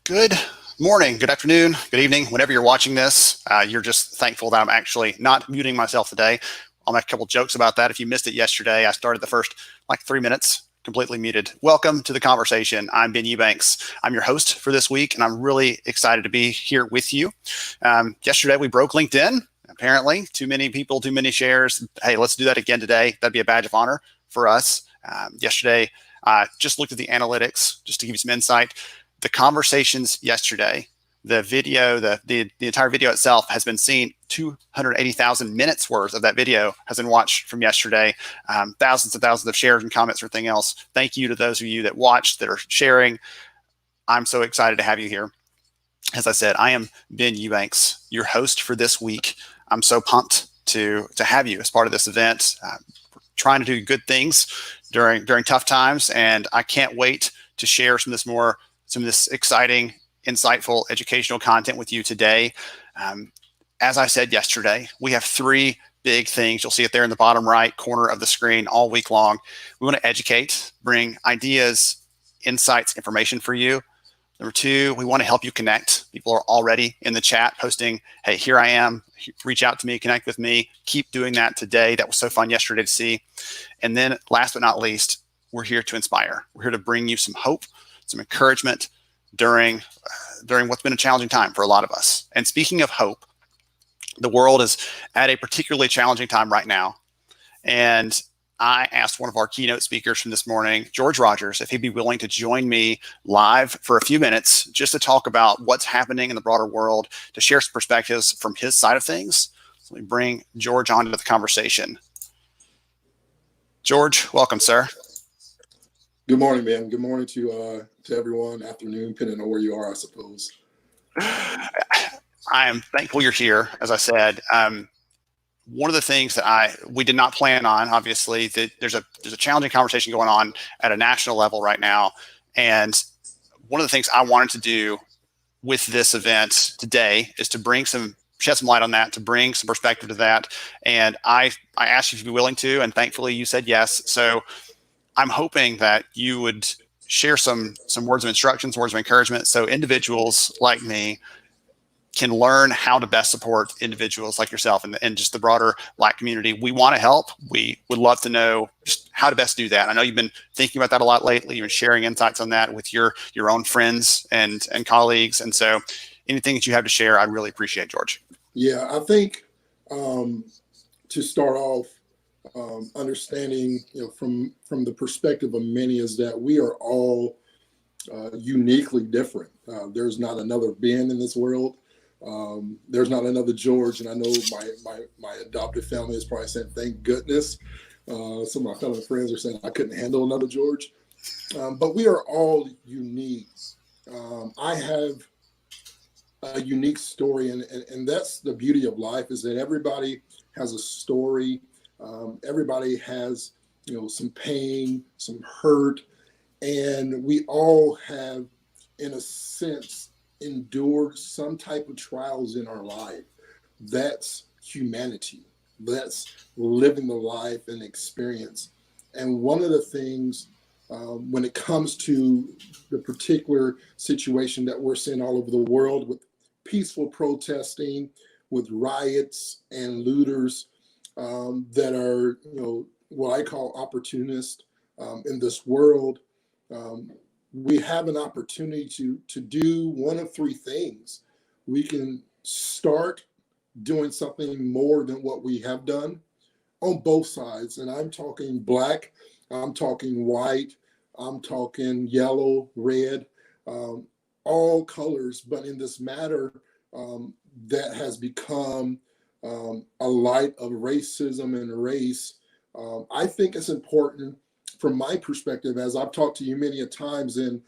Good morning, good afternoon, good evening, whenever you're watching this. You're just thankful that I'm actually not muting myself today. I'll make a couple jokes about that. If you missed it yesterday, I started the first 3 minutes completely muted. Welcome to the conversation. I'm Ben Eubanks. I'm your host for this week, and I'm really excited to be here with you. Yesterday, we broke LinkedIn. Apparently, too many people, too many shares. Hey, let's do that again today. That'd be a badge of honor for us. Yesterday, just looked at the analytics just to give you some insight. The conversations yesterday, the video, the entire video itself has been seen. 280,000 minutes worth of that video has been watched from yesterday. Thousands and thousands of shares and comments, everything else. Thank you to those of you that watched, that are sharing. I'm so excited to have you here. As I said, I am Ben Eubanks, your host for this week. I'm so pumped to have you as part of this event. We're trying to do good things during tough times, and I can't wait to share some of this exciting, insightful, educational content with you today. As I said yesterday, we have three big things. You'll see it there in the bottom right corner of the screen all week long. We want to educate, bring ideas, insights, information for you. Number two, we want to help you connect. People are already in the chat posting, hey, here I am, reach out to me, connect with me. Keep doing that today. That was so fun yesterday to see. And then last but not least, we're here to inspire. We're here to bring you some hope, some encouragement during what's been a challenging time for a lot of us. And speaking of hope, the world is at a particularly challenging time right now. And I asked one of our keynote speakers from this morning, George Rogers, if he'd be willing to join me live for a few minutes just to talk about what's happening in the broader world, to share some perspectives from his side of things. So let me bring George onto the conversation. George, welcome, sir. Good morning, man. Good morning to everyone. Afternoon, depending on where you are, I suppose. I am thankful you're here. As I said, one of the things that we did not plan on, obviously, that there's a challenging conversation going on at a national level right now, and one of the things I wanted to do with this event today is to shed some light on that, to bring some perspective to that. And I asked you if you'd be willing to, and thankfully you said yes. So I'm hoping that you would share some words of instruction, some words of encouragement, so individuals like me can learn how to best support individuals like yourself and just the broader Black community. We want to help. We would love to know just how to best do that. I know you've been thinking about that a lot lately. You've been sharing insights on that with your own friends and colleagues. And so anything that you have to share, I'd really appreciate, George. Yeah, I think to start off, understanding, from the perspective of many, is that we are all uniquely different. There's not another Ben in this world. There's not another George, and I know my adopted family is probably saying, thank goodness. Some of my fellow friends are saying I couldn't handle another George. But we are all unique. I have a unique story, and that's the beauty of life, is that everybody has a story. Everybody has, some pain, some hurt, and we all have, in a sense, endured some type of trials in our life. That's humanity. That's living the life and experience. And one of the things, when it comes to the particular situation that we're seeing all over the world with peaceful protesting, with riots and looters that are, what I call opportunists in this world, we have an opportunity to do one of three things. We can start doing something more than what we have done on both sides. And I'm talking Black, I'm talking white, I'm talking yellow, red, all colors. But in this matter that has become a light of racism and race, I think it's important from my perspective, as I've talked to you many a times, and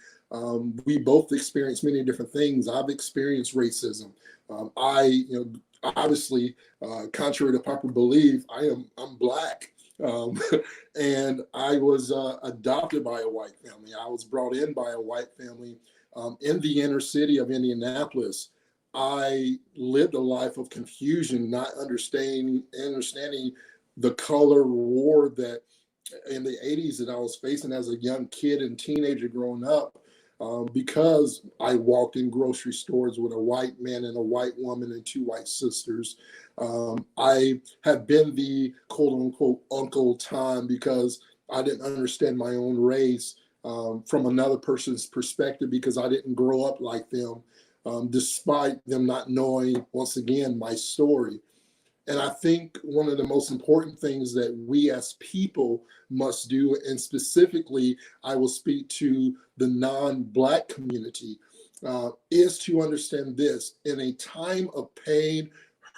we both experience many different things. I've experienced racism. Obviously, contrary to popular belief, I'm Black, and I was adopted by a white family. I was brought in by a white family in the inner city of Indianapolis. I lived a life of confusion, not understanding the color war that in the 80s that I was facing as a young kid and teenager growing up. because I walked in grocery stores with a white man and a white woman and two white sisters. I have been the quote unquote Uncle Tom because I didn't understand my own race from another person's perspective because I didn't grow up like them, despite them not knowing, once again, my story. And I think one of the most important things that we as people must do, and specifically I will speak to the non-Black community, is to understand this. In a time of pain,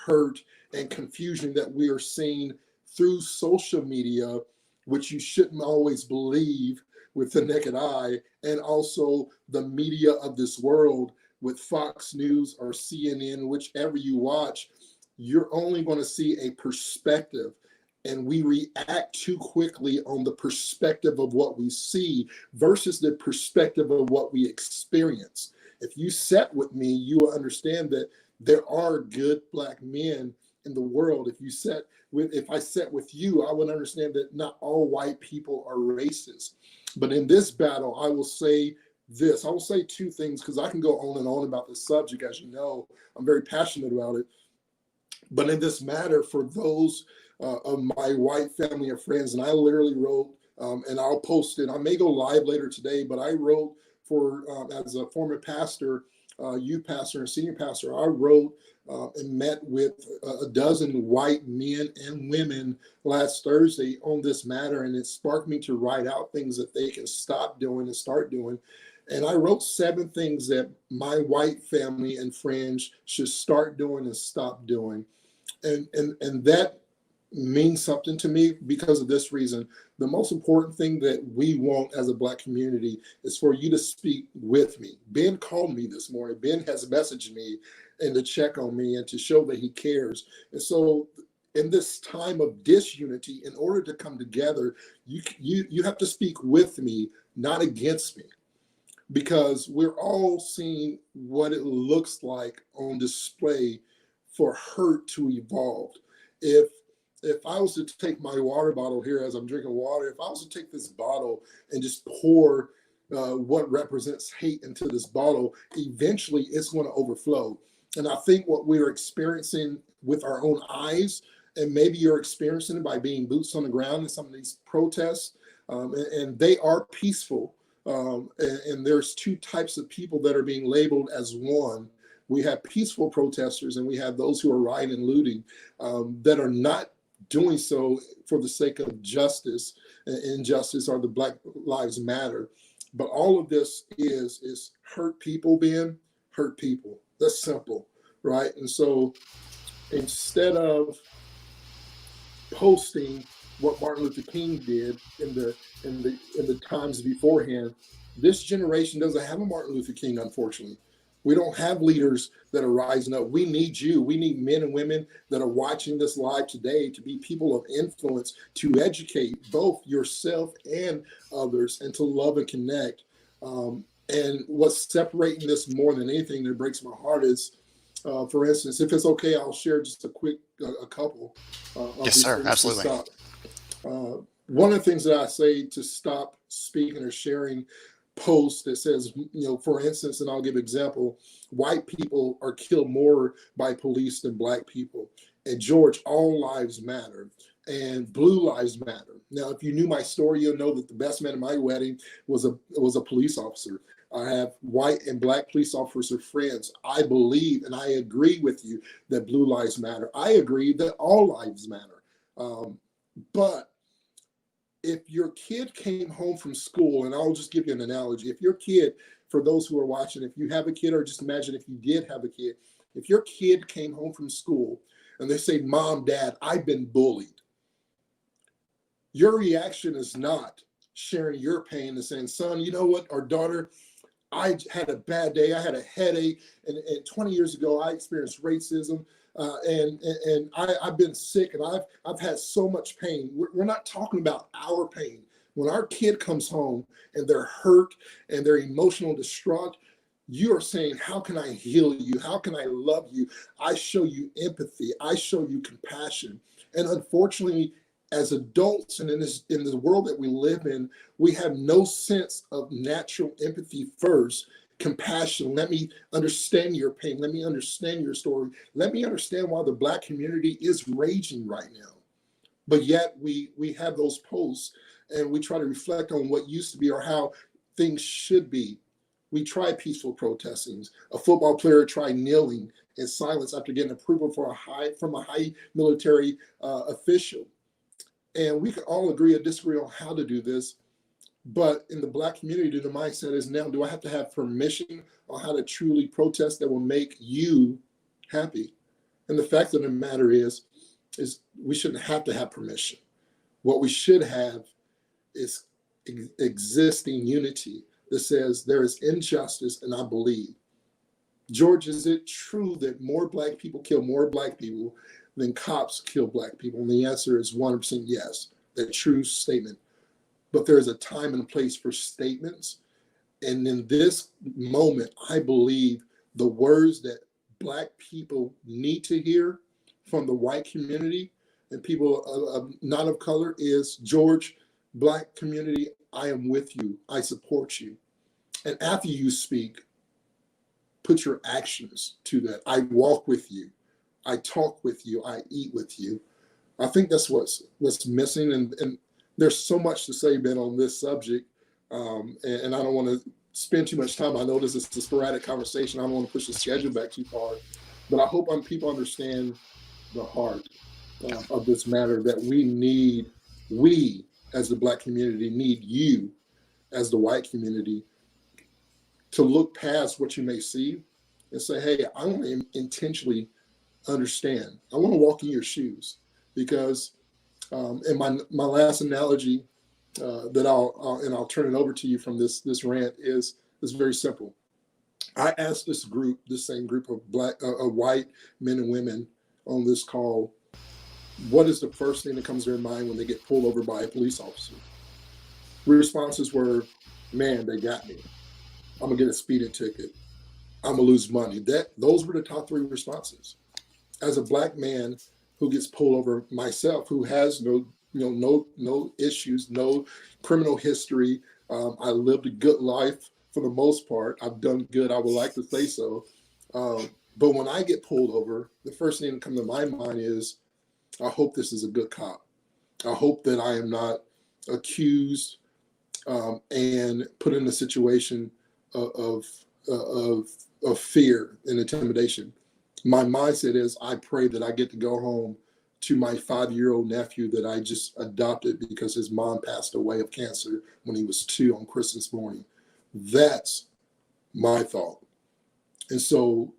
hurt, and confusion that we are seeing through social media, which you shouldn't always believe with the naked eye, and also the media of this world with Fox News or CNN, whichever you watch, you're only going to see a perspective, and we react too quickly on the perspective of what we see versus the perspective of what we experience. If you sat with me, you will understand that there are good Black men in the world. If I sat with you, I would understand that not all white people are racist. But in this battle, I will say this. I will say two things because I can go on and on about this subject. As you know, I'm very passionate about it. But in this matter, for those of my white family and friends, and I literally wrote, and I'll post it. I may go live later today, but I wrote for, as a former pastor, youth pastor and senior pastor, I wrote and met with a dozen white men and women last Thursday on this matter. And it sparked me to write out things that they can stop doing and start doing. And I wrote 7 things that my white family and friends should start doing and stop doing. And that means something to me because of this reason. The most important thing that we want as a Black community is for you to speak with me. Ben called me this morning. Ben has messaged me and to check on me and to show that he cares. And so in this time of disunity, in order to come together, you have to speak with me, not against me. Because we're all seeing what it looks like on display for hurt to evolve. If I was to take my water bottle here as I'm drinking water, if I was to take this bottle and just pour what represents hate into this bottle, eventually it's going to overflow. And I think what we're experiencing with our own eyes, and maybe you're experiencing it by being boots on the ground in some of these protests, and they are peaceful. And there's 2 types of people that are being labeled as one. We have peaceful protesters and we have those who are rioting and looting that are not doing so for the sake of justice and injustice or the Black Lives Matter. But all of this is hurt people, Ben, hurt people. That's simple, right? And so instead of posting what Martin Luther King did in the times beforehand, this generation doesn't have a Martin Luther King, unfortunately. We don't have leaders that are rising up. We need you. We need men and women that are watching this live today to be people of influence, to educate both yourself and others, and to love and connect. And what's separating this more than anything that breaks my heart is, for instance, if it's okay, I'll share just a couple. Yes, sir. Absolutely. One of the things that I say to stop speaking or sharing posts that says, for instance, and I'll give an example, white people are killed more by police than Black people. And George, all lives matter. And blue lives matter. Now, if you knew my story, you'll know that the best man at my wedding was a police officer. I have white and Black police officer friends. I believe and I agree with you that blue lives matter. I agree that all lives matter. But if your kid came home from school, and I'll just give you an analogy. If your kid, for those who are watching, if you have a kid, or just imagine if you did have a kid, if your kid came home from school and they say, Mom, Dad, I've been bullied. Your reaction is not sharing your pain and saying, son, you know what, or daughter, I had a bad day. I had a headache. And 20 years ago, I experienced racism. And I've been sick and I've had so much pain. We're not talking about our pain. When our kid comes home and they're hurt and they're emotional distraught, you are saying, how can I heal you? How can I love you? I show you empathy. I show you compassion. And unfortunately, as adults and in the world that we live in, we have no sense of natural empathy first, compassion. Let me understand your pain. Let me understand your story. Let me understand why the Black community is raging right now. But yet we have those posts and we try to reflect on what used to be or how things should be. We tried peaceful protesting. A football player tried kneeling in silence after getting approval from a high military official. And we can all agree or disagree on how to do this. But in the Black community, the mindset is now, do I have to have permission on how to truly protest that will make you happy? And the fact of the matter is we shouldn't have to have permission. What we should have is existing unity that says there is injustice and I believe. George, is it true that more Black people kill more Black people than cops kill Black people? And the answer is 100% yes, a true statement. But there's a time and place for statements. And in this moment, I believe the words that Black people need to hear from the white community and people not of color is, George, Black community, I am with you. I support you. And after you speak, put your actions to that. I walk with you. I talk with you. I eat with you. I think that's what's missing. And there's so much to say, Ben, on this subject. And I don't want to spend too much time. I know this is a sporadic conversation. I don't want to push the schedule back too far. But I hope people understand the heart of this matter, that we as the Black community need you as the white community to look past what you may see and say, hey, I want to intentionally understand. I want to walk in your shoes because, and my last analogy that I'll turn it over to you from this rant is very simple. I asked this same group of white men and women on this call, what is the first thing that comes to their mind when they get pulled over by a police officer? Responses were, man, they got me. I'm gonna get a speeding ticket. I'm gonna lose money. Those were the top three responses. As a Black man who gets pulled over myself, who has no issues, no criminal history, I lived a good life for the most part. I've done good. I would like to say so. But when I get pulled over, the first thing that comes to my mind is, I hope this is a good cop. I hope that I am not accused and put in a situation of fear and intimidation. My mindset is, I pray that I get to go home to my 5-year-old nephew that I just adopted because his mom passed away of cancer when he was 2 on Christmas morning. That's my thought. And so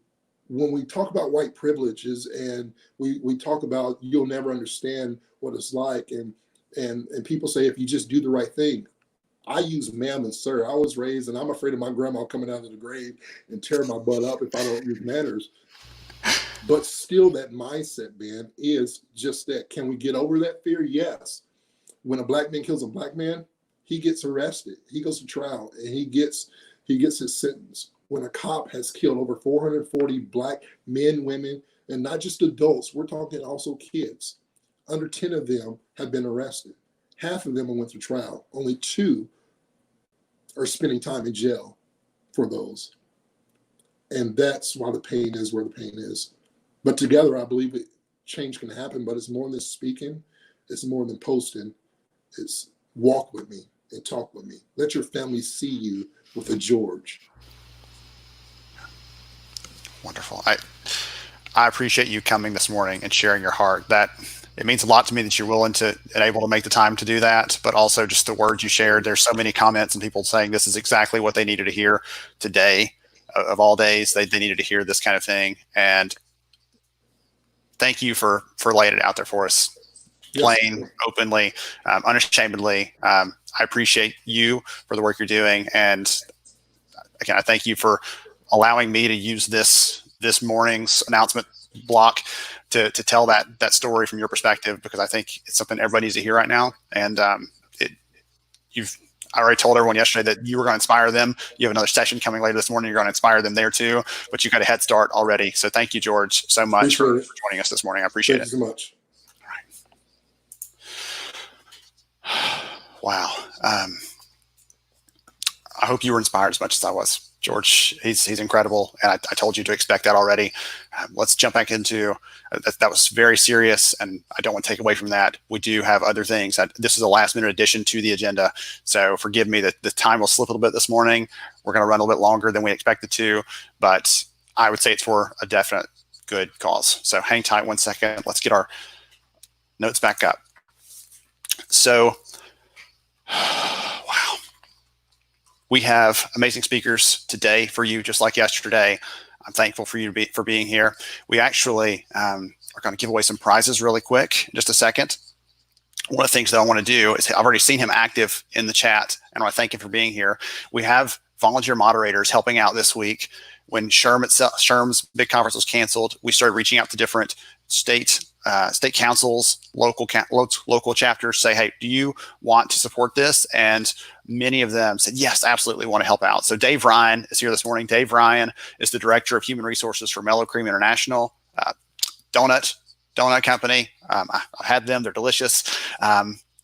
when we talk about white privileges and we talk about you'll never understand what it's like, and people say if you just do the right thing, I use ma'am and sir. I was raised, and I'm afraid of my grandma coming out of the grave and tearing my butt up if I don't use manners. But still, that mindset, Ben, is just that. Can we get over that fear? Yes. When a Black man kills a Black man, he gets arrested. He goes to trial, and he gets his sentence. When a cop has killed over 440 Black men, women, and not just adults, we're talking also kids. Under 10 of them have been arrested. Half of them went to trial. Only 2 are spending time in jail for those. And that's why the pain is where the pain is. But together, I believe change can happen, but it's more than speaking. It's more than posting. It's walk with me and talk with me. Let your family see you with a George. Wonderful. I appreciate you coming this morning and sharing your heart. That it means a lot to me that you're willing to and able to make the time to do that, but also just the words you shared. There's so many comments and people saying this is exactly what they needed to hear today. Of all days, they needed to hear this kind of thing. And thank you for laying it out there for us, plain, openly, unashamedly. I appreciate you for the work you're doing. And again, I thank you for allowing me to use this morning's announcement block to tell that story from your perspective, because I think it's something everybody needs to hear right now. And I already told everyone yesterday that you were going to inspire them. You have another session coming later this morning. You're going to inspire them there too, but you've got a head start already. So thank you, George, so much for joining us this morning. I appreciate it. Thank you so much. Wow. I hope you were inspired as much as I was. George, he's incredible, and I told you to expect that already. Let's jump back into that was very serious, and I don't want to take away from that. We do have other things. This is a last-minute addition to the agenda, so forgive me that the time will slip a little bit this morning. We're going to run a little bit longer than we expected to, but I would say it's for a definite good cause. So hang tight 1 second. Let's get our notes back up. So, wow. We have amazing speakers today for you, just like yesterday. I'm thankful for you for being here. We actually are going to give away some prizes really quick in just a second. One of the things that I want to do is I've already seen him active in the chat, and I want to thank him for being here. We have volunteer moderators helping out this week. When SHRM's big conference was canceled, we started reaching out to different state councils, local chapters, say, hey, do you want to support this? And many of them said, yes, absolutely want to help out. So Dave Ryan is here this morning. Dave Ryan is the Director of Human Resources for Mellow Cream International, donut company. I've had them. They're delicious.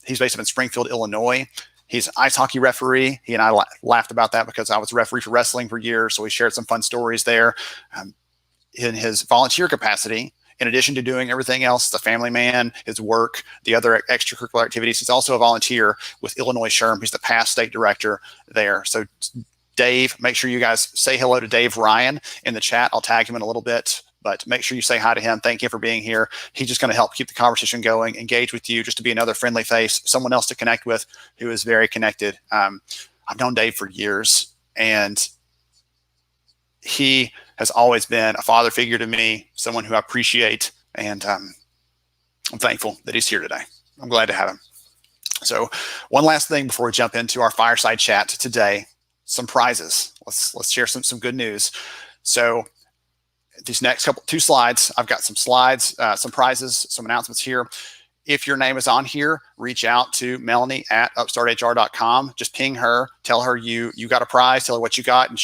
He's based up in Springfield, Illinois. He's an ice hockey referee. He and I laughed about that because I was a referee for wrestling for years. So we shared some fun stories there. In his volunteer capacity, in addition to doing everything else, the family man, his work, the other extracurricular activities, he's also a volunteer with Illinois SHRM. He's the past state director there. So Dave, make sure you guys say hello to Dave Ryan in the chat. I'll tag him in a little bit, but make sure you say hi to him. Thank you for being here. He's just going to help keep the conversation going, engage with you, just to be another friendly face, someone else to connect with who is very connected. I've known Dave for years, and he has always been a father figure to me, someone who I appreciate, and I'm thankful that he's here today. I'm glad to have him. So one last thing before we jump into our fireside chat today, some prizes. Let's share some good news. So these next two slides, I've got some slides, some prizes, some announcements here. If your name is on here, reach out to Melanie at upstarthr.com. Just ping her, tell her you got a prize, tell her what you got, and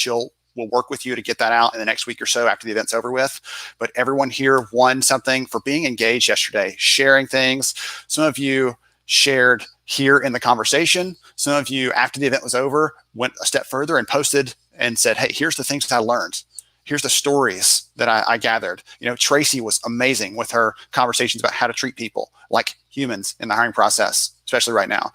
we'll work with you to get that out in the next week or so after the event's over with. But everyone here won something for being engaged yesterday, sharing things. Some of you shared here in the conversation. Some of you, after the event was over, went a step further and posted and said, hey, here's the things that I learned. Here's the stories that I gathered. You know, Tracy was amazing with her conversations about how to treat people like humans in the hiring process, especially right now.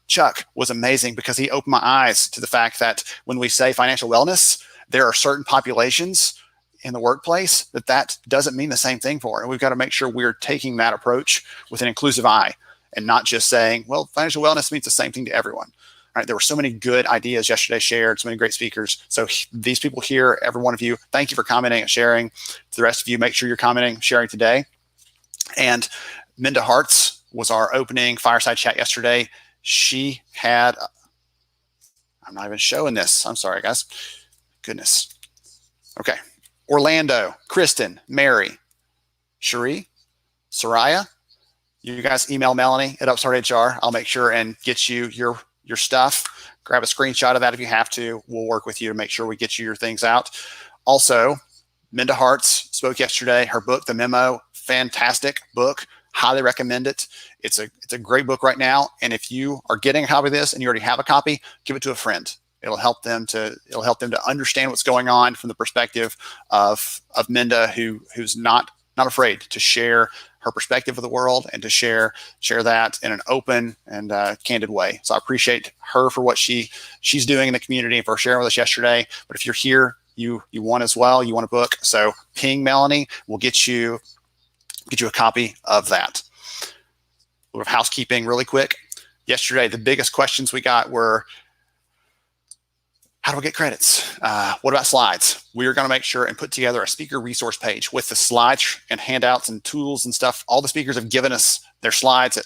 Chuck was amazing because he opened my eyes to the fact that when we say financial wellness, there are certain populations in the workplace that doesn't mean the same thing for. And we've got to make sure we're taking that approach with an inclusive eye and not just saying, well, financial wellness means the same thing to everyone. Right, there were so many good ideas yesterday shared, so many great speakers. So these people here, every one of you, thank you for commenting and sharing. To the rest of you, make sure you're commenting, sharing today. And Minda Hartz was our opening fireside chat yesterday. She had, I'm not even showing this. I'm sorry, guys. Goodness. Okay. Orlando, Kristen, Mary, Cherie, Soraya. You guys email Melanie at UpstartHR. I'll make sure and get you your stuff. Grab a screenshot of that if you have to. We'll work with you to make sure we get you your things out. Also, Minda Hartz spoke yesterday. Her book, The Memo, fantastic book. Highly recommend it. It's a great book right now. And if you are getting a copy of this and you already have a copy, give it to a friend. It'll help them to understand what's going on from the perspective of Minda, who's not afraid to share her perspective of the world and to share that in an open and candid way. So I appreciate her for what she's doing in the community and for sharing with us yesterday. But if you're here, you won as well. You want a book. So ping Melanie. We'll get you a copy of that. A little of housekeeping really quick. Yesterday, the biggest questions we got were, how do I get credits? What about slides? We are going to make sure and put together a speaker resource page with the slides and handouts and tools and stuff. All the speakers have given us their slides,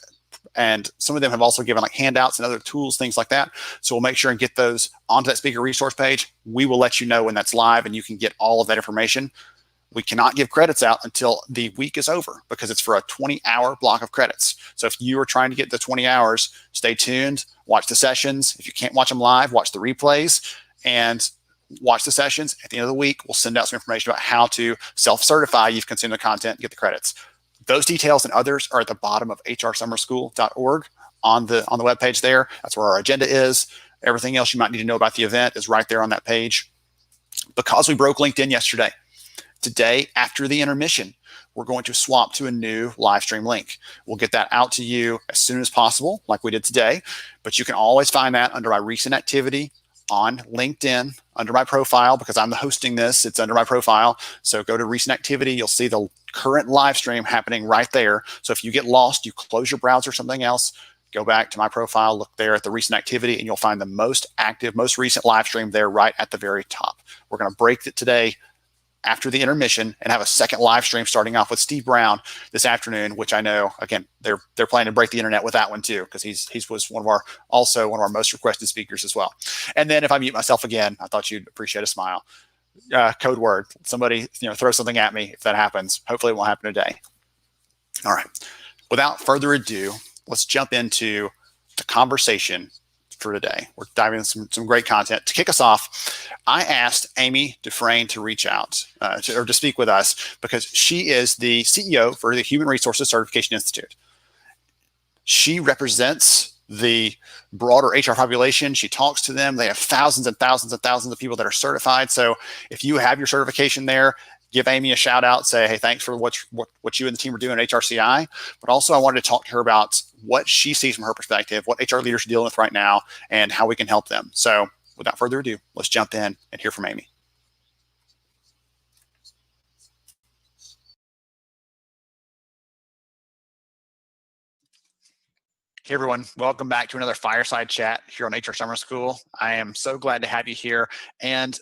and some of them have also given like handouts and other tools, things like that. So we'll make sure and get those onto that speaker resource page. We will let you know when that's live and you can get all of that information. We cannot give credits out until the week is over because it's for a 20-hour block of credits. So if you are trying to get the 20 hours, stay tuned, watch the sessions. If you can't watch them live, watch the replays and watch the sessions. At the end of the week, we'll send out some information about how to self-certify you've consumed the content and get the credits. Those details and others are at the bottom of hrsummerschool.org. on the webpage there. That's where our agenda is. Everything else you might need to know about the event is right there on that page. Because we broke LinkedIn yesterday, today, after the intermission, we're going to swap to a new live stream link. We'll get that out to you as soon as possible, like we did today. But you can always find that under my recent activity on LinkedIn, under my profile, because I'm hosting this. It's under my profile. So go to recent activity. You'll see the current live stream happening right there. So if you get lost, you close your browser or something else, go back to my profile, look there at the recent activity, and you'll find the most active, most recent live stream there right at the very top. We're going to break it today after the intermission and have a second live stream starting off with Steve Brown this afternoon, which I know, again, they're planning to break the internet with that one too, because he was also one of our most requested speakers as well. And then if I mute myself again, I thought you'd appreciate a smile. Code word, somebody throw something at me if that happens. Hopefully it won't happen today. All right, without further ado, let's jump into the conversation for today. We're diving into some great content. To kick us off, I asked Amy Dufresne to reach out to speak with us because she is the CEO for the Human Resources Certification Institute. She represents the broader HR population. She talks to them. They have thousands and thousands and thousands of people that are certified. So if you have your certification there, give Amy a shout out, say, hey, thanks for what you and the team are doing at HRCI. But also I wanted to talk to her about what she sees from her perspective, what HR leaders are dealing with right now, and how we can help them. So without further ado, let's jump in and hear from Amy. Hey everyone, welcome back to another fireside chat here on HR Summer School. I am so glad to have you here. And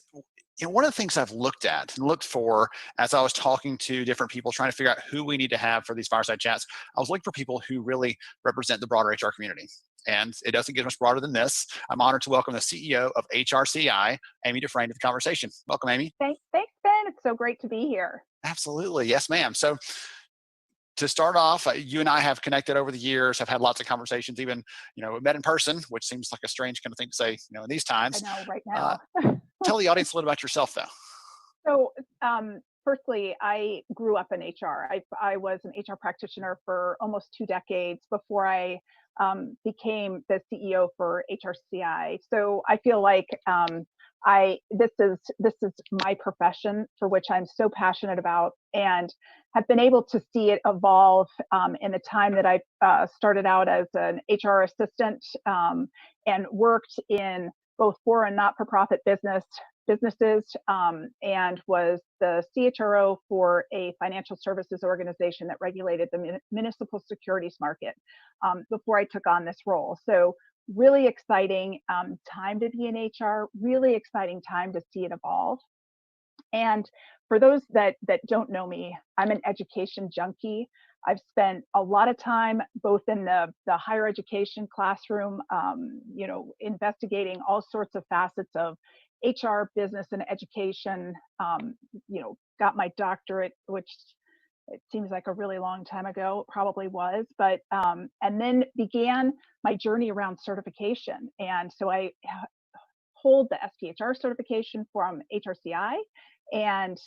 one of the things I've looked at and looked for as I was talking to different people, trying to figure out who we need to have for these fireside chats, I was looking for people who really represent the broader HR community. And it doesn't get much broader than this. I'm honored to welcome the CEO of HRCI, Amy Dufresne, to the conversation. Welcome, Amy. Thanks, Ben. It's so great to be here. Absolutely. Yes, ma'am. So to start off, you and I have connected over the years, have had lots of conversations, even, met in person, which seems like a strange kind of thing to say, in these times. I know, right now. Tell the audience a little about yourself, though. So, firstly, I grew up in HR. I was an HR practitioner for almost 2 decades before I became the CEO for HRCI. So I feel like this is my profession, for which I'm so passionate about, and have been able to see it evolve in the time that I started out as an HR assistant and worked in both for and not-for-profit businesses, and was the CHRO for a financial services organization that regulated the municipal securities market before I took on this role. So really exciting time to be in HR, really exciting time to see it evolve. And for those that don't know me, I'm an education junkie. I've spent a lot of time both in the higher education classroom, investigating all sorts of facets of HR, business, and education. Got my doctorate, which it seems like a really long time ago, probably was, but and then began my journey around certification. And so I hold the SPHR certification from HRCI and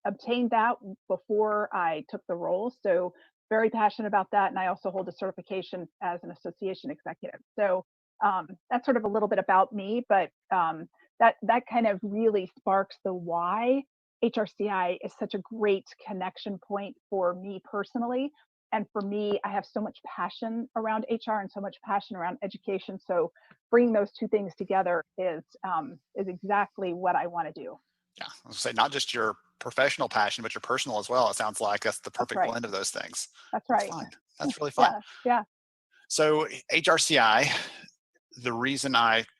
obtained that before I took the role. So very passionate about that. And I also hold a certification as an association executive. So that's sort of a little bit about me, but that kind of really sparks the why HRCI is such a great connection point for me personally. And for me, I have so much passion around HR and so much passion around education. So bringing those two things together is exactly what I want to do. Yeah, I was gonna say not just your professional passion, but your personal as well. It sounds like that's the perfect blend of those things. That's right. That's fine. That's really fun. Yeah. So HRCI,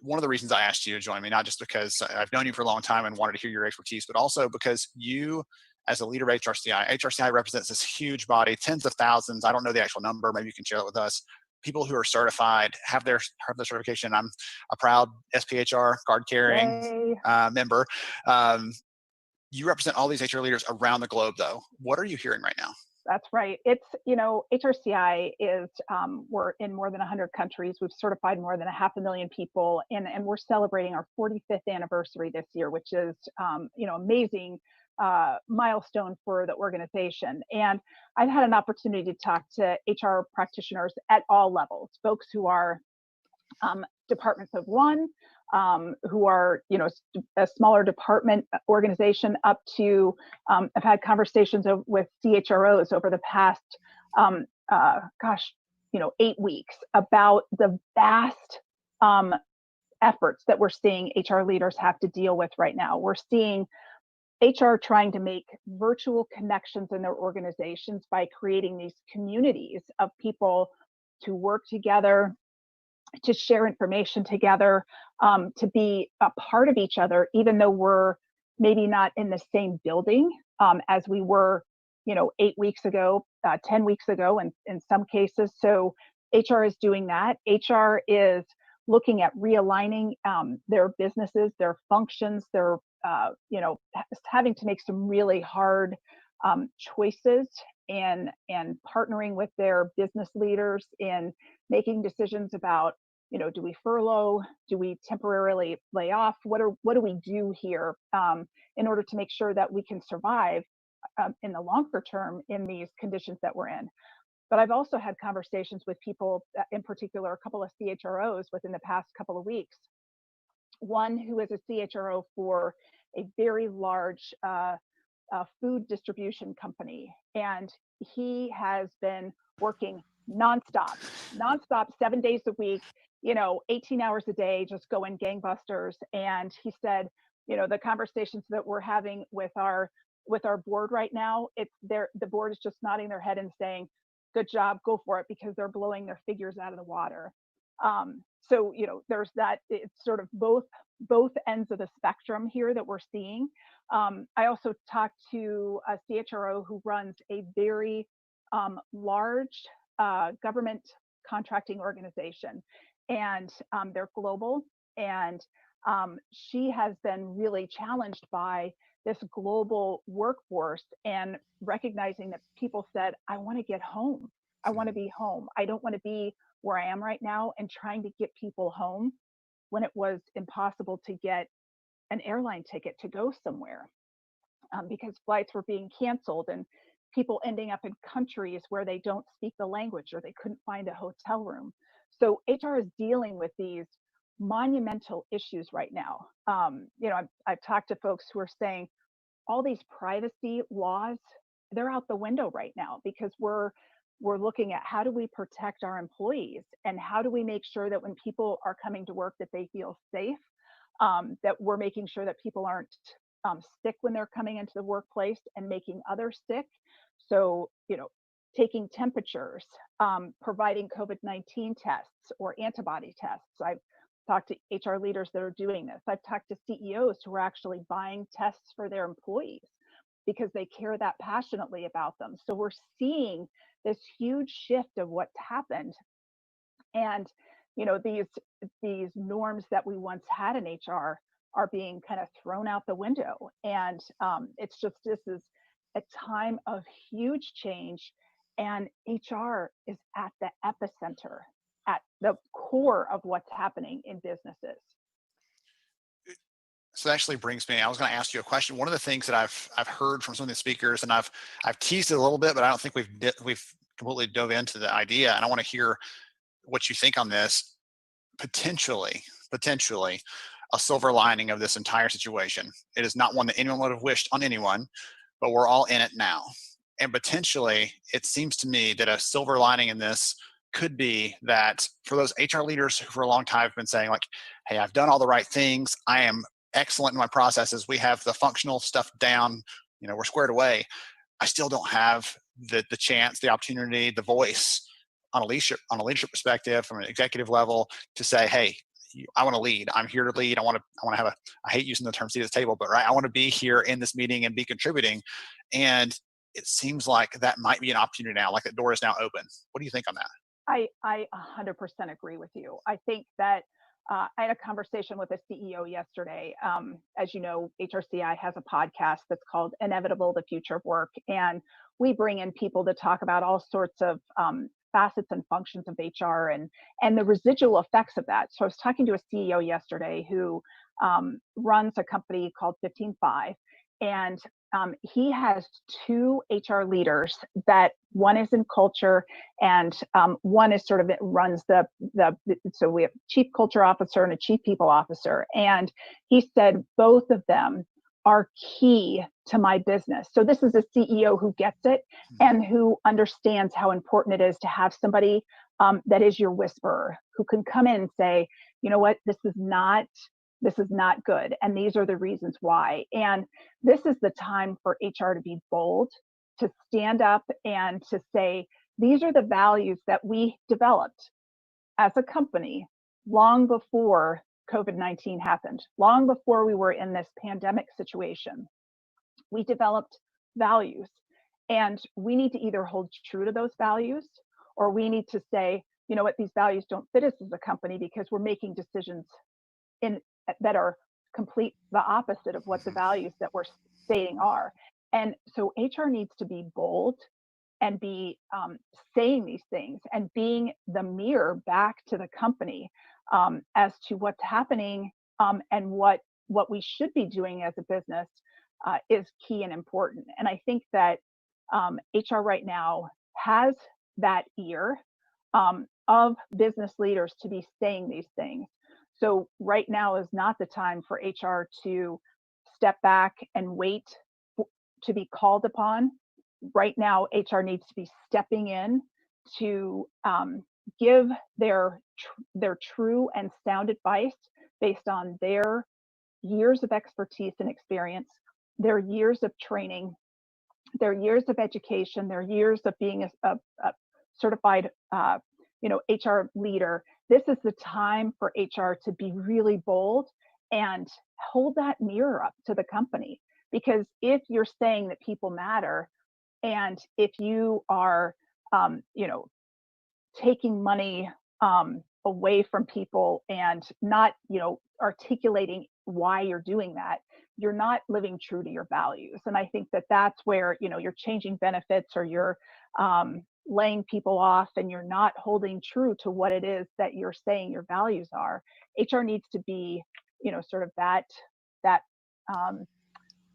one of the reasons I asked you to join me, not just because I've known you for a long time and wanted to hear your expertise, but also because you, as a leader of HRCI represents this huge body, tens of thousands. I don't know the actual number. Maybe you can share it with us. People who are certified, have their certification. I'm a proud SPHR card carrying member. You represent all these HR leaders around the globe, though. What are you hearing right now? That's right. It's, HRCI is, we're in more than 100 countries. We've certified more than 500,000 people, and we're celebrating our 45th anniversary this year, which is, amazing milestone for the organization. And I've had an opportunity to talk to HR practitioners at all levels, folks who are departments of one, who are, a smaller department organization, up to, I've had conversations with CHROs over the past, 8 weeks about the vast efforts that we're seeing HR leaders have to deal with right now. We're seeing HR trying to make virtual connections in their organizations by creating these communities of people to work together, to share information together, to be a part of each other, even though we're maybe not in the same building as we were, 8 weeks ago, 10 weeks ago, and in some cases. So HR is doing that. HR is looking at realigning their businesses, their functions, their, having to make some really hard choices, and partnering with their business leaders in making decisions about, do we furlough? Do we temporarily lay off? What do we do here in order to make sure that we can survive in the longer term in these conditions that we're in? But I've also had conversations with people, in particular, a couple of CHROs within the past couple of weeks. One who is a CHRO for a very large food distribution company, and he has been working nonstop, 7 days a week, 18 hours a day, just going gangbusters. And he said, the conversations that we're having with our board right now, the board is just nodding their head and saying, good job, go for it, because they're blowing their figures out of the water. So, there's that. It's sort of both ends of the spectrum here that we're seeing. I also talked to a CHRO who runs a very large government contracting organization, and they're global. And she has been really challenged by this global workforce, and recognizing that people said, I want to get home. I want to be home. I don't want to be where I am right now, and trying to get people home when it was impossible to get an airline ticket to go somewhere because flights were being canceled, and people ending up in countries where they don't speak the language or they couldn't find a hotel room. So HR is dealing with these monumental issues right now. I've talked to folks who are saying all these privacy laws, they're out the window right now, because we're looking at how do we protect our employees, and how do we make sure that when people are coming to work that they feel safe, that we're making sure that people aren't sick when they're coming into the workplace and making others sick. So, taking temperatures, providing COVID-19 tests or antibody tests. I've talked to HR leaders that are doing this. I've talked to CEOs who are actually buying tests for their employees because they care that passionately about them. So we're seeing this huge shift of what's happened. And, these norms that we once had in HR are being kind of thrown out the window. And this is a time of huge change, and HR is at the epicenter, at the core of what's happening in businesses. So that actually brings me, I was going to ask you a question. One of the things that I've heard from some of the speakers, and I've teased it a little bit, but I don't think we've completely dove into the idea, and I want to hear what you think on this. Potentially a silver lining of this entire situation. It is not one that anyone would have wished on anyone, but we're all in it now. And potentially, it seems to me that a silver lining in this could be that for those HR leaders who for a long time have been saying, like, hey, I've done all the right things, I am excellent in my processes, we have the functional stuff down, we're squared away, I still don't have the chance, the opportunity, the voice on a leadership perspective, from an executive level, to say, hey, I want to lead. I'm here to lead. I want to have I hate using the term seat at the table, but right, I want to be here in this meeting and be contributing. And it seems like that might be an opportunity now, like that door is now open. What do you think on that? I 100% agree with you. I think that I had a conversation with a CEO yesterday. As you know, HRCI has a podcast that's called Inevitable: The Future of Work. And we bring in people to talk about all sorts of facets and functions of HR and the residual effects of that. So I was talking to a CEO yesterday who runs a company called 15Five, and he has two HR leaders that one is in culture and one is sort of runs so we have chief culture officer and a chief people officer. And he said both of them are key to my business. So this is a CEO who gets it and who understands how important it is to have somebody that is your whisperer, who can come in and say, you know what, this is not good. And these are the reasons why. And this is the time for HR to be bold, to stand up and to say, these are the values that we developed as a company long before COVID-19 happened, long before we were in this pandemic situation. We developed values, and we need to either hold true to those values, or we need to say, you know what, these values don't fit us as a company because we're making decisions that are complete the opposite of what the values that we're stating are. And so HR needs to be bold and be saying these things and being the mirror back to the company as to what's happening and what we should be doing as a business is key and important. And I think that HR right now has that ear of business leaders to be saying these things. So right now is not the time for HR to step back and wait to be called upon. Right now, HR needs to be stepping in to give their true and sound advice based on their years of expertise and experience, their years of training, their years of education, their years of being a certified HR leader. This is the time for HR to be really bold and hold that mirror up to the company. Because if you're saying that people matter, and if you are, taking money away from people and not, articulating why you're doing that, you're not living true to your values. And I think that that's where, you're changing benefits, or you're laying people off, and you're not holding true to what it is that you're saying your values are. HR needs to be, sort of that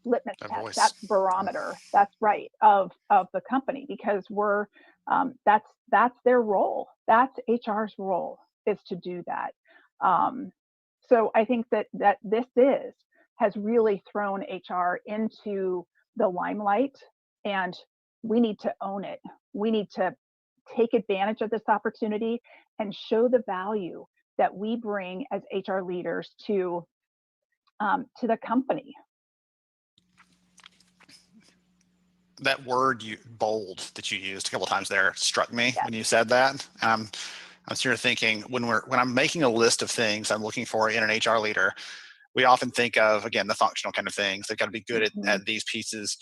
litmus test, that barometer. That's right, of the company, because we're that's their role. That's HR's role, is to do that. So I think that this has really thrown HR into the limelight, and we need to own it. We need to take advantage of this opportunity and show the value that we bring as HR leaders to the company. That word bold that you used a couple of times there struck me when you said that. I'm sort of thinking when I'm making a list of things I'm looking for in an HR leader, we often think of, again, the functional kind of things. They've got to be good at these pieces.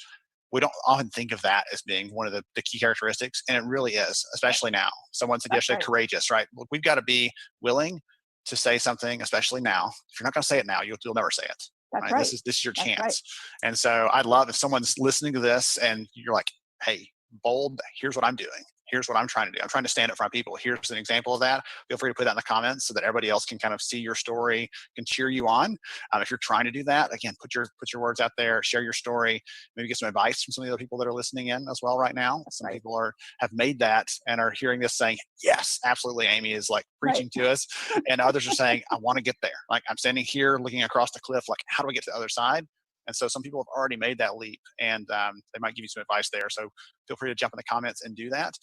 We don't often think of that as being one of the key characteristics, and it really is, especially now. Someone said yesterday, courageous, right? Look, we've got to be willing to say something, especially now. If you're not going to say it now, you'll never say it. That's right. This is your chance. And so I'd love if someone's listening to this and you're like, hey, bold, here's what I'm doing. Here's what I'm trying to do. I'm trying to stand up in front of people. Here's an example of that. Feel free to put that in the comments so that everybody else can kind of see your story, can cheer you on. If you're trying to do that, again, put your words out there, share your story, maybe get some advice from some of the other people that are listening in as well right now. Some people have made that and are hearing this saying, yes, absolutely, Amy is like preaching to us. And others are saying, I want to get there. Like, I'm standing here looking across the cliff, like, how do I get to the other side? And so some people have already made that leap, and they might give you some advice there. So feel free to jump in the comments and do that.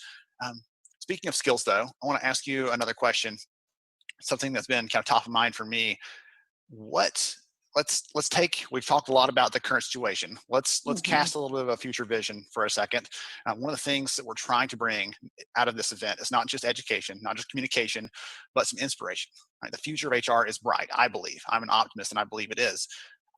Speaking of skills, though, I want to ask you another question, something that's been kind of top of mind for me. Let's take, we've talked a lot about the current situation. Let's cast a little bit of a future vision for a second. One of the things that we're trying to bring out of this event is not just education, not just communication, but some inspiration. Right? The future of HR is bright, I believe. I'm an optimist, and I believe it is.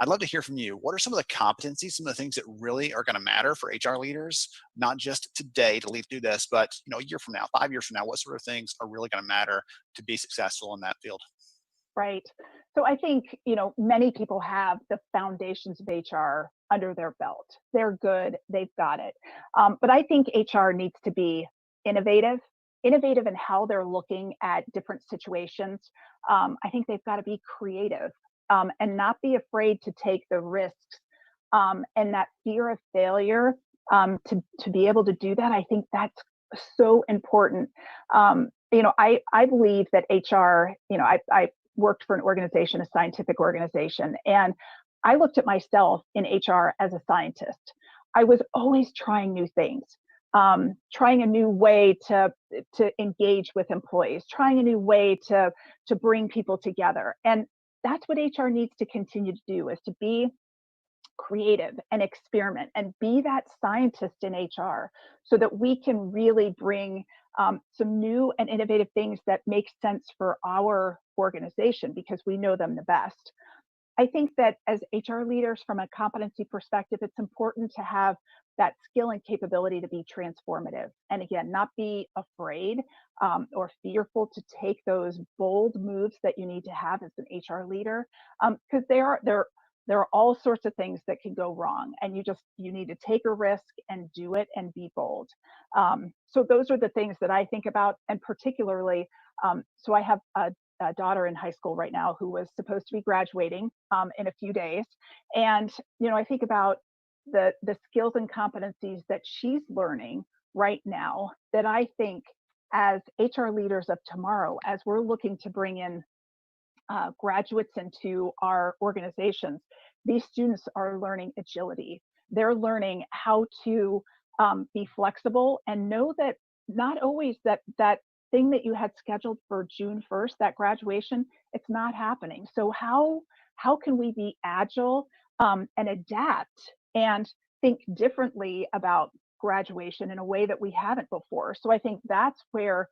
I'd love to hear from you. What are some of the competencies, some of the things that really are going to matter for HR leaders, not just today to lead through this, but a year from now, 5 years from now? What sort of things are really going to matter to be successful in that field? Right. So I think, many people have the foundations of HR under their belt. They're good. They've got it. But I think HR needs to be innovative in how they're looking at different situations. I think they've got to be creative and not be afraid to take the risks And that fear of failure, to be able to do that, I think that's so important. I believe that HR, I worked for an organization, a scientific organization, and I looked at myself in HR as a scientist. I was always trying new things, trying a new way to engage with employees, trying a new way to bring people together. And that's what HR needs to continue to do, is to be creative and experiment and be that scientist in HR, so that we can really bring some new and innovative things that make sense for our organization, because we know them the best. I think that as HR leaders, from a competency perspective, it's important to have that skill and capability to be transformative. And again, not be afraid or fearful to take those bold moves that you need to have as an HR leader, because there are all sorts of things that can go wrong, and you need to take a risk and do it and be bold. So those are the things that I think about, and particularly, so I have a daughter in high school right now who was supposed to be graduating in a few days, and I think about the skills and competencies that she's learning right now, that I think as HR leaders of tomorrow, as we're looking to bring in graduates into our organizations, these students are learning agility. They're learning how to be flexible, and know that not always that thing that you had scheduled for June 1st, that graduation, it's not happening. So how can we be agile and adapt and think differently about graduation in a way that we haven't before? So I think that's where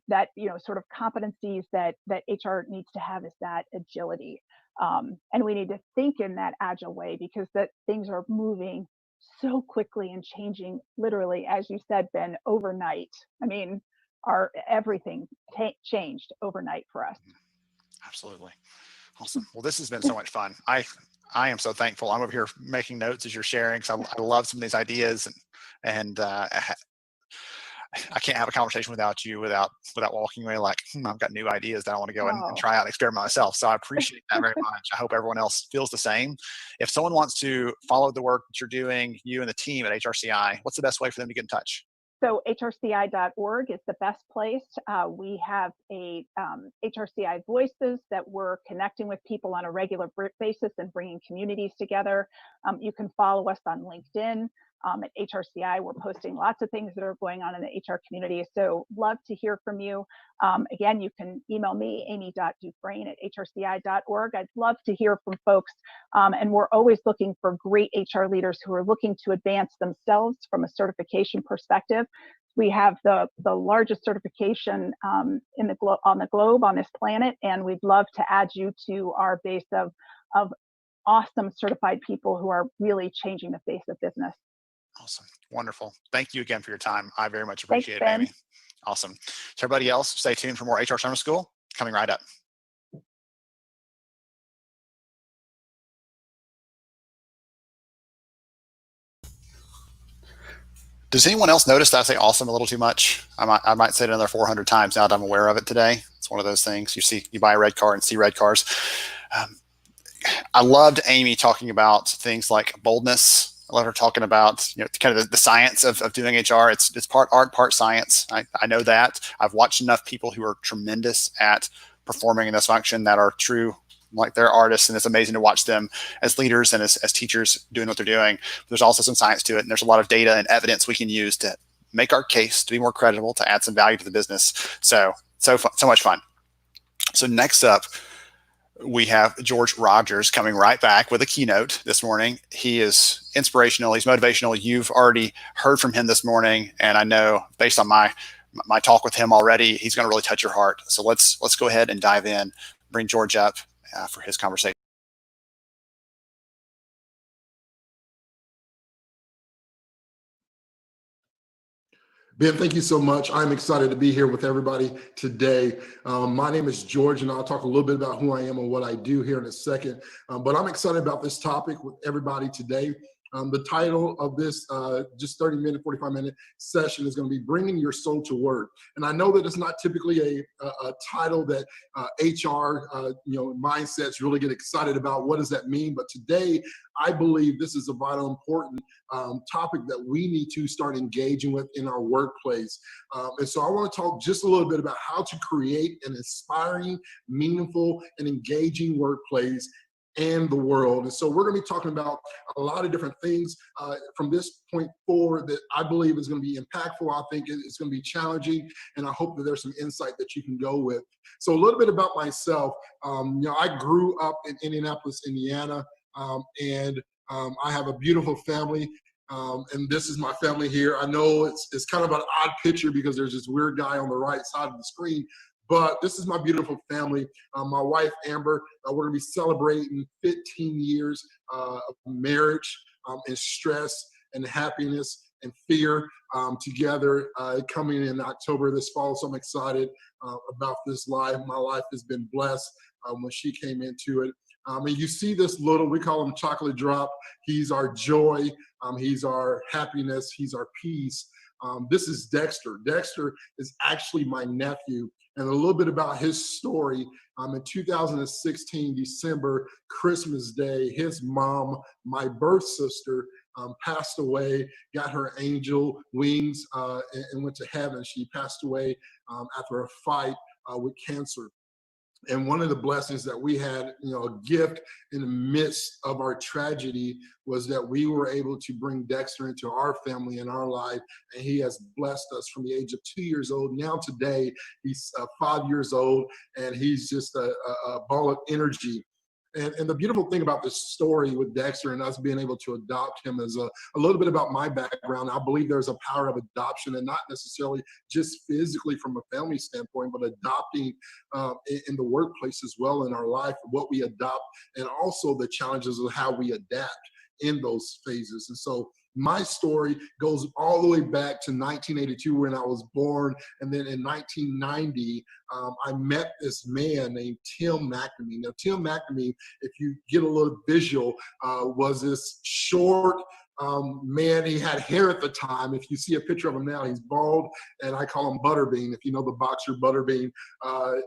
that sort of competencies that HR needs to have, is that agility, and we need to think in that agile way, because that things are moving so quickly and changing, literally, as you said, Ben, overnight. I mean, everything changed overnight for us. Absolutely. Awesome. Well, this has been so much fun. I am so thankful. I'm over here making notes as you're sharing, because I love some of these ideas, and I can't have a conversation without you, without walking away like, I've got new ideas that I want to go and try out and experiment myself. So I appreciate that very much. I hope everyone else feels the same. If someone wants to follow the work that you're doing, you and the team at HRCI, what's the best way for them to get in touch? So hrci.org is the best place. We have a HRCI Voices that we're connecting with people on a regular basis and bringing communities together. You can follow us on LinkedIn. At HRCI, we're posting lots of things that are going on in the HR community. So love to hear from you. Again, you can email me, amy.dufresne@hrci.org. I'd love to hear from folks. And we're always looking for great HR leaders who are looking to advance themselves from a certification perspective. We have the largest certification on the globe, on this planet, and we'd love to add you to our base of awesome certified people who are really changing the face of business. Awesome. Wonderful. Thank you again for your time. I very much appreciate Thanks, it, Amy. Awesome. To everybody else, stay tuned for more HR Summer School coming right up. Does anyone else notice that I say awesome a little too much? I might say it another 400 times now that I'm aware of it today. It's one of those things. You buy a red car and see red cars. I loved Amy talking about things like boldness. I love her talking about kind of the science of doing HR. It's part art, part science. I know that. I've watched enough people who are tremendous at performing in this function that are true, like they're artists, and it's amazing to watch them as leaders and as teachers doing what they're doing. But there's also some science to it, and there's a lot of data and evidence we can use to make our case, to be more credible, to add some value to the business. So much fun. So next up, we have George Rogers coming right back with a keynote this morning. He is inspirational. He's motivational. You've already heard from him this morning, and I know based on my talk with him already, he's going to really touch your heart. So let's go ahead and dive in. Bring George up for his conversation. Ben, thank you so much. I'm excited to be here with everybody today. My name is George, and I'll talk a little bit about who I am and what I do here in a second. But I'm excited about this topic with everybody today. The title of this just 30-minute, 45-minute session is going to be Bringing Your Soul to Work. And I know that it's not typically a title that HR mindsets really get excited about. What does that mean? But today, I believe this is a vital, important topic that we need to start engaging with in our workplace. And so I want to talk just a little bit about how to create an inspiring, meaningful, and engaging workplace and the world. And so we're going to be talking about a lot of different things from this point forward that I believe is going to be impactful. I think it's going to be challenging, and I hope that there's some insight that you can go with. So a little bit about myself. I grew up in Indianapolis, Indiana, and I have a beautiful family. And this is my family here. I know it's kind of an odd picture because there's this weird guy on the right side of the screen, but this is my beautiful family. My wife, Amber, we're gonna be celebrating 15 years of marriage and stress and happiness and fear together coming in October this fall. So I'm excited about this life. My life has been blessed when she came into it. And you see this little, we call him Chocolate Drop. He's our joy. He's our happiness. He's our peace. This is Dexter. Dexter is actually my nephew. And a little bit about his story. In 2016, December, Christmas Day, his mom, my birth sister, passed away, got her angel wings, and went to heaven. She passed away after a fight with cancer. And one of the blessings that we had, a gift in the midst of our tragedy, was that we were able to bring Dexter into our family and our life. And he has blessed us from the age of 2 years old. Now today, he's 5 years old, and he's just a ball of energy. And the beautiful thing about this story with Dexter and us being able to adopt him is a little bit about my background. I believe there's a power of adoption, and not necessarily just physically from a family standpoint, but adopting in the workplace as well in our life, what we adopt, and also the challenges of how we adapt in those phases. And so my story goes all the way back to 1982 when I was born. And then in 1990, I met this man named Tim McNamee. Now, Tim McNamee, if you get a little visual, was this short man. He had hair at the time. If you see a picture of him now, he's bald, and I call him Butterbean. If you know the boxer Butterbean,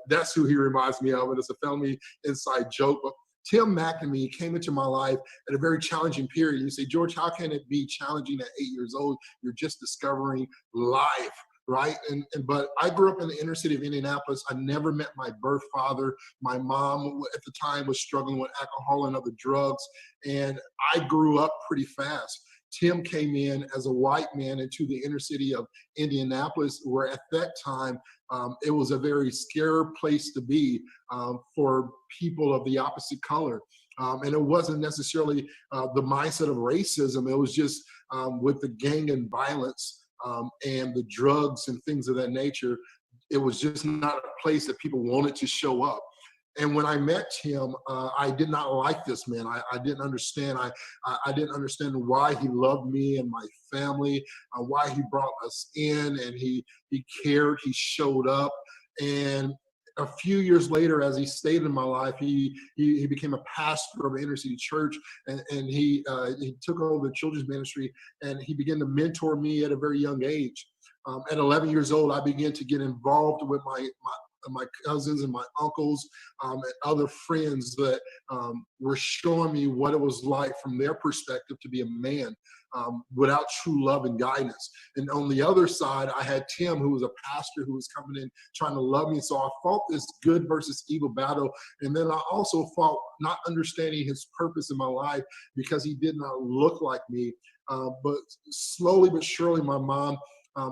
that's who he reminds me of. And it's a family inside joke. But Tim McNamee came into my life at a very challenging period. You say, George, how can it be challenging at 8 years old? You're just discovering life, right? But I grew up in the inner city of Indianapolis. I never met my birth father. My mom at the time was struggling with alcohol and other drugs, and I grew up pretty fast. Tim came in as a white man into the inner city of Indianapolis, where at that time, it was a very scary place to be for people of the opposite color. And it wasn't necessarily the mindset of racism. It was just with the gang and violence and the drugs and things of that nature. It was just not a place that people wanted to show up. And when I met him, I did not like this man. I didn't understand. I didn't understand why he loved me and my family, why he brought us in, and he cared, he showed up. And a few years later, as he stayed in my life, he became a pastor of an inner city church, and he took over the children's ministry, and he began to mentor me at a very young age. At 11 years old, I began to get involved with my cousins and my uncles and other friends that were showing me what it was like from their perspective to be a man without true love and guidance. And on the other side, I had Tim, who was a pastor who was coming in trying to love me. So I fought this good versus evil battle. And then I also fought not understanding his purpose in my life because he did not look like me. But slowly but surely, my mom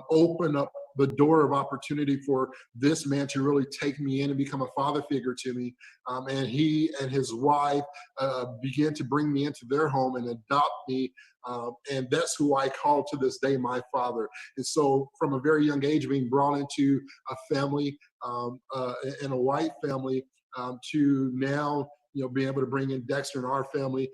opened up the door of opportunity for this man to really take me in and become a father figure to me. And he and his wife began to bring me into their home and adopt me. And that's who I call to this day my father. And so from a very young age, being brought into a family and a white family to now, being able to bring in Dexter in our family,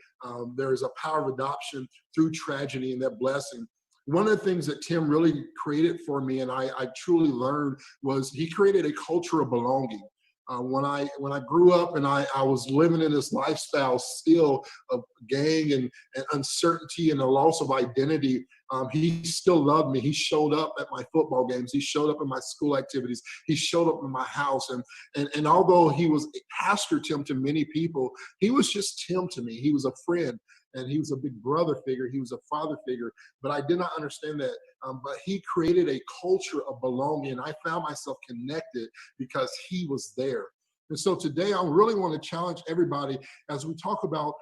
there is a power of adoption through tragedy and that blessing. One of the things that Tim really created for me, and I truly learned, was he created a culture of belonging. When I grew up and I was living in this lifestyle still of gang and uncertainty and a loss of identity, he still loved me. He showed up at my football games. He showed up in my school activities. He showed up in my house. And although he was Pastor Tim to many people, he was just Tim to me. He was a friend, and he was a big brother figure. He was a father figure. But I did not understand that. But he created a culture of belonging. I found myself connected because he was there. And so today I really want to challenge everybody as we talk about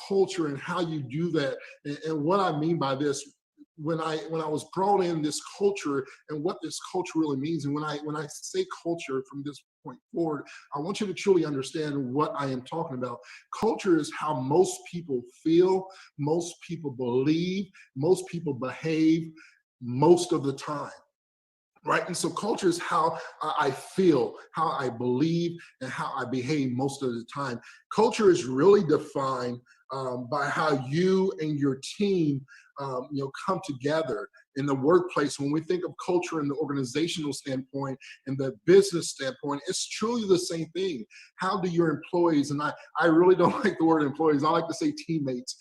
culture and how you do that. And what I mean by this, when I was brought in this culture and what this culture really means, and when I say culture from this point forward, I want you to truly understand what I am talking about. Culture is how most people feel, most people believe, most people behave most of the time. Right? And so culture is how I feel, how I believe, and how I behave most of the time. Culture is really defined by how you and your team come together in the workplace. When we think of culture in the organizational standpoint and the business standpoint, it's truly the same thing. How do your employees, and I really don't like the word employees, I like to say teammates.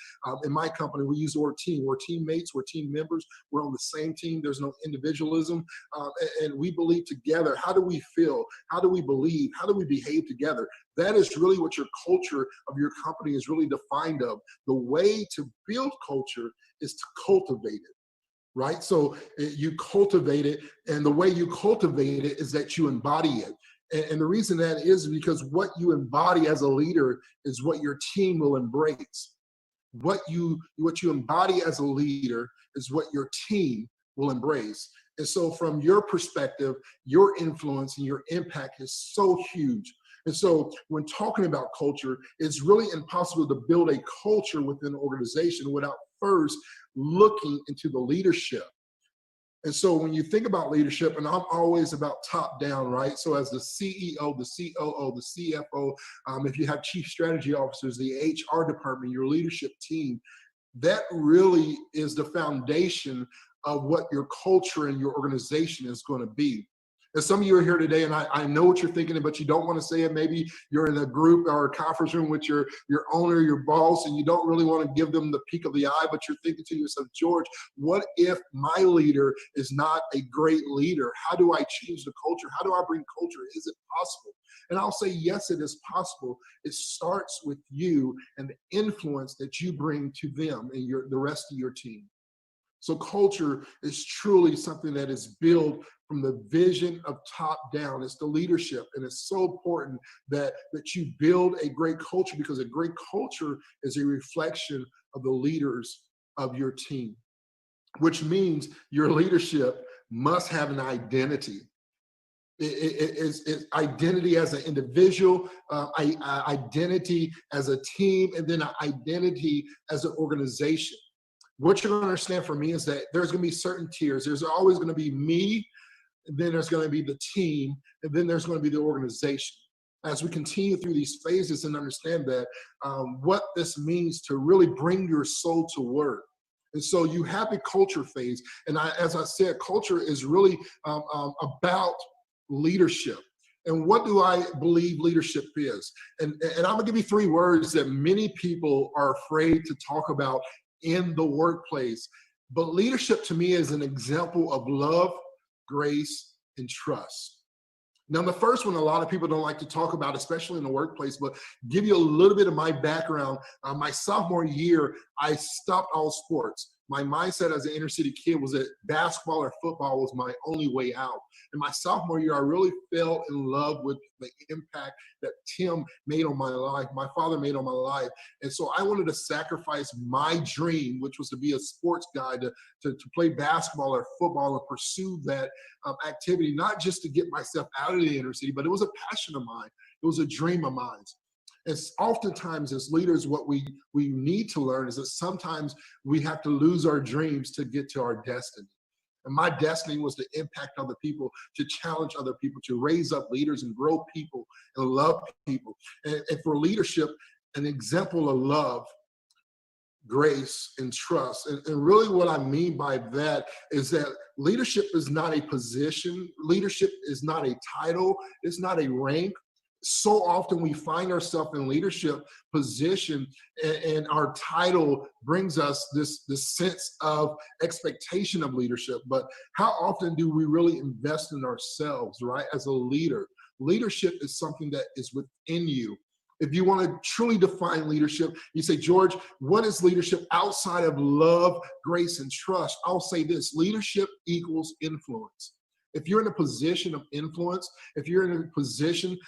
In my company, we use the word team. We're teammates, we're team members, we're on the same team. There's no individualism, and we believe together. How do we feel? How do we believe? How do we behave together? That is really what your culture of your company is really defined of. The way to build culture is to cultivate it, right? So you cultivate it, and the way you cultivate it is that you embody it. And the reason that is because what you embody as a leader is what your team will embrace. What you embody as a leader is what your team will embrace. And so from your perspective, your influence and your impact is so huge. And so when talking about culture, it's really impossible to build a culture within an organization without first looking into the leadership. And so when you think about leadership, and I'm always about top down, right? So as the CEO, the COO, the CFO, if you have chief strategy officers, the HR department, your leadership team, that really is the foundation of what your culture and your organization is going to be. And some of you are here today, and I know what you're thinking, but you don't want to say it. Maybe you're in a group or a conference room with your owner, your boss, and you don't really want to give them the peek of the eye, but you're thinking to yourself, George, what if my leader is not a great leader? How do I change the culture? How do I bring culture? Is it possible? And I'll say, yes, it is possible. It starts with you and the influence that you bring to them and the rest of your team. So culture is truly something that is built from the vision of top down. It's the leadership, and it's so important that you build a great culture, because a great culture is a reflection of the leaders of your team, which means your leadership must have an identity. It's identity as an individual, identity as a team, and then an identity as an organization. What you're going to understand from me is that there's going to be certain tiers. There's always going to be me, and then there's going to be the team, and then there's going to be the organization. As we continue through these phases and understand that, what this means to really bring your soul to work. And so you have the culture phase. And as I said, culture is really about leadership. And what do I believe leadership is? And I'm going to give you 3 words that many people are afraid to talk about in the workplace. But leadership to me is an example of love, grace, and trust. Now, the first one a lot of people don't like to talk about, especially in the workplace, but give you a little bit of my background. My sophomore year, I stopped all sports. My mindset as an inner city kid was that basketball or football was my only way out. In my sophomore year, I really fell in love with the impact that Tim made on my life, my father made on my life. And so I wanted to sacrifice my dream, which was to be a sports guy, to play basketball or football and pursue that activity, not just to get myself out of the inner city, but it was a passion of mine. It was a dream of mine. It's oftentimes as leaders, what we need to learn is that sometimes we have to lose our dreams to get to our destiny. And my destiny was to impact other people, to challenge other people, to raise up leaders and grow people and love people. And for leadership, an example of love, grace, and trust. And really what I mean by that is that leadership is not a position. Leadership is not a title. It's not a rank. so often we find ourselves in leadership position, and our title brings us this sense of expectation of leadership. But how often do we really invest in ourselves, right? As a leader, leadership is something that is within you. If you want to truly define leadership, you say, George, what is leadership outside of love, grace, and trust? I'll say this: leadership equals influence. If you're in a position of influence, if you're in a position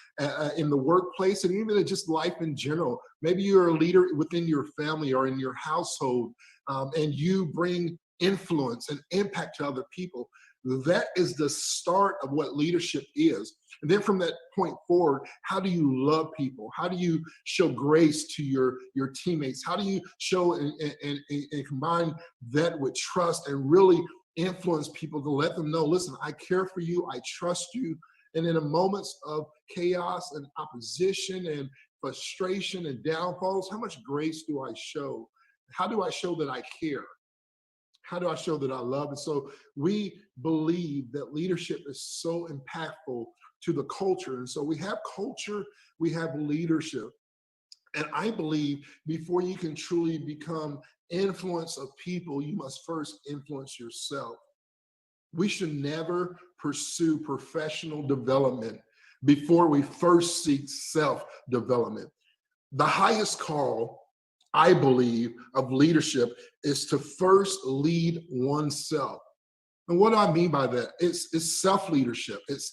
in the workplace, and even in just life in general, maybe you're a leader within your family or in your household, and you bring influence and impact to other people, that is the start of what leadership is. And then from that point forward, how do you love people? How do you show grace to your teammates? How do you show and combine that with trust and really influence people to let them know, listen, I care for you, I trust you. And in the moments of chaos and opposition and frustration and downfalls, how much grace do I show? How do I show that I care? How do I show that I love? And so we believe that leadership is so impactful to the culture. And so we have culture, we have leadership. And I believe before you can truly become influence of people, you must first influence yourself. We should never pursue professional development before we first seek self-development. The highest call, I believe, of leadership is to first lead oneself. And what do I mean by that? It's self-leadership. It's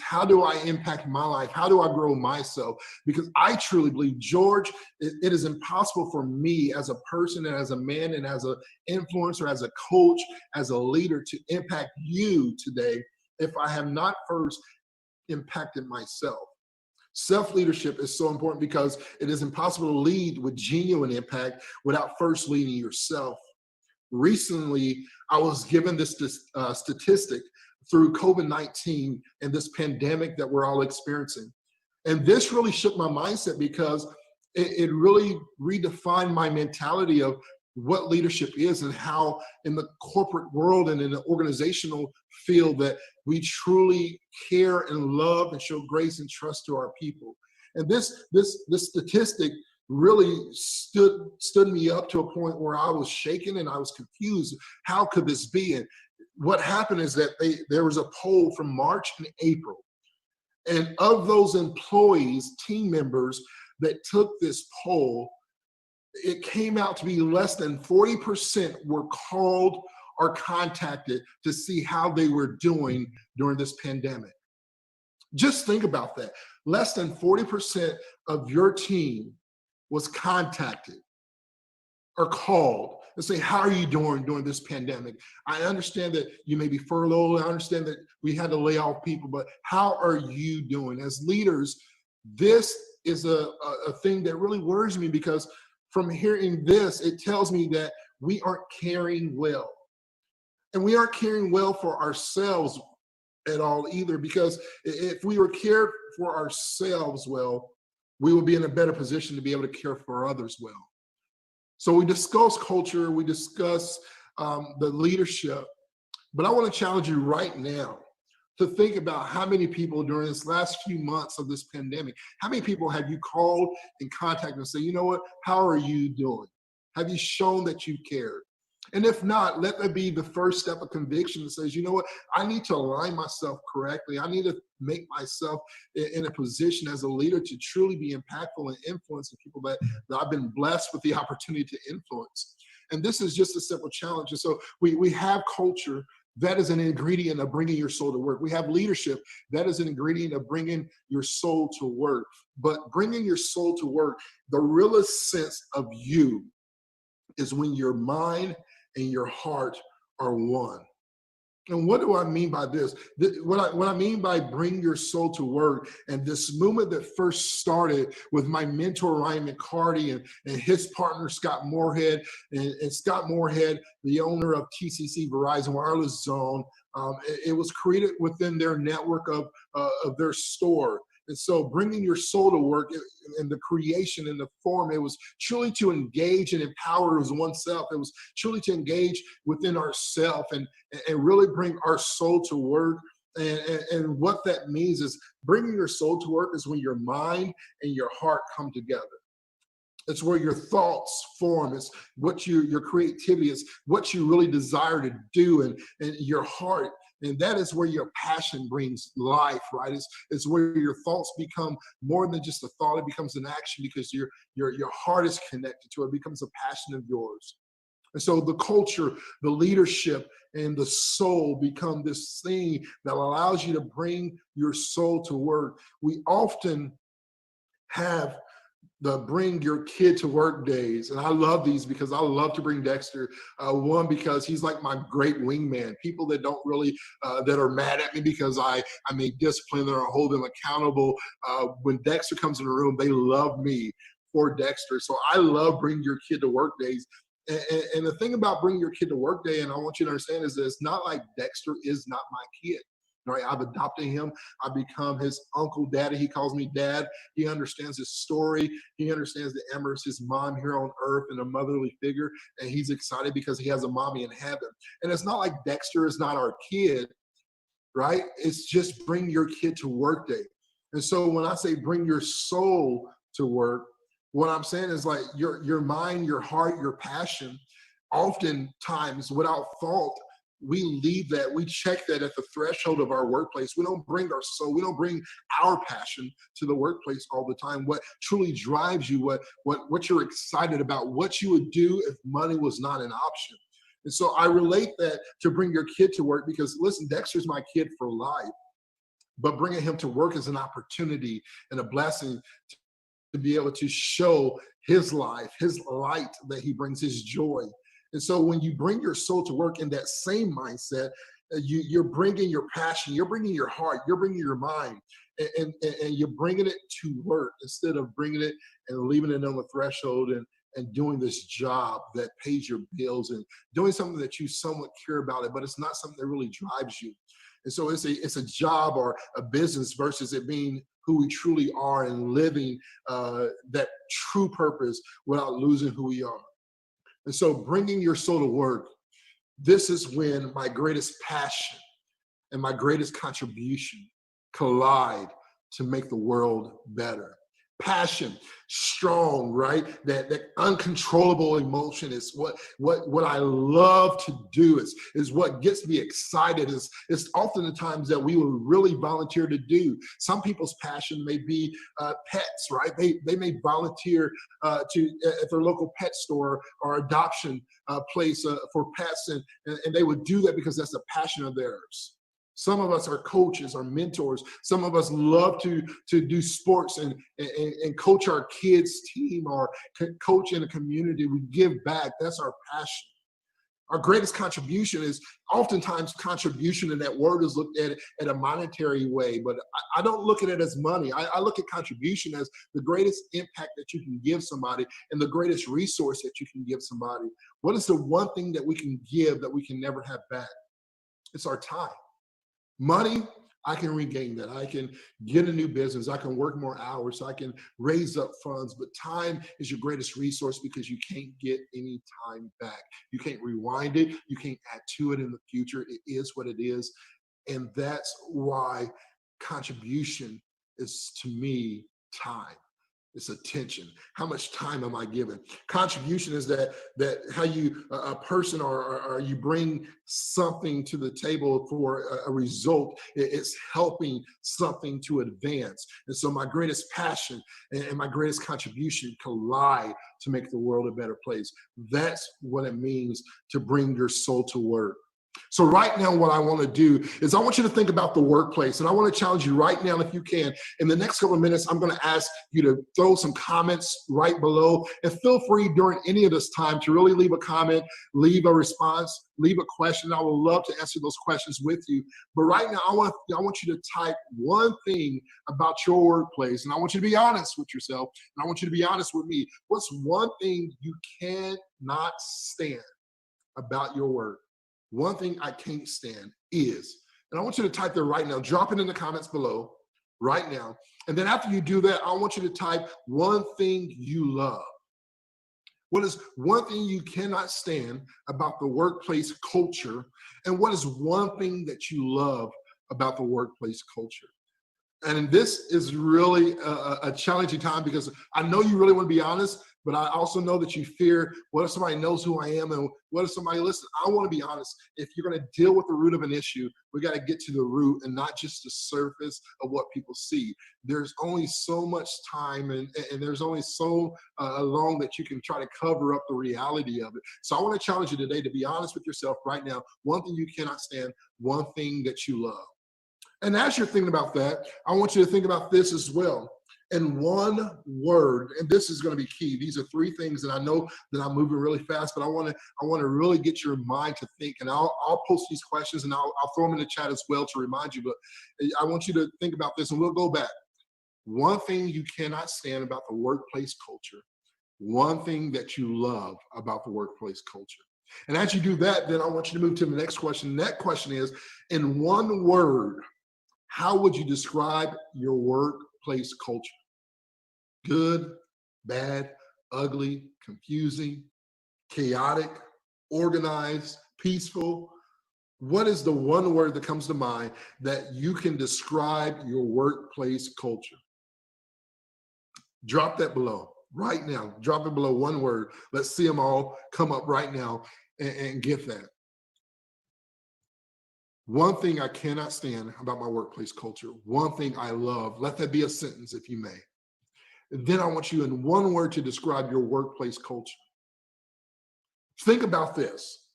how do I impact my life? How do I grow myself? Because I truly believe, George, it is impossible for me as a person and as a man and as an influencer, as a coach, as a leader to impact you today if I have not first impacted myself. Self-leadership is so important because it is impossible to lead with genuine impact without first leading yourself. Recently, I was given this statistic through COVID-19 and this pandemic that we're all experiencing. And this really shook my mindset because it really redefined my mentality of what leadership is and how in the corporate world and in the organizational field that we truly care and love and show grace and trust to our people. And this statistic really stood me up to a point where I was shaken and I was confused. How could this be? And what happened is that there was a poll from March and April. And of those employees, team members that took this poll, it came out to be less than 40% were called or contacted to see how they were doing during this pandemic. Just think about that. Less than 40% of your team was contacted or called and say, how are you doing during this pandemic? I understand that you may be furloughed. I understand that we had to lay off people, but how are you doing? As leaders, this is a thing that really worries me because from hearing this, it tells me that we aren't caring well. And we aren't caring well for ourselves at all either, because if we were cared for ourselves well, we would be in a better position to be able to care for others well. So we discuss culture, we discuss the leadership, but I want to challenge you right now to think about how many people during this last few months of this pandemic, how many people have you called and contacted and say, you know what, how are you doing? Have you shown that you cared? And if not, let that be the first step of conviction that says, you know what, I need to align myself correctly. I need to make myself in a position as a leader to truly be impactful and influencing people that I've been blessed with the opportunity to influence. And this is just a simple challenge. And so we have culture. That is an ingredient of bringing your soul to work. We have leadership. That is an ingredient of bringing your soul to work. But bringing your soul to work, the realest sense of you is when your mind and your heart are one. And what do I mean by this? What I mean by bring your soul to work, and this movement that first started with my mentor, Ryan McCarty, and his partner, Scott Moorhead, and Scott Moorhead, the owner of TCC Verizon Wireless Zone, it was created within their network of their store. And so bringing your soul to work in the creation and the form, it was truly to engage and empower oneself. It was truly to engage within ourselves and really bring our soul to work And what that means is bringing your soul to work is when your mind and your heart come together. It's where your thoughts form. It's what your creativity is, what you really desire to do, and your heart. And that is where your passion brings life, right? It's where your thoughts become more than just a thought. It becomes an action because your heart is connected to it. It becomes a passion of yours. And so the culture, the leadership, and the soul become this thing that allows you to bring your soul to work. We often have the bring your kid to work days. And I love these because I love to bring Dexter. One, because he's like my great wingman. People that don't really, that are mad at me because I may discipline them or hold them accountable. When Dexter comes in the room, they love me for Dexter. So I love bring your kid to work days. And the thing about bring your kid to work day, and I want you to understand, is that it's not like Dexter is not my kid. Right? I've adopted him. I become his uncle, daddy. He calls me dad. He understands his story. He understands that Amber is his mom here on earth and a motherly figure. And he's excited because he has a mommy in heaven. And it's not like Dexter is not our kid, right? It's just bring your kid to work day. And so when I say bring your soul to work, what I'm saying is like your mind, your heart, your passion, oftentimes without fault, we leave that, we check that at the threshold of our workplace. We don't bring our soul, we don't bring our passion to the workplace all the time. What truly drives you, what you're excited about, what you would do if money was not an option. And so I relate that to bring your kid to work because, listen, Dexter's my kid for life, but bringing him to work is an opportunity and a blessing to be able to show his life, his light that he brings, his joy. And so when you bring your soul to work in that same mindset, you're bringing your passion, you're bringing your heart, you're bringing your mind, and you're bringing it to work instead of bringing it and leaving it on the threshold and doing this job that pays your bills and doing something that you somewhat care about it, but it's not something that really drives you. And so it's a job or a business versus it being who we truly are and living that true purpose without losing who we are. And so bringing your soul to work, this is when my greatest passion and my greatest contribution collide to make the world better. Passion, strong, right? That uncontrollable emotion is what I love to do. Is what gets me excited. It's often the times that we will really volunteer to do. Some people's passion may be pets, right? They may volunteer at their local pet store or adoption place for pets, and they would do that because that's a passion of theirs. Some of us are coaches or mentors. Some of us love to do sports and coach our kids' team or coach in a community. We give back. That's our passion. Our greatest contribution is oftentimes contribution, and that word is looked at in a monetary way, but I don't look at it as money. I look at contribution as the greatest impact that you can give somebody and the greatest resource that you can give somebody. What is the one thing that we can give that we can never have back? It's our time. Money, I can regain that. I can get a new business. I can work more hours. I can raise up funds. But time is your greatest resource because you can't get any time back. You can't rewind it. You can't add to it in the future. It is what it is. And that's why contribution is, to me, time. It's attention. How much time am I giving? Contribution is that how you, a person or you bring something to the table for a result. It's helping something to advance. And so my greatest passion and my greatest contribution collide to make the world a better place. That's what it means to bring your soul to work. So right now, what I want to do is I want you to think about the workplace, and I want to challenge you right now, if you can. In the next couple of minutes, I'm going to ask you to throw some comments right below, and feel free during any of this time to really leave a comment, leave a response, leave a question. I would love to answer those questions with you. But right now, I want you to type one thing about your workplace, and I want you to be honest with yourself, and I want you to be honest with me. What's one thing you cannot stand about your work? One thing I can't stand is, and I want you to type that right now. Drop it in the comments below right now. And then after you do that, I want you to type one thing you love. What is one thing you cannot stand about the workplace culture? And what is one thing that you love about the workplace culture. And this is really a challenging time because I know you really want to be honest, but I also know that you fear, what if somebody knows who I am and what if somebody listens? I want to be honest. If you're going to deal with the root of an issue, we got to get to the root and not just the surface of what people see. There's only so much time and there's only so long that you can try to cover up the reality of it. So I want to challenge you today to be honest with yourself right now. One thing you cannot stand, one thing that you love. And as you're thinking about that, I want you to think about this as well. In one word, and this is going to be key. These are three things that I know that I'm moving really fast, but I want to really get your mind to think. And I'll post these questions and I'll throw them in the chat as well to remind you. But I want you to think about this, and we'll go back. One thing you cannot stand about the workplace culture. One thing that you love about the workplace culture. And as you do that, then I want you to move to the next question. That question is, in one word, how would you describe your workplace culture? Good, bad, ugly, confusing, chaotic, organized, peaceful? What is the one word that comes to mind that you can describe your workplace culture? Drop that below right now. Drop it below, one word. Let's see them all come up right now and get that. One thing I cannot stand about my workplace culture. One thing I love. Let that be a sentence if you may. And then I want you in one word to describe your workplace culture. Think about this.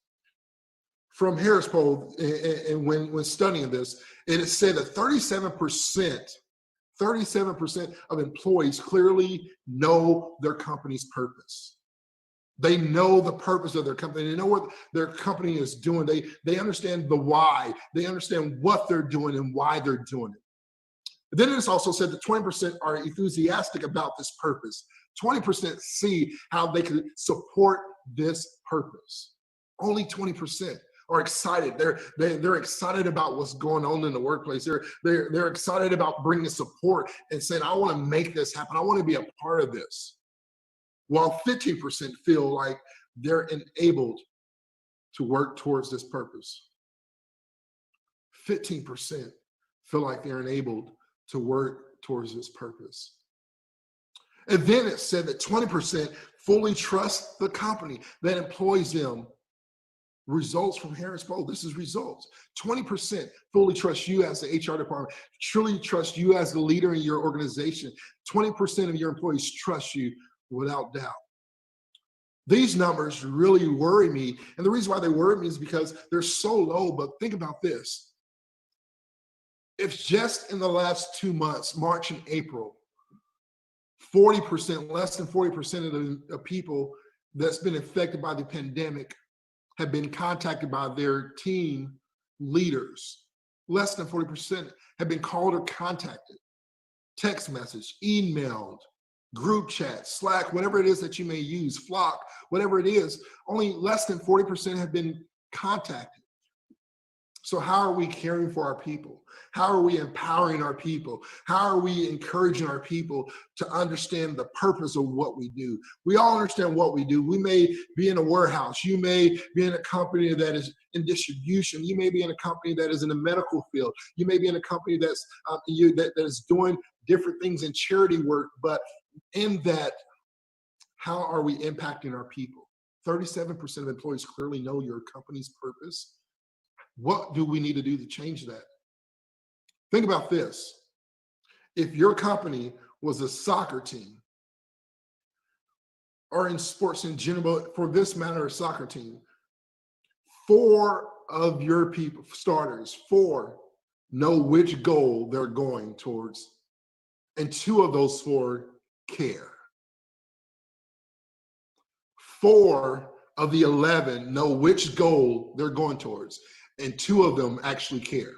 From Harris poll, and when studying this, it is said that 37% of employees clearly know their company's purpose. They know the purpose of their company. They know what their company is doing. They understand the why. They understand what they're doing and why they're doing it. Then it's also said that 20% are enthusiastic about this purpose. 20% see how they can support this purpose. Only 20% are excited. They're excited about what's going on in the workplace. They're excited about bringing support and saying, I want to make this happen. I want to be a part of this. While 15% feel like they're enabled to work towards this purpose. 15% feel like they're enabled to work towards this purpose. And then it said that 20% fully trust the company that employs them. Results from Harris poll. This is results. 20% fully trust you as the HR department, truly trust you as the leader in your organization. 20% of your employees trust you without doubt. These numbers really worry me. And the reason why they worry me is because they're so low. But think about this. If just in the last 2 months, March and April, 40%, less than 40% of the people that's been affected by the pandemic have been contacted by their team leaders. Less than 40% have been called or contacted, text message, emailed, group chat, Slack, whatever it is that you may use, Flock, whatever it is, only less than 40% have been contacted. So how are we caring for our people? How are we empowering our people? How are we encouraging our people to understand the purpose of what we do? We all understand what we do. We may be in a warehouse. You may be in a company that is in distribution. You may be in a company that is in the medical field. You may be in a company that's that is doing different things in charity work. But in that, how are we impacting our people? 37% of employees clearly know your company's purpose. What do we need to do to change that? Think about this. If your company was a soccer team, or in sports in general, for this matter, a soccer team, 4 of your people, starters, 4 know which goal they're going towards, and 2 of those 4 care. 4 of the 11 know which goal they're going towards, and 2 of them actually care.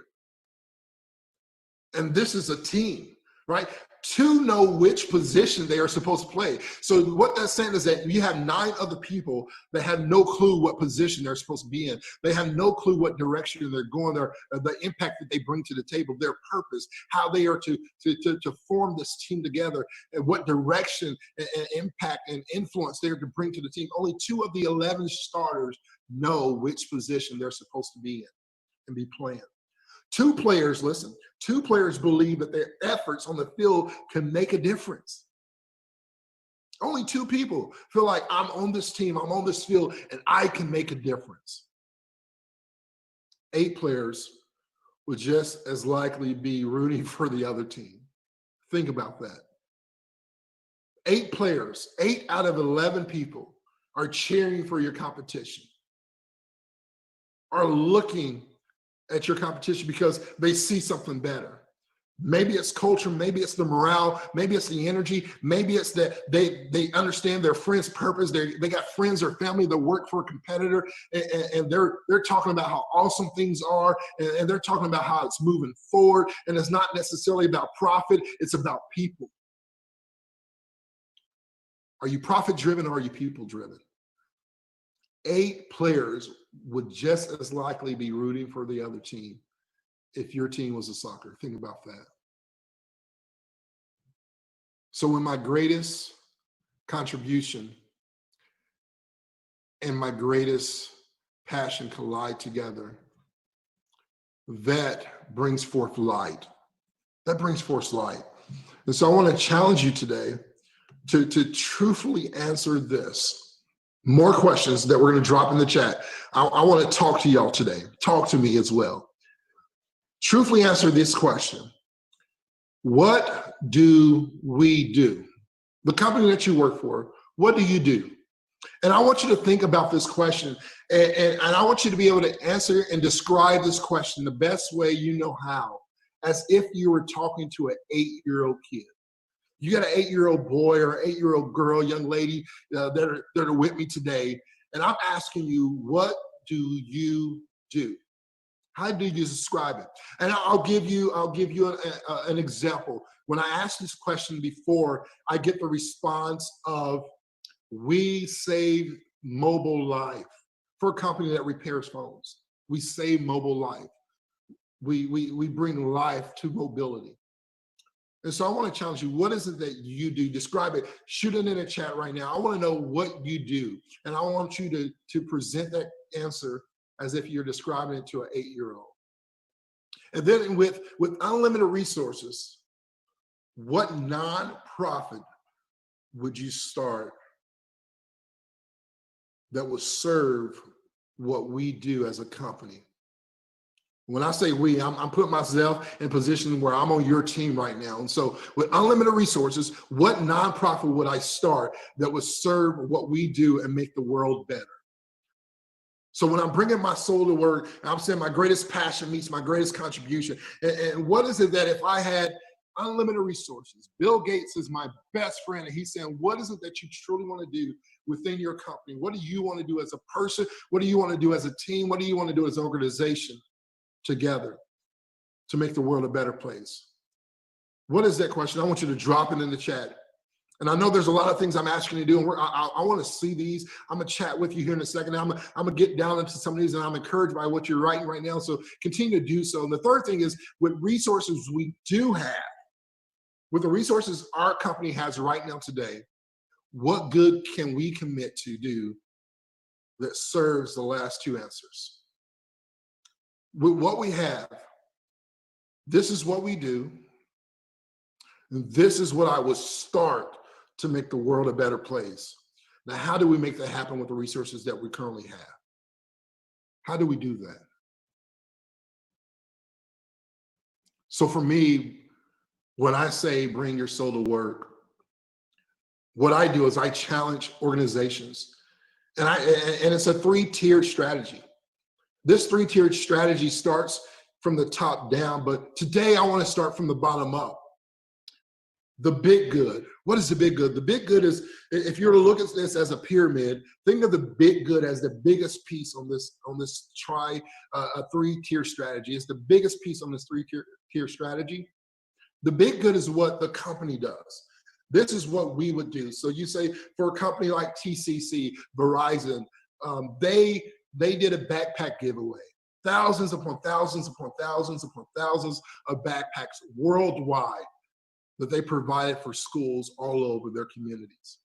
And this is a team, right? 2 know which position they are supposed to play. So what that's saying is that you have 9 other people that have no clue what position they're supposed to be in. They have no clue what direction they're going, the impact that they bring to the table, their purpose, how they are to form this team together, and what direction and impact and influence they are to bring to the team. Only 2 of the 11 starters know which position they're supposed to be in and be playing. 2 players, listen, 2 players believe that their efforts on the field can make a difference. Only 2 people feel like I'm on this team, I'm on this field, and I can make a difference. 8 players would just as likely be rooting for the other team. Think about that. 8 players, 8 out of 11 people are cheering for your competition, are looking at your competition because they see something better. Maybe it's culture, maybe it's the morale, maybe it's the energy, maybe it's that they understand their friend's purpose. They got friends or family that work for a competitor, and they're talking about how awesome things are, and they're talking about how it's moving forward, and it's not necessarily about profit, it's about people. Are you profit driven or are you people driven? 8 players would just as likely be rooting for the other team if your team was a soccer. Think about that. So when my greatest contribution and my greatest passion collide together, that brings forth light. That brings forth light. And so I want to challenge you today to truthfully answer this. More questions that we're going to drop in the chat. I want to talk to y'all today. Talk to me as well. Truthfully answer this question. What do we do? The company that you work for, what do you do? And I want you to think about this question, and I want you to be able to answer and describe this question the best way you know how, as if you were talking to an 8-year-old kid. You got an 8-year-old boy or an 8-year-old girl, young lady that are with me today, and I'm asking you, what do you do? How do you describe it? And I'll give you an example. When I asked this question before, I get the response of, we save mobile life. For a company that repairs phones, we save mobile life. We bring life to mobility. And so I want to challenge you, what is it that you do? Describe it. Shoot it in the chat right now. I want to know what you do. And I want you to present that answer as if you're describing it to an 8-year-old. And then with unlimited resources, what nonprofit would you start that will serve what we do as a company? When I say we, I'm putting myself in a position where I'm on your team right now. And so with unlimited resources, what nonprofit would I start that would serve what we do and make the world better? So when I'm bringing my soul to work, I'm saying my greatest passion meets my greatest contribution. And what is it that if I had unlimited resources, Bill Gates is my best friend, and he's saying, what is it that you truly want to do within your company? What do you want to do as a person? What do you want to do as a team? What do you want to do as an organization together to make the world a better place? What is that question? I want you to drop it in the chat. And I know there's a lot of things I'm asking you to do, and I want to see these. I'm going to chat with you here in a second. I'm going to get down into some of these, and I'm encouraged by what you're writing right now, so continue to do so. And the third thing is, with resources we do have, with the resources our company has right now today, what good can we commit to do that serves the last 2 answers? With what we have, this is what we do, and this is what I would start to make the world a better place. Now, how do we make that happen with the resources that we currently have? How do we do that? So for me, when I say bring your soul to work, what I do is I challenge organizations, and it's a 3-tiered strategy. This 3-tiered strategy starts from the top down, but today I want to start from the bottom up. The big good. What is the big good? The big good is, if you were to look at this as a pyramid, think of the big good as the biggest piece on this 3-tier strategy. It's the biggest piece on this 3-tier strategy. The big good is what the company does. This is what we would do. So you say, for a company like TCC, Verizon, they did a backpack giveaway. Thousands upon thousands upon thousands upon thousands of backpacks worldwide that they provided for schools all over their communities.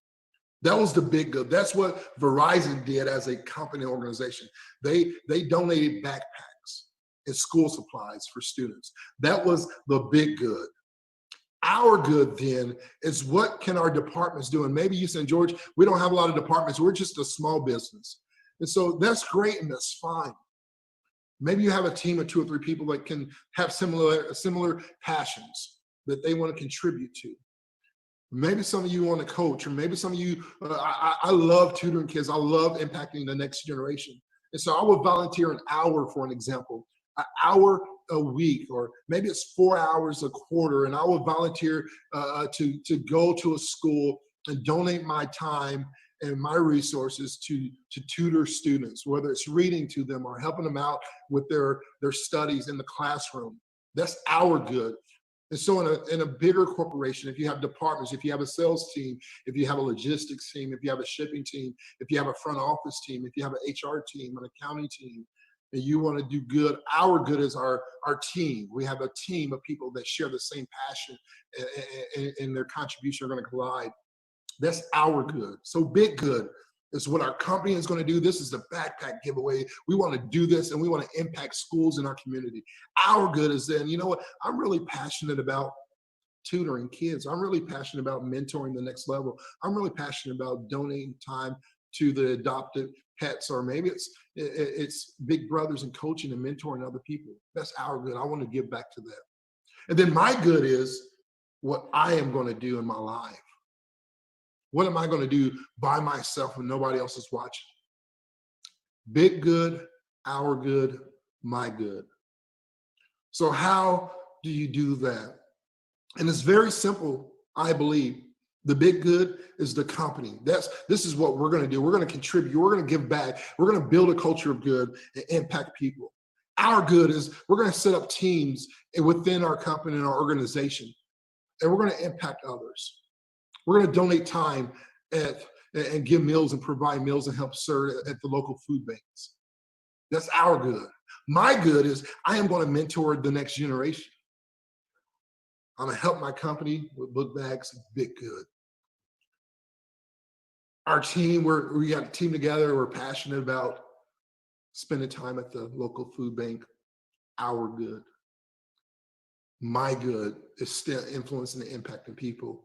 That was the big good. That's what Verizon did as a company organization. They donated backpacks. and school supplies for students. That was the big good. Our good then is what can our departments do? And maybe you said, George, we don't have a lot of departments. We're just a small business. And so that's great and that's fine. Maybe you have a team of 2 or 3 people that can have similar passions that they want to contribute to. Maybe some of you want to coach, or maybe some of you, I love tutoring kids. I love impacting the next generation. And so I would volunteer an hour, for an example, an hour a week, or maybe it's 4 hours a quarter. And I would volunteer to go to a school and donate my time and my resources to tutor students, whether it's reading to them or helping them out with their studies in the classroom. That's our good. And so in a bigger corporation, if you have departments, if you have a sales team, if you have a logistics team, if you have a shipping team, if you have a front office team, if you have an HR team, an accounting team, and you want to do good, our good is our team. We have a team of people that share the same passion, and their contribution are going to collide. That's our good. So big good is what our company is going to do. This is the backpack giveaway. We want to do this, and we want to impact schools in our community. Our good is then, you know what? I'm really passionate about tutoring kids. I'm really passionate about mentoring the next level. I'm really passionate about donating time to the adopted pets, or maybe it's big brothers and coaching and mentoring other people. That's our good. I want to give back to that. And then my good is what I am going to do in my life. What am I going to do by myself when nobody else is watching? Big good, our good, my good. So how do you do that? And it's very simple, I believe. The big good is the company. This is what we're going to do. We're going to contribute. We're going to give back. We're going to build a culture of good and impact people. Our good is we're going to set up teams within our company and our organization, and we're going to impact others. We're going to donate time and give meals and provide meals and help serve at the local food banks. That's our good. My good is I am going to mentor the next generation. I'm going to help my company with book bags, big good. Our team, we got a team together. We're passionate about spending time at the local food bank, our good. My good is still influencing and impacting people.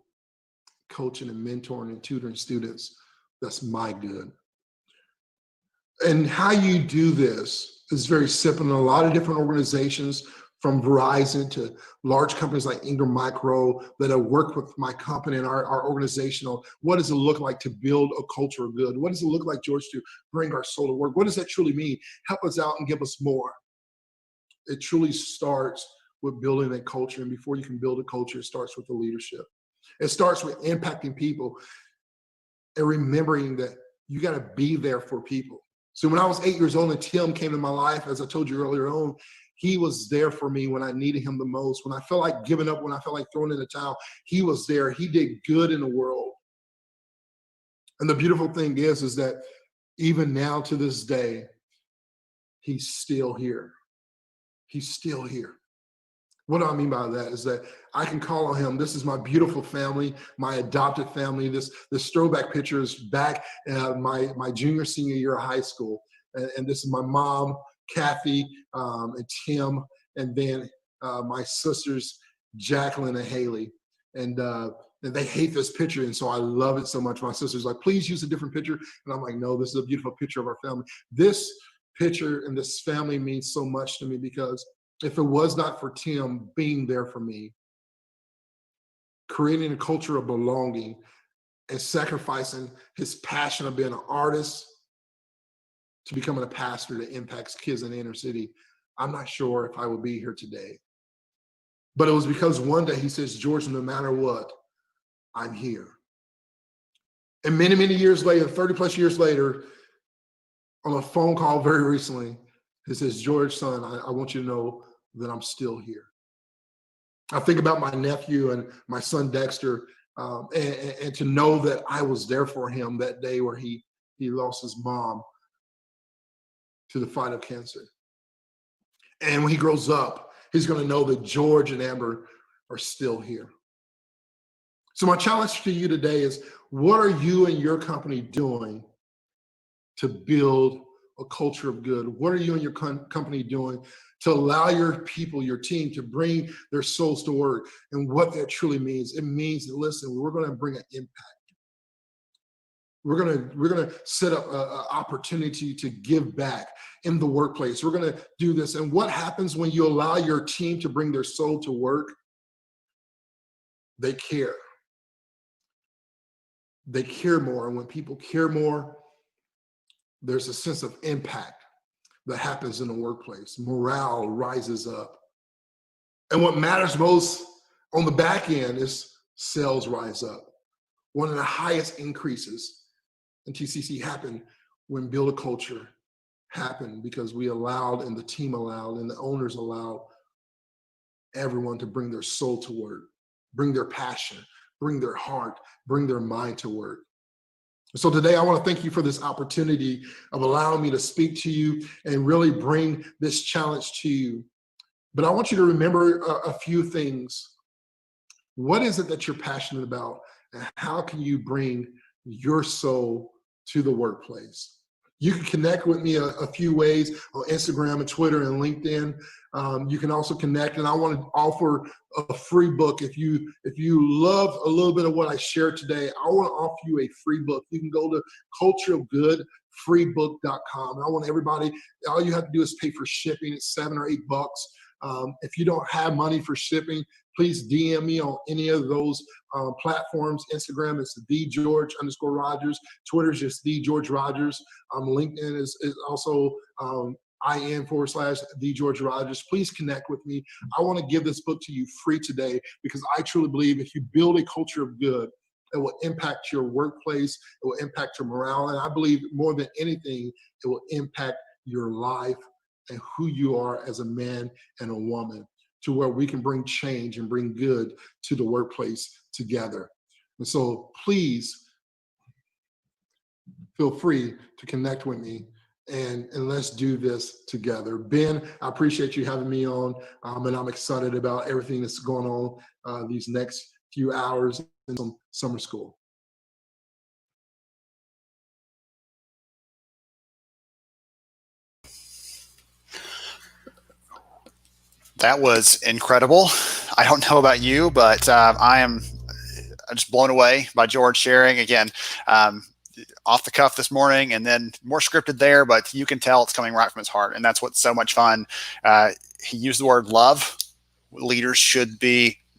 Coaching and mentoring and tutoring students, that's my good. And how you do this is very simple. In a lot of different organizations, from Verizon to large companies like Ingram Micro that have worked with my company and our organizational, what does it look like to build a culture of good? What does it look like, George, to bring our soul to work? What does that truly mean? Help us out and give us more. It truly starts with building a culture. And before you can build a culture, it starts with the leadership. It starts with impacting people and remembering that you got to be there for people. So when I was 8 years old and Tim came to my life, as I told you earlier on, he was there for me when I needed him the most. When I felt like giving up, when I felt like throwing in the towel, he was there. He did good in the world. And the beautiful thing is that even now to this day, he's still here. He's still here. What do I mean by that is that I can call on him. This is my beautiful family, my adopted family. This throwback picture is back my junior, senior year of high school. And this is my mom, Kathy, and Tim, and then my sisters, Jacqueline and Haley. And they hate this picture, and so I love it so much. My sister's like, please use a different picture. And I'm like, no, this is a beautiful picture of our family. This picture and this family means so much to me, because if it was not for Tim being there for me, creating a culture of belonging and sacrificing his passion of being an artist to becoming a pastor that impacts kids in the inner city, I'm not sure if I would be here today. But it was because one day he says, George, no matter what, I'm here. And many, many years later, 30 plus years later, on a phone call very recently, he says, George, son, I want you to know that I'm still here. I think about my nephew and my son, Dexter, and to know that I was there for him that day where he lost his mom to the fight of cancer. And when he grows up, he's going to know that George and Amber are still here. So my challenge to you today is, what are you and your company doing to build a culture of good? What are you and your company doing to allow your people, your team, to bring their souls to work. And what that truly means, it means that, listen, we're going to bring an impact. We're gonna set up an opportunity to give back in the workplace. We're gonna do this. And what happens when you allow your team to bring their soul to work? They care. They care more. And when people care more, there's a sense of impact that happens in the workplace. Morale rises up. And what matters most on the back end is sales rise up. One of the highest increases in TCC happened when Build a Culture happened, because we allowed, and the team allowed, and the owners allowed everyone to bring their soul to work, bring their passion, bring their heart, bring their mind to work. So today I want to thank you for this opportunity of allowing me to speak to you and really bring this challenge to you. But I want you to remember a few things. What is it that you're passionate about, and how can you bring your soul to the workplace? You can connect with me a few ways on Instagram and Twitter and LinkedIn. You can also connect, and I want to offer a free book. If you love a little bit of what I shared today, I want to offer you a free book. You can go to cultureofgoodfreebook.com. And I want everybody, all you have to do is pay for shipping. It's $7 or $8. If you don't have money for shipping, please DM me on any of those platforms. Instagram is @thegeorge_Rogers. Twitter is just @thegeorgerogers. LinkedIn is also IN/thegeorgerogers. Please connect with me. I want to give this book to you free today, because I truly believe if you build a culture of good, it will impact your workplace, it will impact your morale, and I believe more than anything, it will impact your life and who you are as a man and a woman, to where we can bring change and bring good to the workplace together. And so please feel free to connect with me, and let's do this together. Ben, I appreciate you having me on, and I'm excited about everything that's going on these next few hours in summer school. That was incredible. I don't know about you, but I am just blown away by George sharing. Again, off the cuff this morning, and then more scripted there, but you can tell it's coming right from his heart, and that's what's so much fun. He used the word love. Leaders should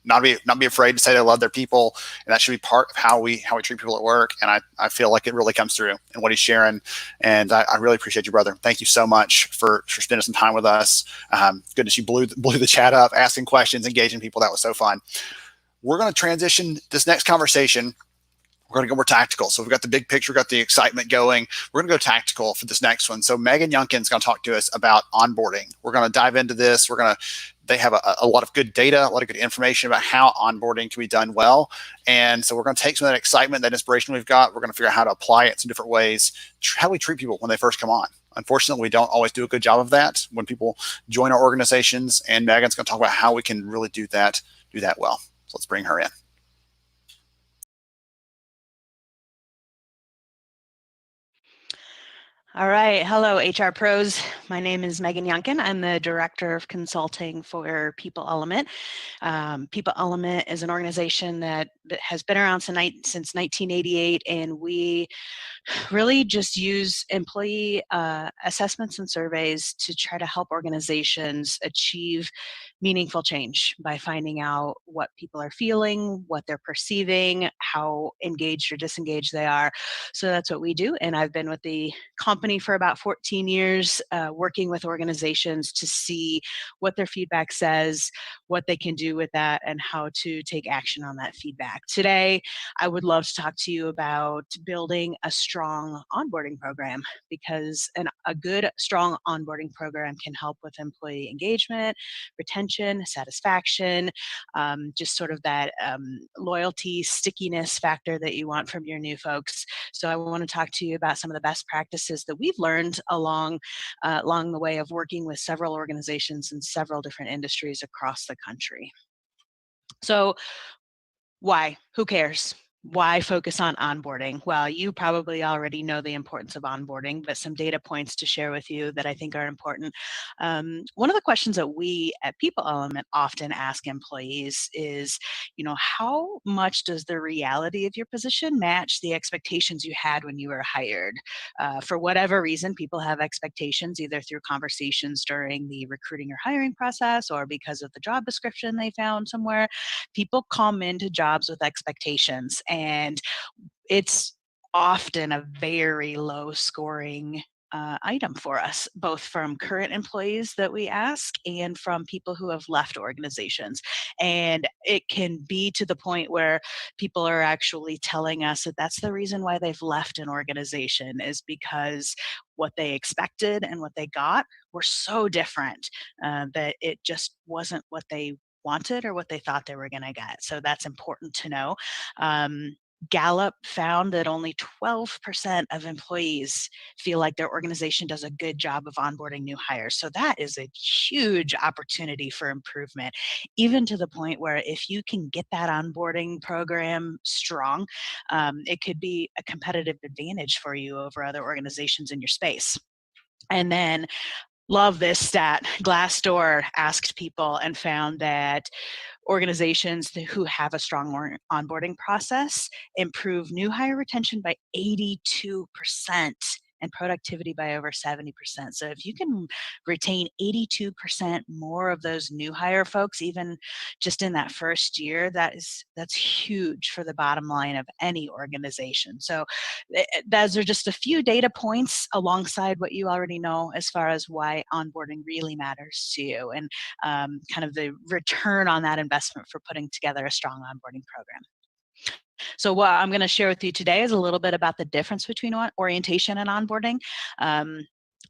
not be afraid to say they love their people, and that should be part of how we treat people at work. And I feel like it really comes through in what he's sharing, and I really appreciate you, brother. Thank you so much for spending some time with us. Goodness, you blew the chat up, asking questions, engaging people. That was so fun. We're going to transition this next conversation. We're going to go more tactical. So we've got the big picture, we've got the excitement going. We're going to go tactical for this next one. So Megan Youngkin's going to talk to us about onboarding. We're going to dive into this. They have a lot of good data, a lot of good information about how onboarding can be done well. And so we're going to take some of that excitement, that inspiration we've got. We're going to figure out how to apply it in some different ways, how we treat people when they first come on. Unfortunately, we don't always do a good job of that when people join our organizations. And Megan's going to talk about how we can really do that well. So let's bring her in. All right. Hello, HR pros. My name is Megan Youngkin. I'm the Director of Consulting for People Element. People Element is an organization that has been around since 1988, and we really just use employee assessments and surveys to try to help organizations achieve meaningful change by finding out what people are feeling, what they're perceiving, how engaged or disengaged they are. So that's what we do. And I've been with the company for about 14 years, working with organizations to see what their feedback says, what they can do with that, and how to take action on that feedback. Today, I would love to talk to you about building a strong onboarding program, because a good, strong onboarding program can help with employee engagement, retention, satisfaction, just sort of that loyalty, stickiness factor that you want from your new folks. So I want to talk to you about some of the best practices that we've learned along the way of working with several organizations in several different industries across the country. So why? Who cares? Why focus on onboarding? Well, you probably already know the importance of onboarding, but some data points to share with you that I think are important. One of the questions that we at People Element often ask employees is, how much does the reality of your position match the expectations you had when you were hired? For whatever reason, people have expectations either through conversations during the recruiting or hiring process or because of the job description they found somewhere. People come into jobs with expectations, and it's often a very low scoring item for us, both from current employees that we ask and from people who have left organizations. And it can be to the point where people are actually telling us that that's the reason why they've left an organization, is because what they expected and what they got were so different that it just wasn't what they wanted or what they thought they were going to get. So that's important to know. Gallup found that only 12% of employees feel like their organization does a good job of onboarding new hires. So that is a huge opportunity for improvement, even to the point where if you can get that onboarding program strong, it could be a competitive advantage for you over other organizations in your space. And then, love this stat, Glassdoor asked people and found that organizations who have a strong onboarding process improve new hire retention by 82% and productivity by over 70%. So if you can retain 82% more of those new hire folks, even just in that first year, that's huge for the bottom line of any organization. So those are just a few data points alongside what you already know as far as why onboarding really matters to you, and kind of the return on that investment for putting together a strong onboarding program. So what I'm going to share with you today is a little bit about the difference between orientation and onboarding.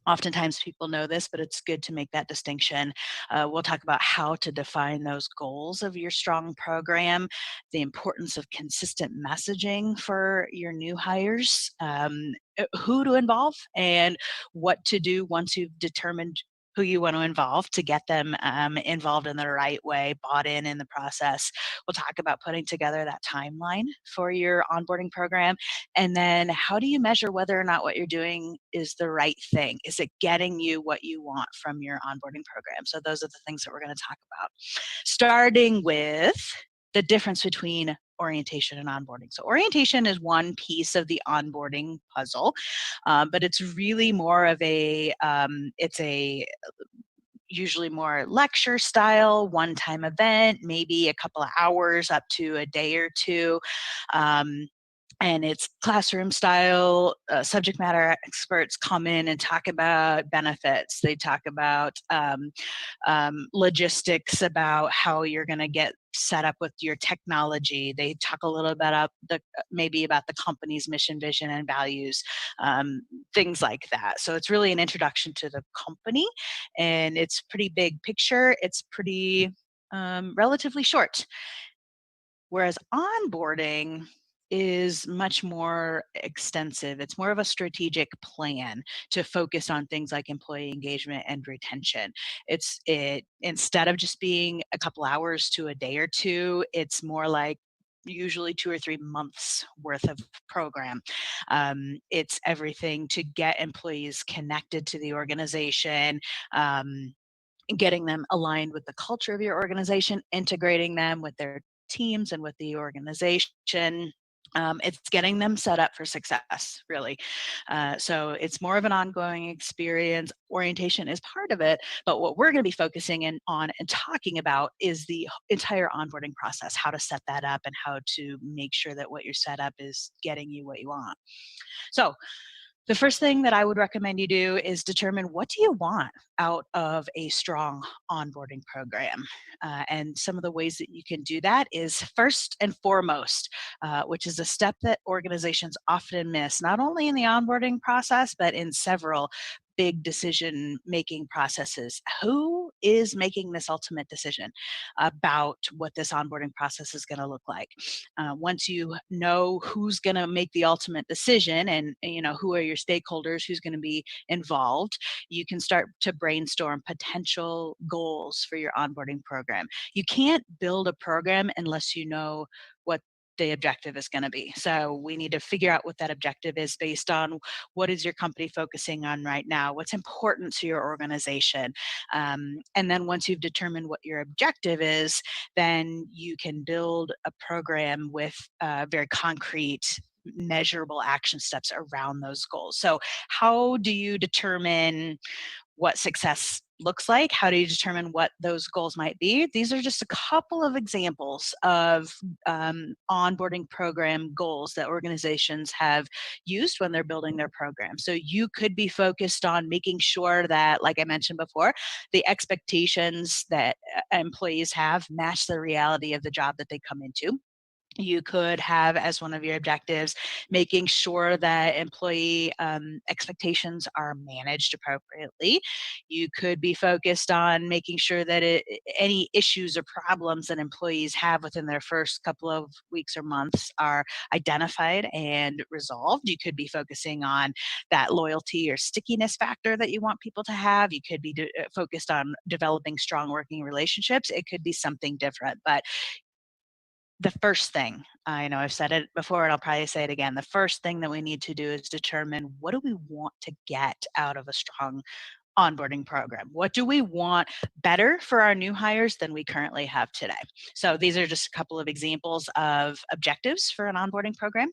Oftentimes people know this, but it's good to make that distinction. We'll talk about how to define those goals of your strong program, the importance of consistent messaging for your new hires, who to involve, and what to do once you've determined who you want to involve to get them involved in the right way, bought in the process. We'll talk about putting together that timeline for your onboarding program. And then how do you measure whether or not what you're doing is the right thing? Is it getting you what you want from your onboarding program? So those are the things that we're going to talk about. Starting with the difference between orientation and onboarding. So orientation is one piece of the onboarding puzzle, but it's really more of it's a usually more lecture style, one-time event, maybe a couple of hours up to a day or two. And it's classroom style. Subject matter experts come in and talk about benefits. They talk about logistics, about how you're going to get set up with your technology. They talk a little bit about maybe about the company's mission, vision, and values, things like that. So it's really an introduction to the company, and it's pretty big picture. It's pretty relatively short. Whereas onboarding is much more extensive. It's more of a strategic plan to focus on things like employee engagement and retention. Instead of just being a couple hours to a day or two, it's more like usually 2 or 3 months worth of program. It's everything to get employees connected to the organization, getting them aligned with the culture of your organization, integrating them with their teams and with the organization. It's getting them set up for success, really. So it's more of an ongoing experience. Orientation is part of it, but what we're going to be focusing on and talking about is the entire onboarding process, how to set that up and how to make sure that what you're set up is getting you what you want. So the first thing that I would recommend you do is determine, what do you want out of a strong onboarding program? And some of the ways that you can do that is first and foremost, which is a step that organizations often miss, not only in the onboarding process, but in several big decision-making processes. Who is making this ultimate decision about what this onboarding process is going to look like? Once you know who's going to make the ultimate decision, and who are your stakeholders, who's going to be involved, you can start to brainstorm potential goals for your onboarding program. You can't build a program unless you know what the objective is going to be. So we need to figure out what that objective is based on what is your company focusing on right now, what's important to your organization. And then once you've determined what your objective is, then you can build a program with very concrete, measurable action steps around those goals. So how do you determine what success looks like? How do you determine what those goals might be? These are just a couple of examples of onboarding program goals that organizations have used when they're building their program. So you could be focused on making sure that, like I mentioned before, the expectations that employees have match the reality of the job that they come into. You could have as one of your objectives making sure that employee expectations are managed appropriately. You could be focused on making sure that any issues or problems that employees have within their first couple of weeks or months are identified and resolved. You could be focusing on that loyalty or stickiness factor that you want people to have. You could be focused on developing strong working relationships. It could be something different, but the first thing, I know I've said it before and I'll probably say it again, the first thing that we need to do is determine, what do we want to get out of a strong onboarding program? What do we want better for our new hires than we currently have today? So these are just a couple of examples of objectives for an onboarding program.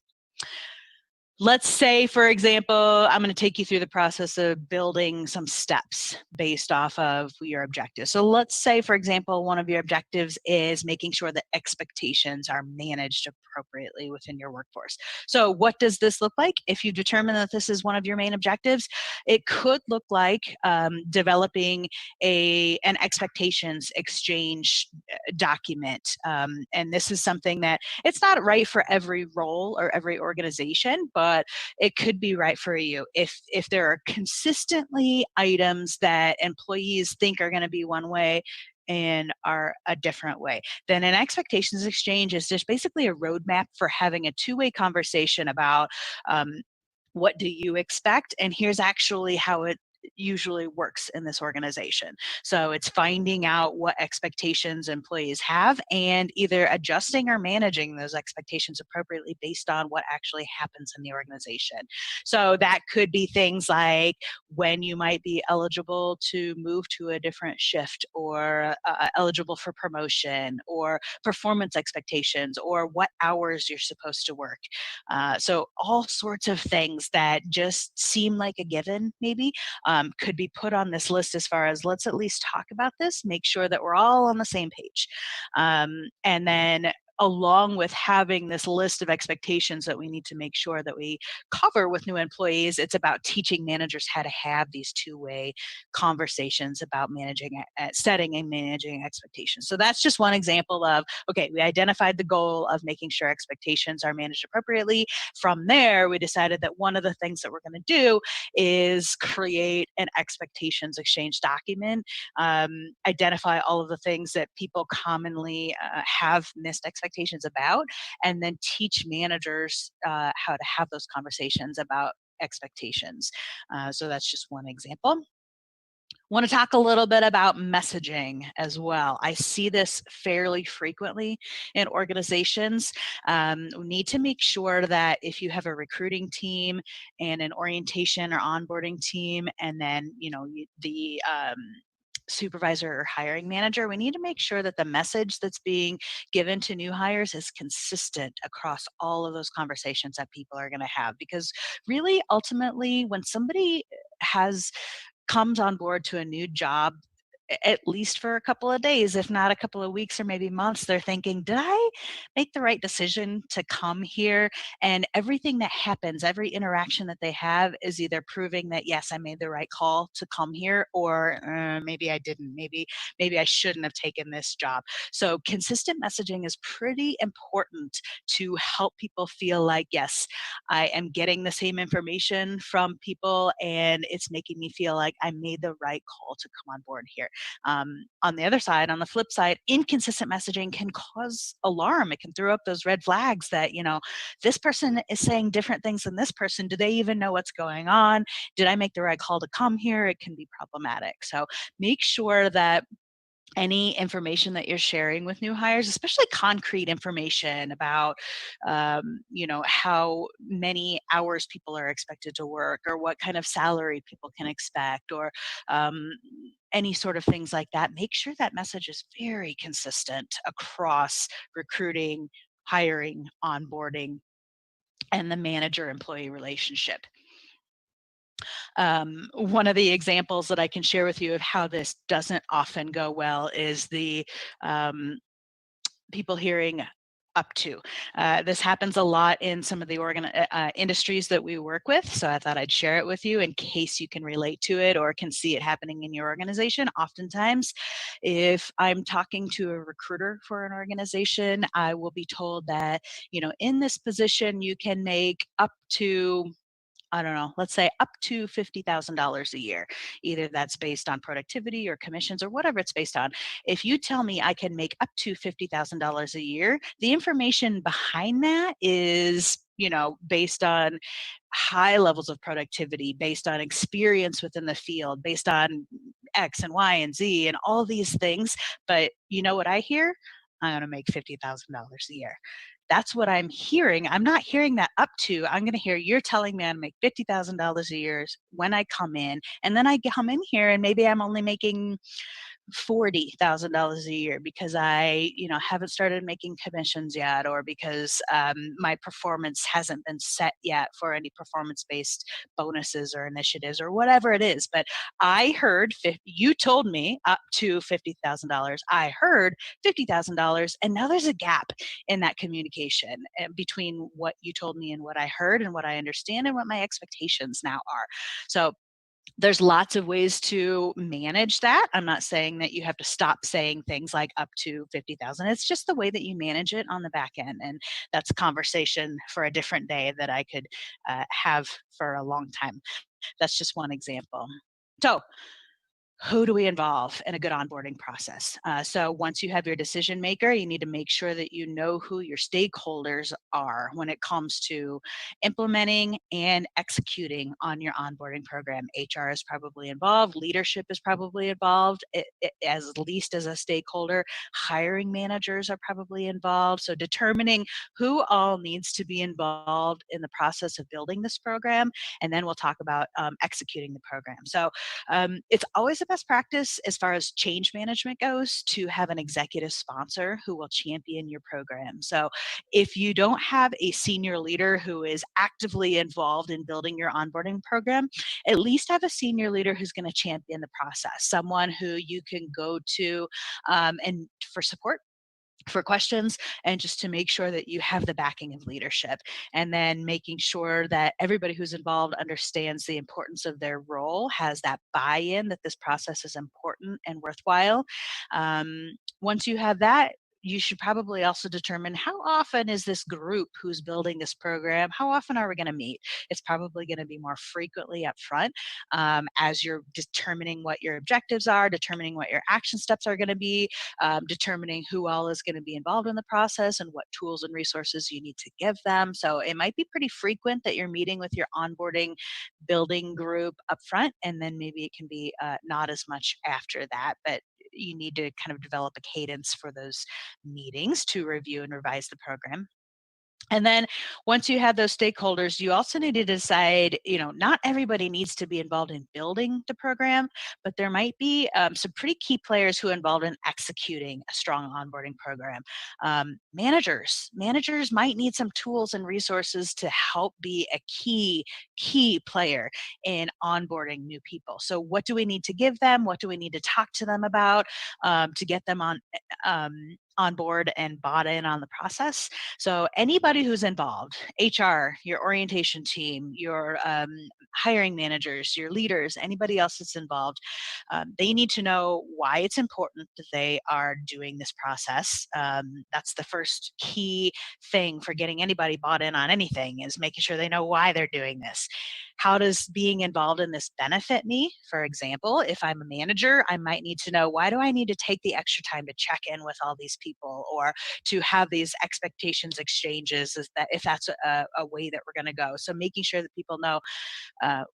Let's say, for example, I'm going to take you through the process of building some steps based off of your objectives. So let's say, for example, one of your objectives is making sure that expectations are managed appropriately within your workforce. So what does this look like? If you determine that this is one of your main objectives, it could look like developing an expectations exchange document. And this is something that it's not right for every role or every organization, but it could be right for you. If there are consistently items that employees think are going to be one way and are a different way, then an expectations exchange is just basically a roadmap for having a two-way conversation about what do you expect, and here's actually how it usually works in this organization. So it's finding out what expectations employees have and either adjusting or managing those expectations appropriately based on what actually happens in the organization. So that could be things like when you might be eligible to move to a different shift, or eligible for promotion, or performance expectations, or what hours you're supposed to work. So all sorts of things that just seem like a given maybe could be put on this list as far as, let's at least talk about this, make sure that we're all on the same page. And then along with having this list of expectations that we need to make sure that we cover with new employees, it's about teaching managers how to have these two-way conversations about setting and managing expectations. So that's just one example of, okay, we identified the goal of making sure expectations are managed appropriately. From there, we decided that one of the things that we're going to do is create an expectations exchange document, identify all of the things that people commonly have missed expectations about, and then teach managers how to have those conversations about expectations. So that's just one example. Want to talk a little bit about messaging as well. I see this fairly frequently in organizations. We need to make sure that if you have a recruiting team and an orientation or onboarding team, and then the supervisor or hiring manager, we need to make sure that the message that's being given to new hires is consistent across all of those conversations that people are going to have. Because really, ultimately, when somebody comes on board to a new job, at least for a couple of days, if not a couple of weeks or maybe months, they're thinking, did I make the right decision to come here? And everything that happens, every interaction that they have is either proving that, yes, I made the right call to come here, or maybe I didn't. Maybe I shouldn't have taken this job. So consistent messaging is pretty important to help people feel like, yes, I am getting the same information from people, and it's making me feel like I made the right call to come on board here. On the other side, on the flip side, inconsistent messaging can cause alarm. It can throw up those red flags that, this person is saying different things than this person. Do they even know what's going on? Did I make the right call to come here? It can be problematic. So make sure that any information that you're sharing with new hires, especially concrete information about, how many hours people are expected to work, or what kind of salary people can expect, or any sort of things like that. Make sure that message is very consistent across recruiting, hiring, onboarding, and the manager-employee relationship. One of the examples that I can share with you of how this doesn't often go well is the people hearing up to. This happens a lot in some of the industries that we work with, so I thought I'd share it with you in case you can relate to it or can see it happening in your organization. Oftentimes, if I'm talking to a recruiter for an organization, I will be told that, in this position, you can make up to, I don't know, let's say up to $50,000 a year. Either that's based on productivity or commissions or whatever it's based on. If you tell me I can make up to $50,000 a year, the information behind that is, based on high levels of productivity, based on experience within the field, based on X and Y and Z and all these things. But you know what I hear? I'm going to make $50,000 a year. That's what I'm hearing. I'm not hearing that up to. I'm going to hear you're telling me I make $50,000 a year when I come in, and then I come in here and maybe I'm only making $40,000 a year because I, haven't started making commissions yet, or because my performance hasn't been set yet for any performance-based bonuses or initiatives or whatever it is. But I heard, you told me up to $50,000. I heard $50,000, and now there's a gap in that communication between what you told me and what I heard and what I understand and what my expectations now are. So there's lots of ways to manage that. I'm not saying that you have to stop saying things like up to 50,000. It's just the way that you manage it on the back end. And that's a conversation for a different day that I could have for a long time. That's just one example. So who do we involve in a good onboarding process? So once you have your decision maker, you need to make sure that you know who your stakeholders are when it comes to implementing and executing on your onboarding program. HR is probably involved, leadership is probably involved, as least as a stakeholder. Hiring managers are probably involved. So determining who all needs to be involved in the process of building this program, and then we'll talk about executing the program. So it's always a best practice as far as change management goes to have an executive sponsor who will champion your program. So if you don't have a senior leader who is actively involved in building your onboarding program, at least have a senior leader who's going to champion the process, someone who you can go to and for support, for questions, and just to make sure that you have the backing of leadership, and then making sure that everybody who's involved understands the importance of their role, has that buy-in that this process is important and worthwhile. Once you have that, you should probably also determine how often is this group who's building this program, how often are we going to meet? It's probably going to be more frequently up front as you're determining what your objectives are, determining what your action steps are going to be, determining who all is going to be involved in the process and what tools and resources you need to give them. So it might be pretty frequent that you're meeting with your onboarding building group up front, and then maybe it can be not as much after that, but you need to kind of develop a cadence for those meetings to review and revise the program. And then once you have those stakeholders, you also need to decide, not everybody needs to be involved in building the program, but there might be some pretty key players who are involved in executing a strong onboarding program. Managers might need some tools and resources to help be a key player in onboarding new people. So what do we need to give them? What do we need to talk to them about to get them on board and bought in on the process? So anybody who's involved, HR, your orientation team, your hiring managers, your leaders, anybody else that's involved, they need to know why it's important that they are doing this process. That's the first key thing for getting anybody bought in on anything, is making sure they know why they're doing this. How does being involved in this benefit me? For example, if I'm a manager, I might need to know, why do I need to take the extra time to check in with all these people, or to have these expectations exchanges, if that's a way that we're going to go. So making sure that people know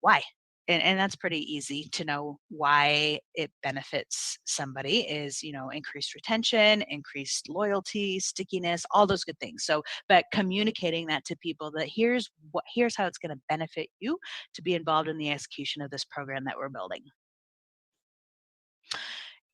why. and that's pretty easy to know why it benefits somebody is, increased retention, increased loyalty, stickiness, all those good things. So, but communicating that to people that here's how it's going to benefit you to be involved in the execution of this program that we're building.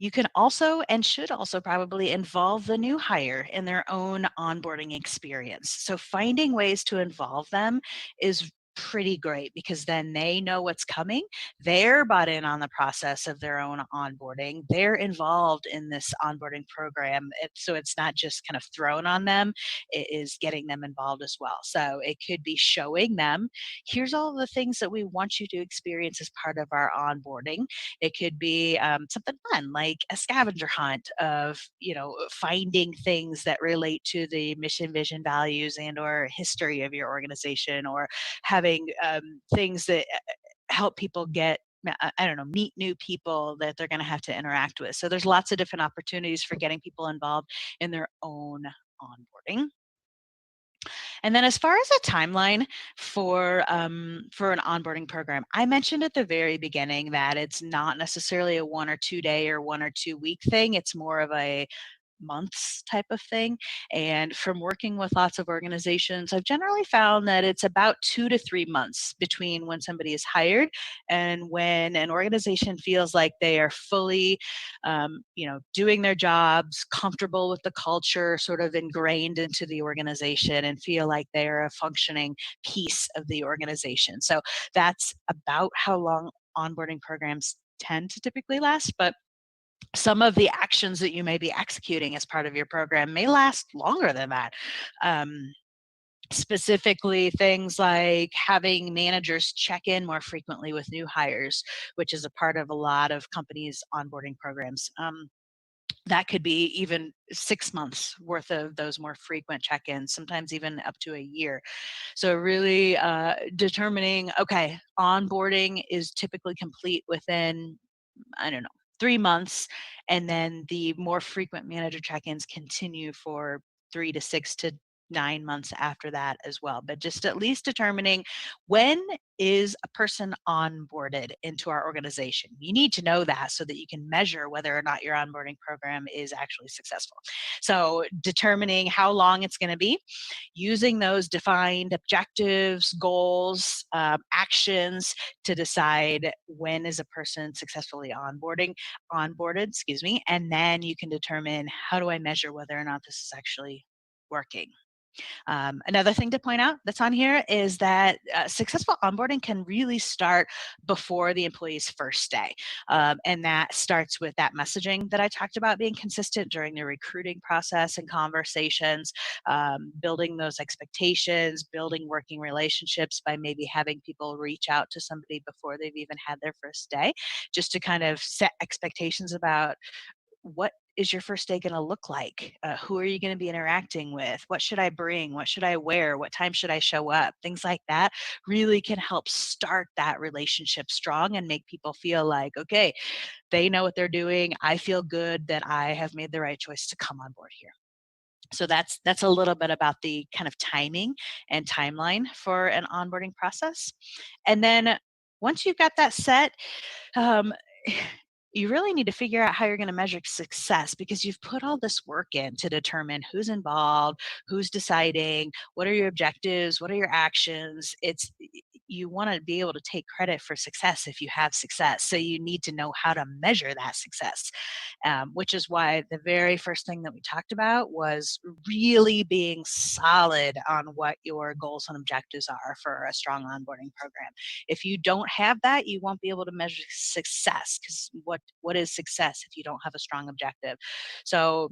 You can also and should also probably involve the new hire in their own onboarding experience. So finding ways to involve them is pretty great because then they know what's coming. They're bought in on the process of their own onboarding. They're involved in this onboarding program. So it's not just kind of thrown on them, it is getting them involved as well. So it could be showing them, here's all the things that we want you to experience as part of our onboarding. It could be something fun like a scavenger hunt of, finding things that relate to the mission, vision, values, and or history of your organization, or having things that help people get, I don't know, meet new people that they're going to have to interact with. So there's lots of different opportunities for getting people involved in their own onboarding. And then as far as a timeline for an onboarding program, I mentioned at the very beginning that it's not necessarily a 1 or 2 day or 1 or 2 week thing. It's more of a months type of thing. And from working with lots of organizations, I've generally found that it's about 2 to 3 months between when somebody is hired and when an organization feels like they are fully, doing their jobs, comfortable with the culture, sort of ingrained into the organization, and feel like they're a functioning piece of the organization. So that's about how long onboarding programs tend to typically last. But some of the actions that you may be executing as part of your program may last longer than that. Specifically, things like having managers check in more frequently with new hires, which is a part of a lot of companies' onboarding programs. That could be even 6 months worth of those more frequent check-ins, sometimes even up to a year. So really determining, okay, onboarding is typically complete within, I don't know, 3 months, and then the more frequent manager check-ins continue for 3 to 6 to 9 months after that as well. But just at least determining, when is a person onboarded into our organization? You need to know that so that you can measure whether or not your onboarding program is actually successful. So determining how long it's going to be, using those defined objectives, goals, actions to decide when is a person successfully onboarded, and then you can determine, how do I measure whether or not this is actually working. Another thing to point out that's on here is that successful onboarding can really start before the employee's first day. And that starts with that messaging that I talked about being consistent during the recruiting process and conversations, building those expectations, building working relationships by maybe having people reach out to somebody before they've even had their first day, just to kind of set expectations about what is your first day going to look like? Who are you going to be interacting with? What should I bring? What should I wear? What time should I show up? Things like that really can help start that relationship strong and make people feel like, okay, they know what they're doing. I feel good that I have made the right choice to come on board here. So that's a little bit about the kind of timing and timeline for an onboarding process. And then once you've got that set, you really need to figure out how you're going to measure success, because you've put all this work in to determine who's involved, who's deciding, what are your objectives, what are your actions. You want to be able to take credit for success if you have success. So you need to know how to measure that success, which is why the very first thing that we talked about was really being solid on what your goals and objectives are for a strong onboarding program. If you don't have that, you won't be able to measure success, because what is success if you don't have a strong objective? So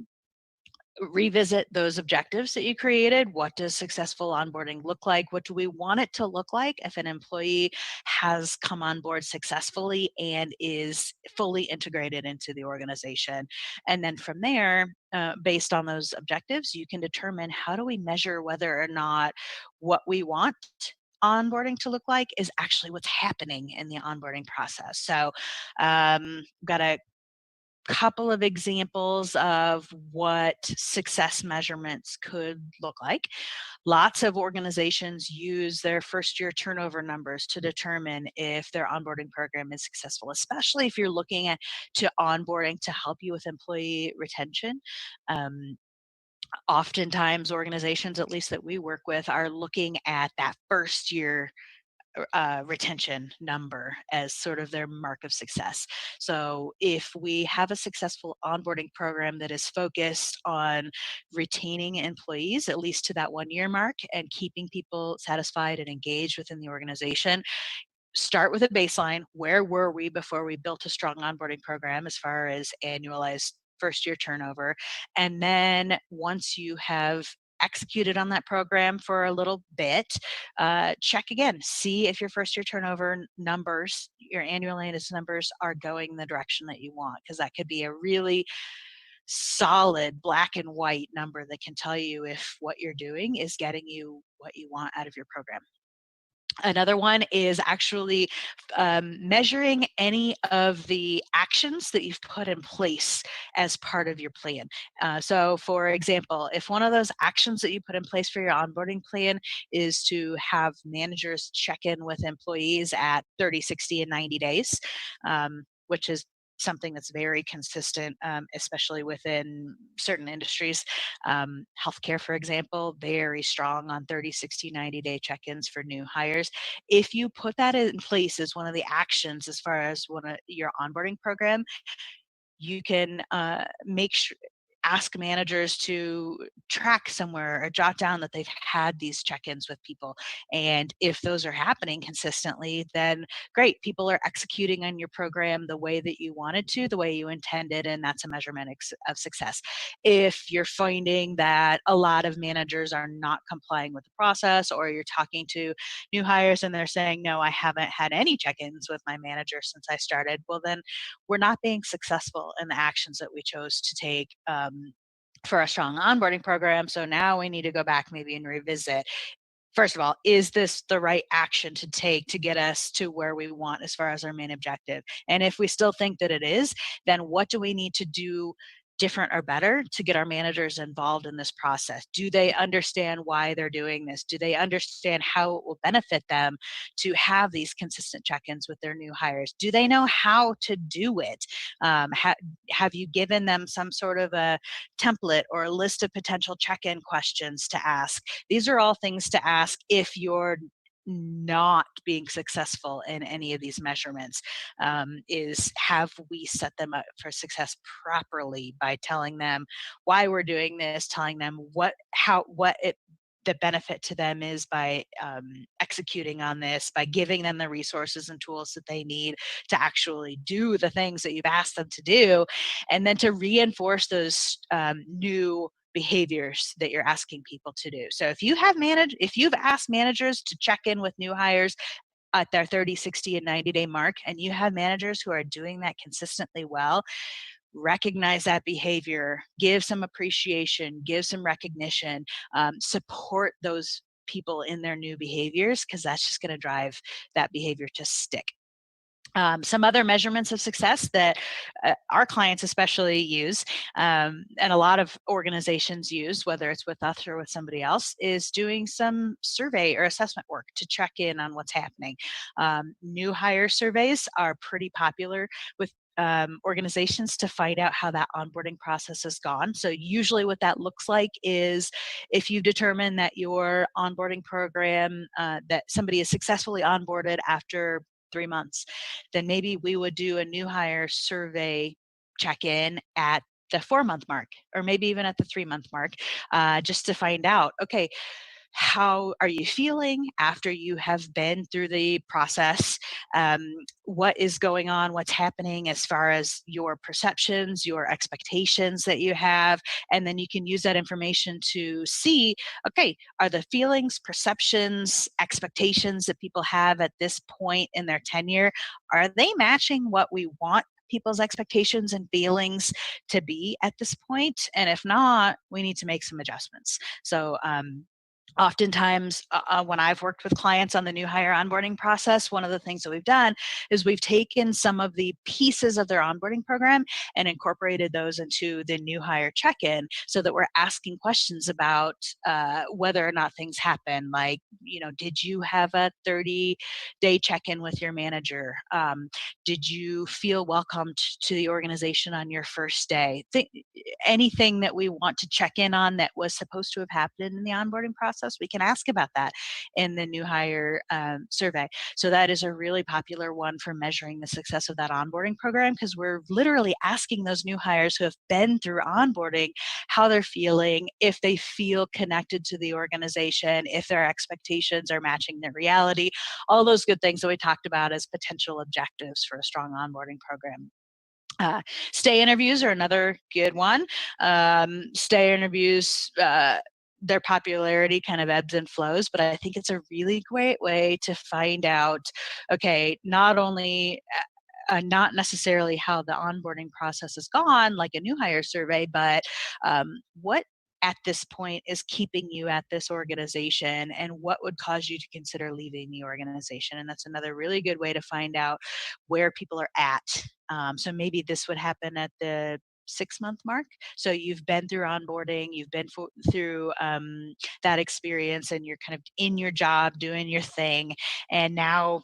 revisit those objectives that you created. What does successful onboarding look like? What do we want it to look like if an employee has come on board successfully and is fully integrated into the organization? And then from there, based on those objectives, you can determine, how do we measure whether or not what we want onboarding to look like is actually what's happening in the onboarding process. So got a couple of examples of what success measurements could look like. Lots of organizations use their first-year turnover numbers to determine if their onboarding program is successful, especially if you're looking to onboarding to help you with employee retention. Oftentimes, organizations, at least that we work with, are looking at that first year retention number as sort of their mark of success. So if we have a successful onboarding program that is focused on retaining employees, at least to that 1 year mark, and keeping people satisfied and engaged within the organization, start with a baseline. Where were we before we built a strong onboarding program as far as annualized first year turnover? And then once you have executed on that program for a little bit, check again, see if your first year turnover numbers, your annualized numbers, are going the direction that you want, because that could be a really solid black and white number that can tell you if what you're doing is getting you what you want out of your program. Another one is actually measuring any of the actions that you've put in place as part of your plan. So for example, if one of those actions that you put in place for your onboarding plan is to have managers check in with employees at 30, 60, and 90 days, which is something that's very consistent, especially within certain industries. Healthcare, for example, very strong on 30, 60, 90-day check-ins for new hires. If you put that in place as one of the actions as far as your onboarding program, you can ask managers to track somewhere or jot down that they've had these check-ins with people. And if those are happening consistently, then great, people are executing on your program the way that you wanted to, the way you intended, and that's a measurement of success. If you're finding that a lot of managers are not complying with the process, or you're talking to new hires and they're saying, no, I haven't had any check-ins with my manager since I started, well, then we're not being successful in the actions that we chose to take for a strong onboarding program. So now we need to go back maybe and revisit, first of all, is this the right action to take to get us to where we want as far as our main objective? And if we still think that it is, then what do we need to do different or better to get our managers involved in this process? Do they understand why they're doing this? Do they understand how it will benefit them to have these consistent check-ins with their new hires? Do they know how to do it? Have you given them some sort of a template or a list of potential check-in questions to ask? These are all things to ask if you're not being successful in any of these measurements. Is have we set them up for success properly by telling them why we're doing this, telling them the benefit to them is by executing on this, by giving them the resources and tools that they need to actually do the things that you've asked them to do, and then to reinforce those new behaviors that you're asking people to do. So if you've asked managers to check in with new hires at their 30, 60, and 90-day mark, and you have managers who are doing that consistently well, recognize that behavior, give some appreciation, give some recognition, support those people in their new behaviors, because that's just going to drive that behavior to stick. Some other measurements of success that our clients especially use, and a lot of organizations use, whether it's with us or with somebody else, is doing some survey or assessment work to check in on what's happening. New hire surveys are pretty popular with organizations to find out how that onboarding process has gone. So usually what that looks like is if you determine that your onboarding program, that somebody is successfully onboarded after 3 months, then maybe we would do a new hire survey check-in at the 4-month mark, or maybe even at the 3-month mark, just to find out, okay, how are you feeling after you have been through the process? What is going on? What's happening as far as your perceptions, your expectations that you have? And then you can use that information to see, okay, are the feelings, perceptions, expectations that people have at this point in their tenure, are they matching what we want people's expectations and feelings to be at this point? And if not, we need to make some adjustments. So Oftentimes, when I've worked with clients on the new hire onboarding process, one of the things that we've done is we've taken some of the pieces of their onboarding program and incorporated those into the new hire check-in, so that we're asking questions about whether or not things happen. Like, did you have a 30-day check-in with your manager? Did you feel welcomed to the organization on your first day? Anything that we want to check in on that was supposed to have happened in the onboarding process, we can ask about that in the new hire survey. So that is a really popular one for measuring the success of that onboarding program, because we're literally asking those new hires who have been through onboarding how they're feeling, if they feel connected to the organization, if their expectations are matching their reality, all those good things that we talked about as potential objectives for a strong onboarding program. Stay interviews are another good one. Stay interviews, their popularity kind of ebbs and flows, but I think it's a really great way to find out, okay, not only not necessarily how the onboarding process has gone, like a new hire survey, but what at this point is keeping you at this organization, and what would cause you to consider leaving the organization. And that's another really good way to find out where people are at. So maybe this would happen at the 6-month mark. So you've been through onboarding, you've been through that experience, and you're kind of in your job doing your thing. And now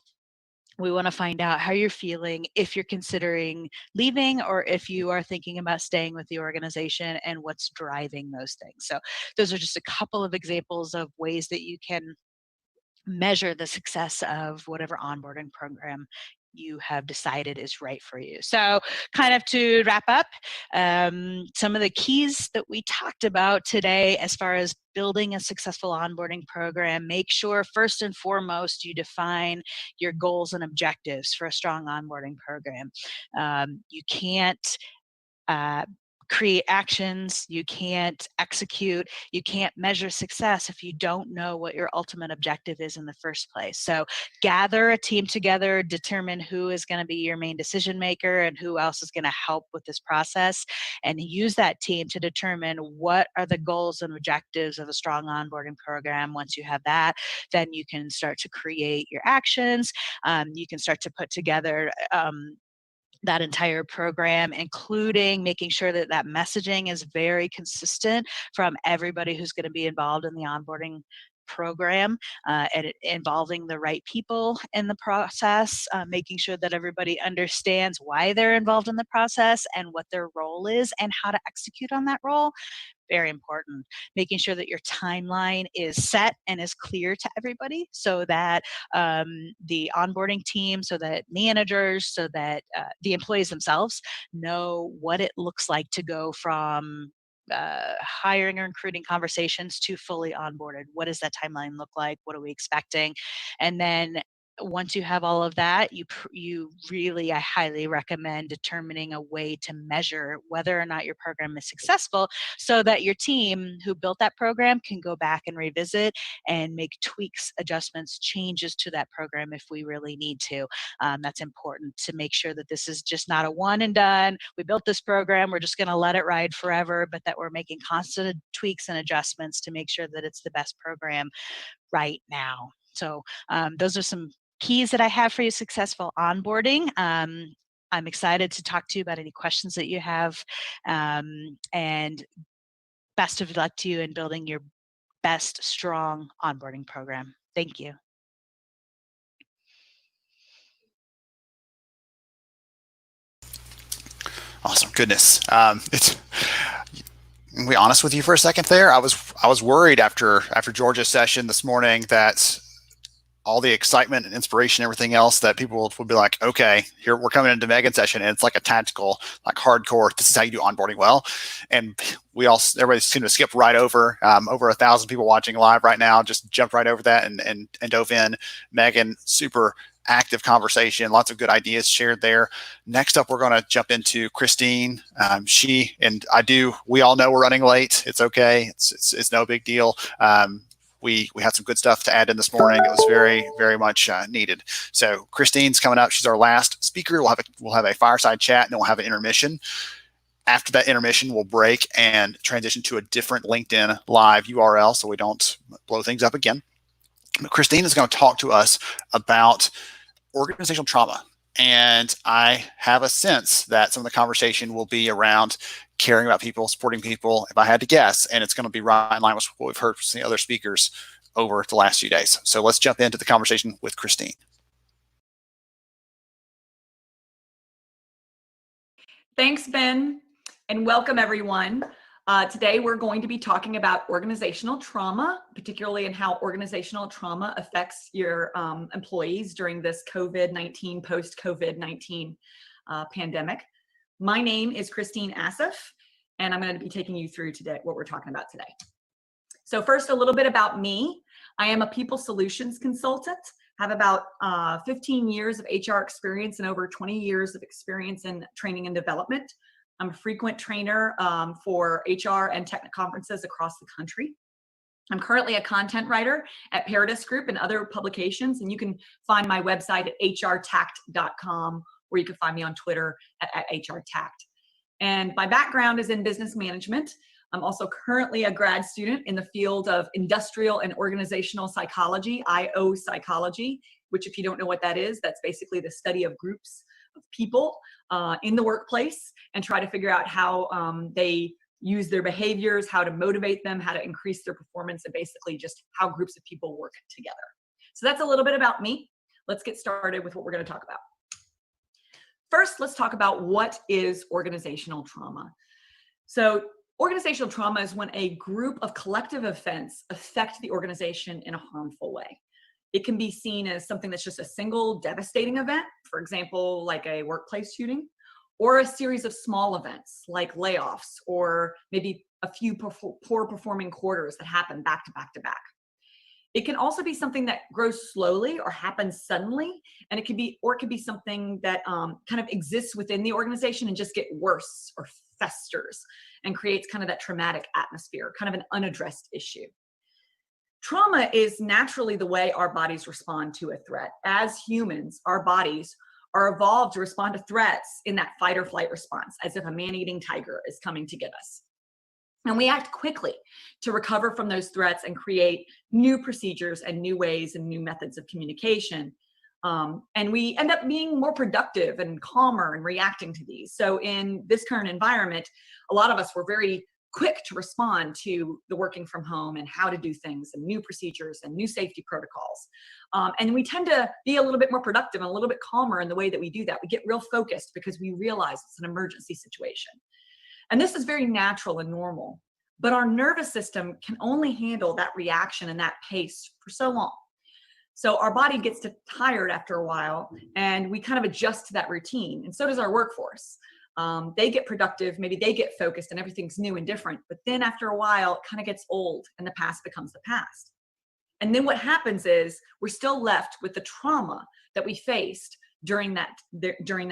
we want to find out how you're feeling, if you're considering leaving, or if you are thinking about staying with the organization, and what's driving those things. So those are just a couple of examples of ways that you can measure the success of whatever onboarding program you have decided is right for you. So kind of to wrap up, some of the keys that we talked about today as far as building a successful onboarding program: make sure first and foremost you define your goals and objectives for a strong onboarding program. You can't create actions, you can't execute, you can't measure success if you don't know what your ultimate objective is in the first place. So gather a team together, determine who is going to be your main decision maker and who else is going to help with this process, and use that team to determine what are the goals and objectives of a strong onboarding program. Once you have that, then you can start to create your actions. You can start to put together that entire program, including making sure that that messaging is very consistent from everybody who's going to be involved in the onboarding program, and involving the right people in the process, making sure that everybody understands why they're involved in the process and what their role is and how to execute on that role. Very important. Making sure that your timeline is set and is clear to everybody, so that the onboarding team, so that managers, so that the employees themselves know what it looks like to go from hiring or recruiting conversations to fully onboarded. What does that timeline look like? What are we expecting? And then once you have all of that, you really, I highly recommend determining a way to measure whether or not your program is successful, so that your team who built that program can go back and revisit and make tweaks, adjustments, changes to that program if we really need to. That's important to make sure that this is just not a one and done. We built this program, we're just going to let it ride forever, but that we're making constant tweaks and adjustments to make sure that it's the best program right now. So those are some keys that I have for you successful onboarding. I'm excited to talk to you about any questions that you have, and best of luck to you in building your best strong onboarding program. Thank you. Awesome. Goodness. I'll be honest with you for a second there. I was worried after Georgia's session this morning that all the excitement and inspiration, everything else, that people would be like, okay, here we're coming into Megan's session, and it's like a tactical, like hardcore, this is how you do onboarding well. And everybody seemed to skip right over. Over 1,000 people watching live right now, just jumped right over that and dove in. Megan, super active conversation, lots of good ideas shared there. Next up, we're going to jump into Christine. She and I we all know we're running late. It's okay. It's no big deal. We had some good stuff to add in this morning. It was very, very much needed. So Christine's coming up. She's our last speaker. We'll have a fireside chat, and then we'll have an intermission. After that intermission, we'll break and transition to a different LinkedIn Live URL so we don't blow things up again. But Christine is going to talk to us about organizational trauma. And I have a sense that some of the conversation will be around caring about people, supporting people, if I had to guess, and it's going to be right in line with what we've heard from the other speakers over the last few days. So let's jump into the conversation with Christine. Thanks, Ben, and welcome everyone. Today we're going to be talking about organizational trauma, particularly in how organizational trauma affects your employees during this COVID-19, post-COVID-19 pandemic. My name is Christine Asif, and I'm going to be taking you through today what we're talking about today. So first, a little bit about me. I am a people solutions consultant, have about 15 years of HR experience and over 20 years of experience in training and development. I'm a frequent trainer for HR and tech conferences across the country. I'm currently a content writer at Paradis Group and other publications, and you can find my website at hrtact.com, or you can find me on Twitter at hrtact. And my background is in business management. I'm also currently a grad student in the field of industrial and organizational psychology, IO psychology, which if you don't know what that is, that's basically the study of groups of people in the workplace and try to figure out how they use their behaviors, how to motivate them, how to increase their performance, and basically just how groups of people work together. So that's a little bit about me. Let's get started with what we're going to talk about. First, let's talk about what is organizational trauma. So organizational trauma is when a group of collective events affect the organization in a harmful way. It can be seen as something that's just a single devastating event, for example, like a workplace shooting, or a series of small events like layoffs, or maybe a few poor performing quarters that happen back to back to back. It can also be something that grows slowly or happens suddenly, and it could be something that kind of exists within the organization and just get worse or festers and creates kind of that traumatic atmosphere, kind of an unaddressed issue. Trauma is naturally the way our bodies respond to a threat. As humans, our bodies are evolved to respond to threats in that fight or flight response, as if a man-eating tiger is coming to get us. And we act quickly to recover from those threats and create new procedures and new ways and new methods of communication. And we end up being more productive and calmer and reacting to these. So in this current environment, a lot of us were very quick to respond to the working from home and how to do things and new procedures and new safety protocols. And we tend to be a little bit more productive and a little bit calmer in the way that we do that. We get real focused because we realize it's an emergency situation. And this is very natural and normal, but our nervous system can only handle that reaction and that pace for so long. So our body gets tired after a while, and we kind of adjust to that routine. And so does our workforce. They get productive, maybe they get focused and everything's new and different, but then after a while, it kind of gets old and the past becomes the past. And then what happens is we're still left with the trauma that we faced during that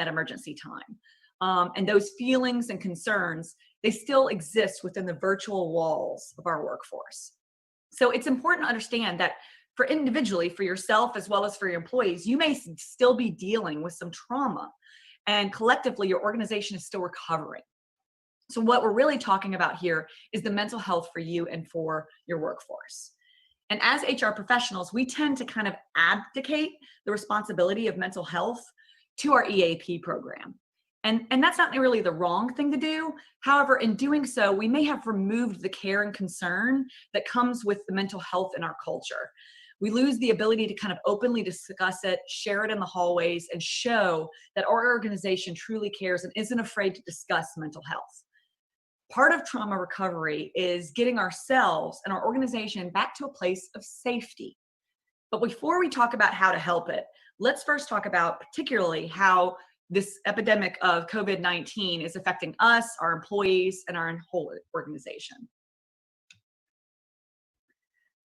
emergency time. And those feelings and concerns, they still exist within the virtual walls of our workforce. So it's important to understand that for individually, for yourself, as well as for your employees, you may still be dealing with some trauma, and collectively your organization is still recovering. So what we're really talking about here is the mental health for you and for your workforce. And as HR professionals, we tend to kind of abdicate the responsibility of mental health to our EAP program. And that's not really the wrong thing to do. However, in doing so, we may have removed the care and concern that comes with the mental health in our culture. We lose the ability to kind of openly discuss it, share it in the hallways, and show that our organization truly cares and isn't afraid to discuss mental health. Part of trauma recovery is getting ourselves and our organization back to a place of safety. But before we talk about how to help it, let's first talk about particularly how this epidemic of COVID-19 is affecting us, our employees, and our whole organization.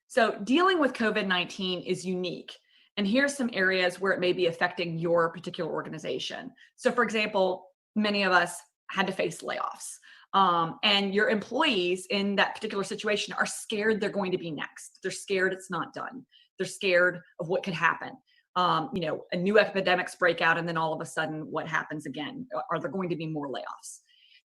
So dealing with COVID-19 is unique. And here's some areas where it may be affecting your particular organization. So for example, many of us had to face layoffs. And your employees in that particular situation are scared they're going to be next. They're scared it's not done. They're scared of what could happen. A new epidemics break out, and then all of a sudden, what happens again? Are there going to be more layoffs?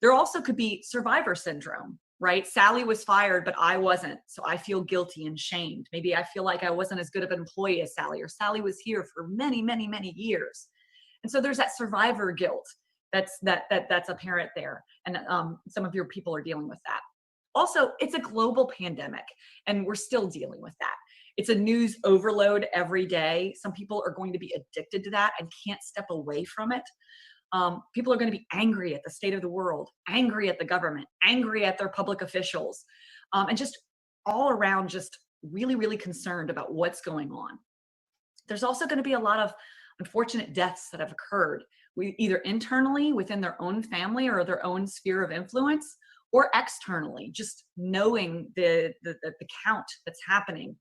There also could be survivor syndrome, right? Sally was fired, but I wasn't. So I feel guilty and shamed. Maybe I feel like I wasn't as good of an employee as Sally, or Sally was here for many, many, many years. And so there's that survivor guilt that's apparent there. And some of your people are dealing with that. Also, it's a global pandemic, and we're still dealing with that. It's a news overload every day. Some people are going to be addicted to that and can't step away from it. People are going to be angry at the state of the world, angry at the government, angry at their public officials, and just all around just really, really concerned about what's going on. There's also going to be a lot of unfortunate deaths that have occurred, either internally within their own family or their own sphere of influence, or externally, just knowing the count that's happening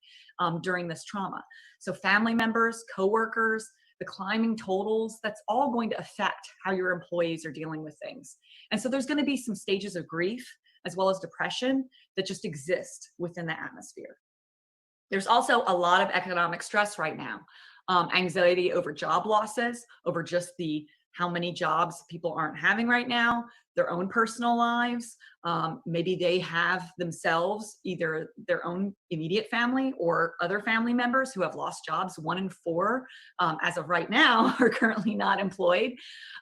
during this trauma. So family members, coworkers, the climbing totals, that's all going to affect how your employees are dealing with things. And so there's going to be some stages of grief as well as depression that just exist within the atmosphere. There's also a lot of economic stress right now. Anxiety over job losses, over just how many jobs people aren't having right now, their own personal lives. Maybe they have themselves, either their own immediate family or other family members who have lost jobs. 1 in 4, as of right now, are currently not employed.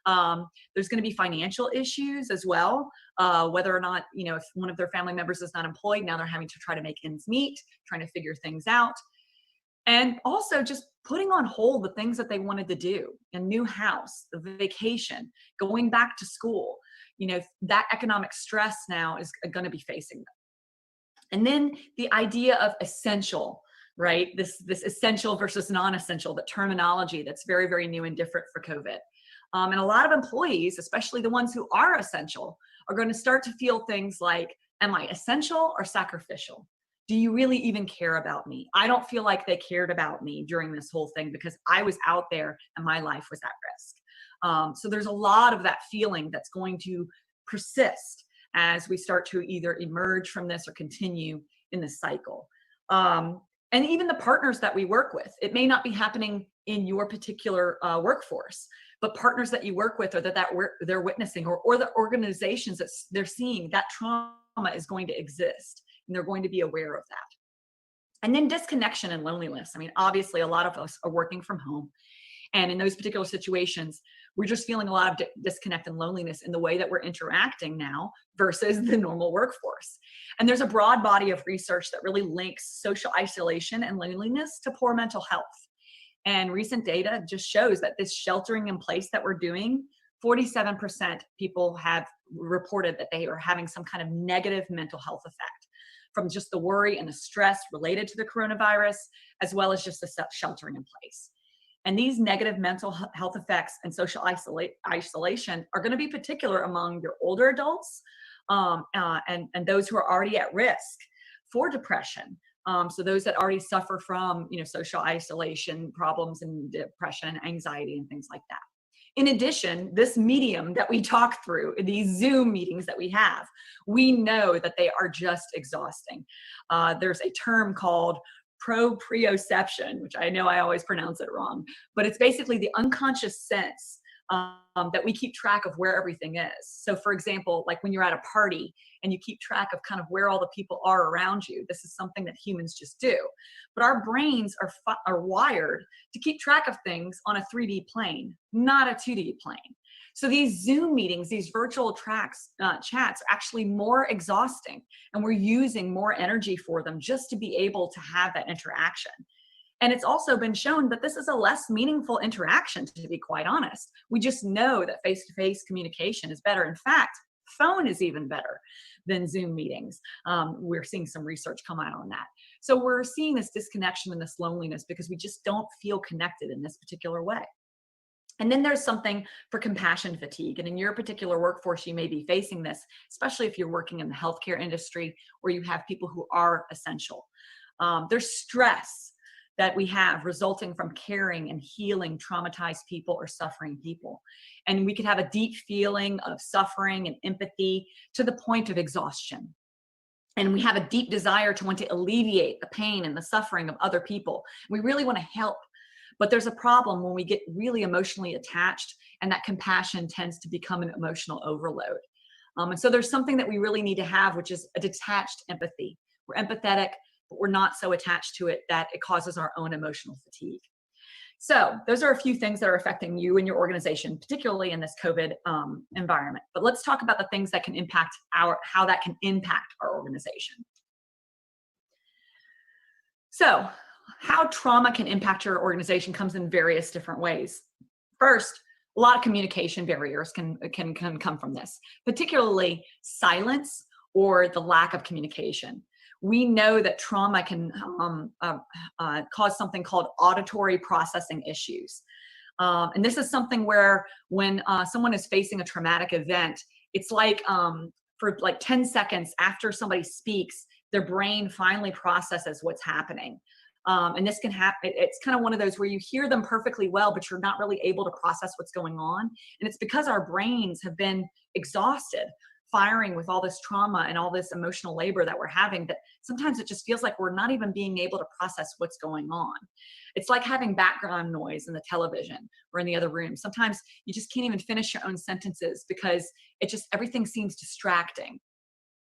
There's going to be financial issues as well, whether or not, if one of their family members is not employed, now they're having to try to make ends meet, trying to figure things out. And also just putting on hold the things that they wanted to do, a new house, the vacation, going back to school, that economic stress now is going to be facing them. And then the idea of essential, right? This essential versus non-essential, the terminology that's very, very new and different for COVID. And a lot of employees, especially the ones who are essential, are going to start to feel things like, am I essential or sacrificial? Do you really even care about me? I don't feel like they cared about me during this whole thing because I was out there and my life was at risk. So there's a lot of that feeling that's going to persist as we start to either emerge from this or continue in this cycle. And even the partners that we work with, it may not be happening in your particular workforce, but partners that you work with or that they're witnessing, or the organizations that they're seeing, that trauma is going to exist. And they're going to be aware of that. And then disconnection and loneliness. I mean, obviously, a lot of us are working from home. And in those particular situations, we're just feeling a lot of disconnect and loneliness in the way that we're interacting now versus the normal workforce. And there's a broad body of research that really links social isolation and loneliness to poor mental health. And recent data just shows that this sheltering in place that we're doing, 47% people have reported that they are having some kind of negative mental health effect from just the worry and the stress related to the coronavirus, as well as just the sheltering in place. And these negative mental health effects and social isolation are going to be particular among your older adults and those who are already at risk for depression. So those that already suffer from, social isolation problems and depression, anxiety, and things like that. In addition, this medium that we talk through, these Zoom meetings that we have, we know that they are just exhausting. There's a term called proprioception, which I know I always pronounce it wrong, but it's basically the unconscious sense that we keep track of where everything is. So for example, like when you're at a party and you keep track of kind of where all the people are around you, this is something that humans just do. But our brains are wired to keep track of things on a 3D plane, not a 2D plane. So these Zoom meetings, these virtual chats are actually more exhausting, and we're using more energy for them just to be able to have that interaction. And it's also been shown that this is a less meaningful interaction, to be quite honest. We just know that face-to-face communication is better. In fact, phone is even better than Zoom meetings. We're seeing some research come out on that. So we're seeing this disconnection and this loneliness because we just don't feel connected in this particular way. And then there's something for compassion fatigue. And in your particular workforce, you may be facing this, especially if you're working in the healthcare industry or you have people who are essential. There's stress that we have resulting from caring and healing traumatized people or suffering people. And we could have a deep feeling of suffering and empathy to the point of exhaustion. And we have a deep desire to want to alleviate the pain and the suffering of other people. We really want to help. But there's a problem when we get really emotionally attached, and that compassion tends to become an emotional overload. And so there's something that we really need to have, which is a detached empathy. We're empathetic, but we're not so attached to it that it causes our own emotional fatigue. So those are a few things that are affecting you and your organization, particularly in this COVID environment. But let's talk about the things that can impact how that can impact our organization. So how trauma can impact your organization comes in various different ways. First, a lot of communication barriers can come from this, particularly silence or the lack of communication. We know that trauma can cause something called auditory processing issues. And this is something where when someone is facing a traumatic event, it's like for like 10 seconds after somebody speaks, their brain finally processes what's happening. And this can happen. It's kind of one of those where you hear them perfectly well, but you're not really able to process what's going on. And it's because our brains have been exhausted firing with all this trauma and all this emotional labor that we're having, that sometimes it just feels like we're not even being able to process what's going on. It's like having background noise in the television or in the other room. Sometimes you just can't even finish your own sentences because everything seems distracting.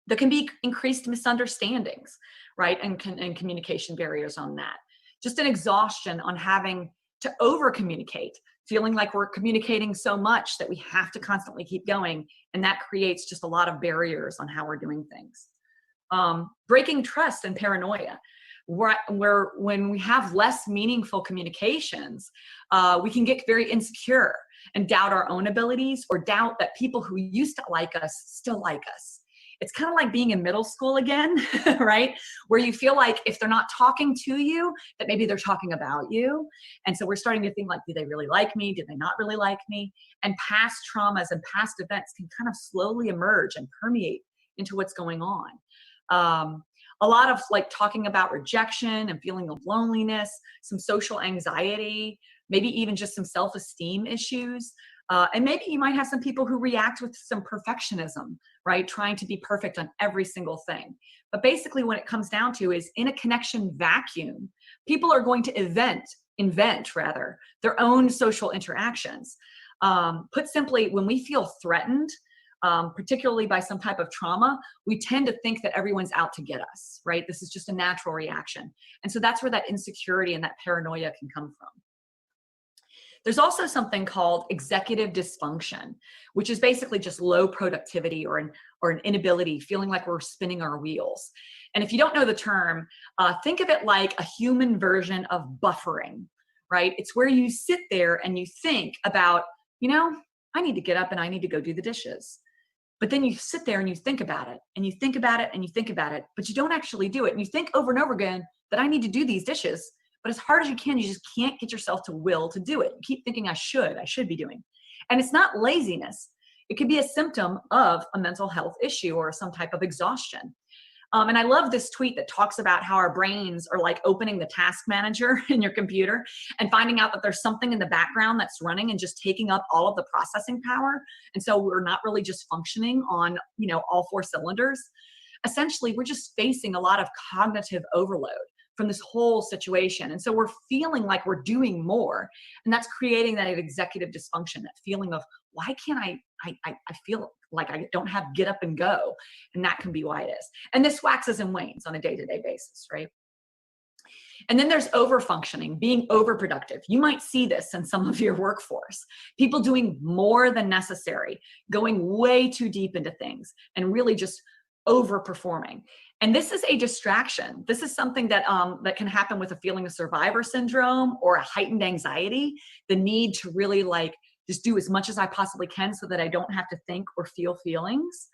There can be increased misunderstandings, right? And communication barriers on that. Just an exhaustion on having to over communicate, feeling like we're communicating so much that we have to constantly keep going. And that creates just a lot of barriers on how we're doing things. Breaking trust and paranoia. Where when we have less meaningful communications, we can get very insecure and doubt our own abilities, or doubt that people who used to like us still like us. It's kind of like being in middle school again, right? Where you feel like if they're not talking to you, that maybe they're talking about you. And so we're starting to think like, do they really like me? Do they not really like me? And past traumas and past events can kind of slowly emerge and permeate into what's going on. A lot of like talking about rejection and feeling of loneliness, some social anxiety, maybe even just some self-esteem issues. And maybe you might have some people who react with some perfectionism, right? Trying to be perfect on every single thing. But basically what it comes down to is, in a connection vacuum, people are going to invent their own social interactions. Put simply, when we feel threatened, particularly by some type of trauma, we tend to think that everyone's out to get us, right? This is just a natural reaction. And so that's where that insecurity and that paranoia can come from. There's also something called executive dysfunction, which is basically just low productivity or an inability, feeling like we're spinning our wheels. And if you don't know the term, think of it like a human version of buffering, right? It's where you sit there and you think about, I need to get up and I need to go do the dishes. But then you sit there and you think about it and you think about it and you think about it, but you don't actually do it. And you think over and over again that I need to do these dishes. But as hard as you can, you just can't get yourself to will to do it. You keep thinking, I should be doing. And it's not laziness. It could be a symptom of a mental health issue or some type of exhaustion. And I love this tweet that talks about how our brains are like opening the task manager in your computer and finding out that there's something in the background that's running and just taking up all of the processing power. And so we're not really just functioning on, all four cylinders. Essentially, we're just facing a lot of cognitive overload from this whole situation. And so we're feeling like we're doing more, and that's creating that executive dysfunction, that feeling of, why can't I feel like I don't have get up and go. And that can be why it is. And this waxes and wanes on a day-to-day basis, right? And then there's overfunctioning, being overproductive. You might see this in some of your workforce. People doing more than necessary, going way too deep into things, and really just overperforming. And this is a distraction. This is something that that can happen with a feeling of survivor syndrome or a heightened anxiety, the need to really just do as much as I possibly can so that I don't have to think or feel feelings.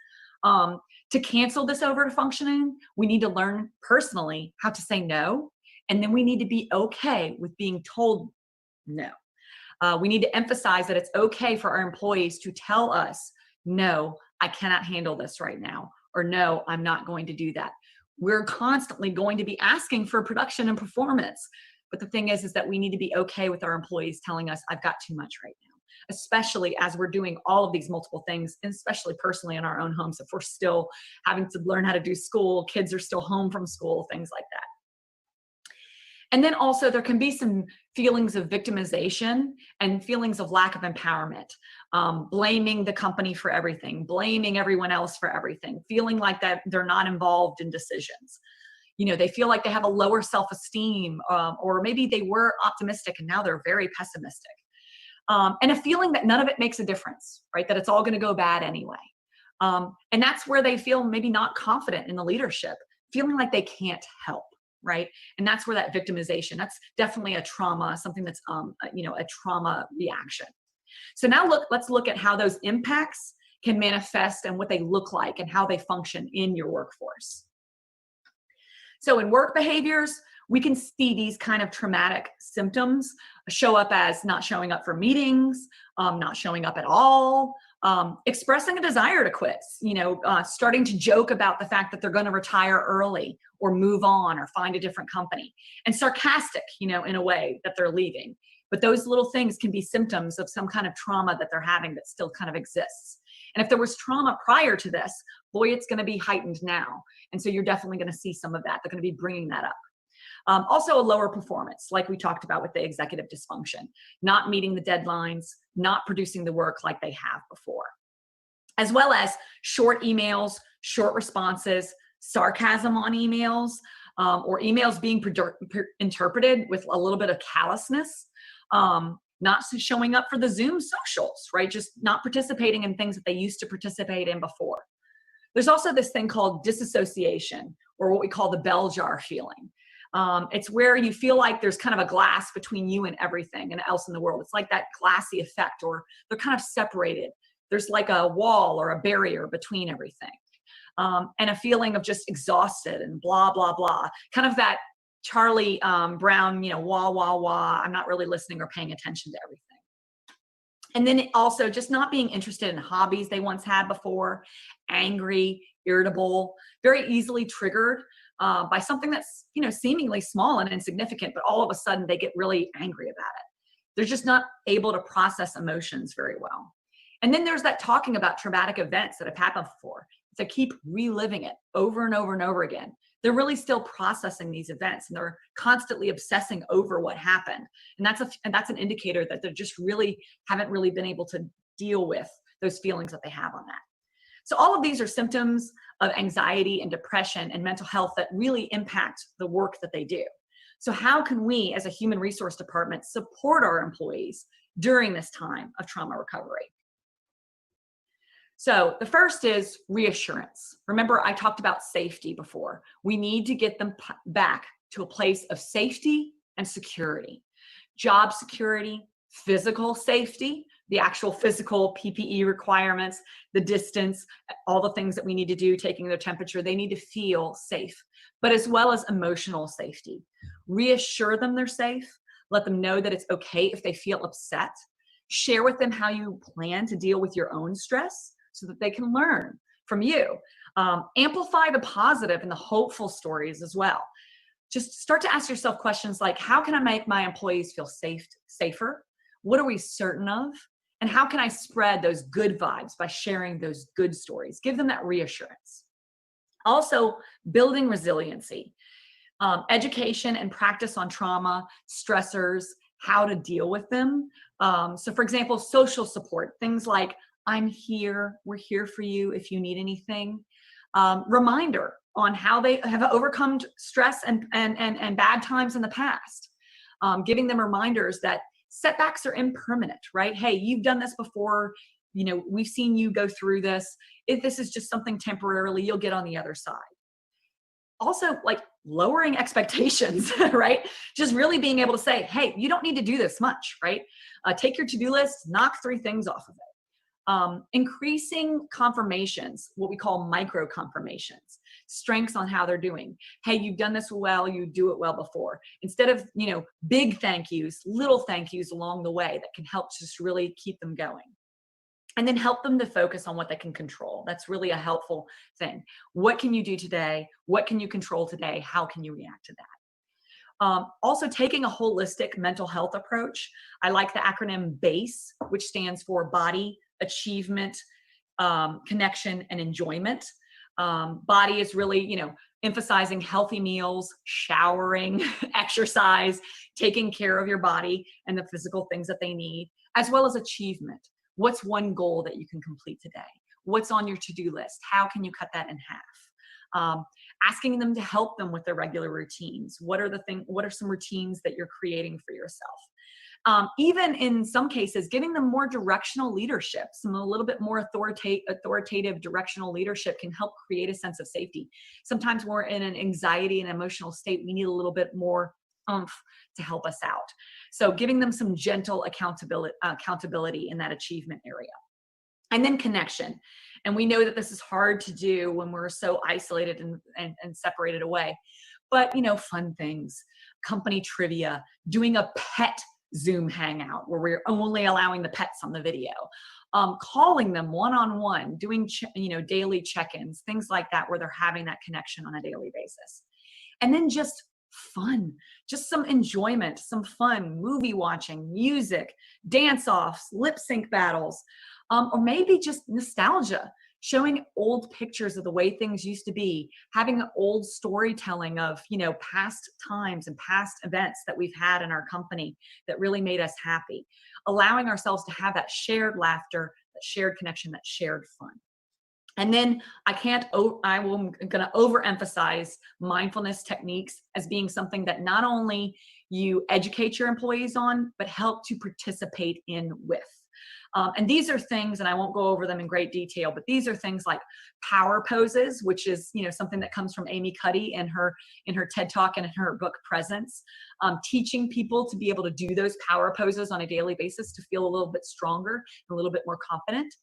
To cancel this overfunctioning, we need to learn personally how to say no. And then we need to be okay with being told no. We need to emphasize that it's okay for our employees to tell us, no, I cannot handle this right now. Or no, I'm not going to do that. We're constantly going to be asking for production and performance. But the thing is that we need to be okay with our employees telling us, I've got too much right now, especially as we're doing all of these multiple things, and especially personally in our own homes. If we're still having to learn how to do school, kids are still home from school, things like that. And then also there can be some feelings of victimization and feelings of lack of empowerment, blaming the company for everything, blaming everyone else for everything, feeling like that they're not involved in decisions. You know, they feel like they have a lower self-esteem, or maybe they were optimistic and now they're very pessimistic. And a feeling that none of it makes a difference, right? That it's all going to go bad anyway. And that's where they feel maybe not confident in the leadership, feeling like they can't help, right? And that's where that victimization, that's definitely a trauma, something that's, a trauma reaction. So now let's look at how those impacts can manifest and what they look like and how they function in your workforce. So in work behaviors, we can see these kind of traumatic symptoms show up as not showing up for meetings, not showing up at all, expressing a desire to quit, starting to joke about the fact that they're going to retire early or move on or find a different company, and sarcastic, in a way that they're leaving. But those little things can be symptoms of some kind of trauma that they're having that still kind of exists. And if there was trauma prior to this, boy, it's going to be heightened now. And so you're definitely going to see some of that. They're going to be bringing that up. Also a lower performance, like we talked about with the executive dysfunction, not meeting the deadlines, not producing the work like they have before, as well as short emails, short responses, sarcasm on emails, or emails being interpreted with a little bit of callousness, not showing up for the Zoom socials, right? Just not participating in things that they used to participate in before. There's also this thing called disassociation, or what we call the bell jar feeling. It's where you feel like there's kind of a glass between you and everything and else in the world. It's like that glassy effect, or they're kind of separated. There's like a wall or a barrier between everything. And a feeling of just exhausted and blah, blah, blah. Kind of that Charlie Brown, wah, wah, wah. I'm not really listening or paying attention to everything. And then also just not being interested in hobbies they once had before, angry, irritable, very easily triggered by something that's, seemingly small and insignificant, but all of a sudden they get really angry about it. They're just not able to process emotions very well. And then there's that talking about traumatic events that have happened before. They keep reliving it over and over and over again. They're really still processing these events, and they're constantly obsessing over what happened. And that's an indicator that they just really haven't really been able to deal with those feelings that they have on that. So all of these are symptoms of anxiety and depression and mental health that really impact the work that they do. So how can we as a human resource department support our employees during this time of trauma recovery? So the first is reassurance. Remember, I talked about safety before. We need to get them back to a place of safety and security. Job security, physical safety, the actual physical PPE requirements, the distance, all the things that we need to do, taking their temperature, they need to feel safe, but as well as emotional safety. Reassure them they're safe. Let them know that it's okay if they feel upset. Share with them how you plan to deal with your own stress so that they can learn from you. Amplify the positive and the hopeful stories as well. Just start to ask yourself questions like, how can I make my employees feel safer? What are we certain of? And how can I spread those good vibes by sharing those good stories? Give them that reassurance. Also, building resiliency. Education and practice on trauma, stressors, how to deal with them. So for example, social support, things like, I'm here, we're here for you if you need anything. Reminder on how they have overcome stress and bad times in the past. Giving them reminders that setbacks are impermanent, right? Hey, you've done this before. We've seen you go through this. If this is just something temporarily, you'll get on the other side. Also, like lowering expectations, right? Just really being able to say, hey, you don't need to do this much, right? Take your to-do list, knock 3 things off of it. Increasing confirmations, what we call micro confirmations, strengths on how they're doing. Hey, you've done this well, you do it well before. Instead of, big thank yous, little thank yous along the way that can help just really keep them going. And then help them to focus on what they can control. That's really a helpful thing. What can you do today? What can you control today? How can you react to that? Also taking a holistic mental health approach. I like the acronym BASE, which stands for body, achievement, connection, and enjoyment. Body is really, emphasizing healthy meals, showering, exercise, taking care of your body and the physical things that they need, as well as achievement. What's one goal that you can complete today? What's on your to-do list? How can you cut that in half? Asking them to help them with their regular routines. What are some routines that you're creating for yourself? Even in some cases, giving them more directional leadership, a little bit more authoritative directional leadership can help create a sense of safety. Sometimes we're in an anxiety and emotional state. We need a little bit more oomph to help us out. So giving them some gentle accountability in that achievement area. And then connection. And we know that this is hard to do when we're so isolated and separated away. But, fun things, company trivia, doing a pet Zoom hangout where we're only allowing the pets on the video, calling them one-on-one, doing, daily check-ins, things like that, where they're having that connection on a daily basis. And then just fun, just some enjoyment, some fun, movie watching, music, dance-offs, lip sync battles, or maybe just nostalgia, showing old pictures of the way things used to be, having an old storytelling of, past times and past events that we've had in our company that really made us happy, allowing ourselves to have that shared laughter, that shared connection, that shared fun. And then I'm going to overemphasize mindfulness techniques as being something that not only you educate your employees on, but help to participate in with. And these are things, and I won't go over them in great detail, but these are things like power poses, which is, something that comes from Amy Cuddy in her TED Talk and in her book Presence, teaching people to be able to do those power poses on a daily basis to feel a little bit stronger, a little bit more confident.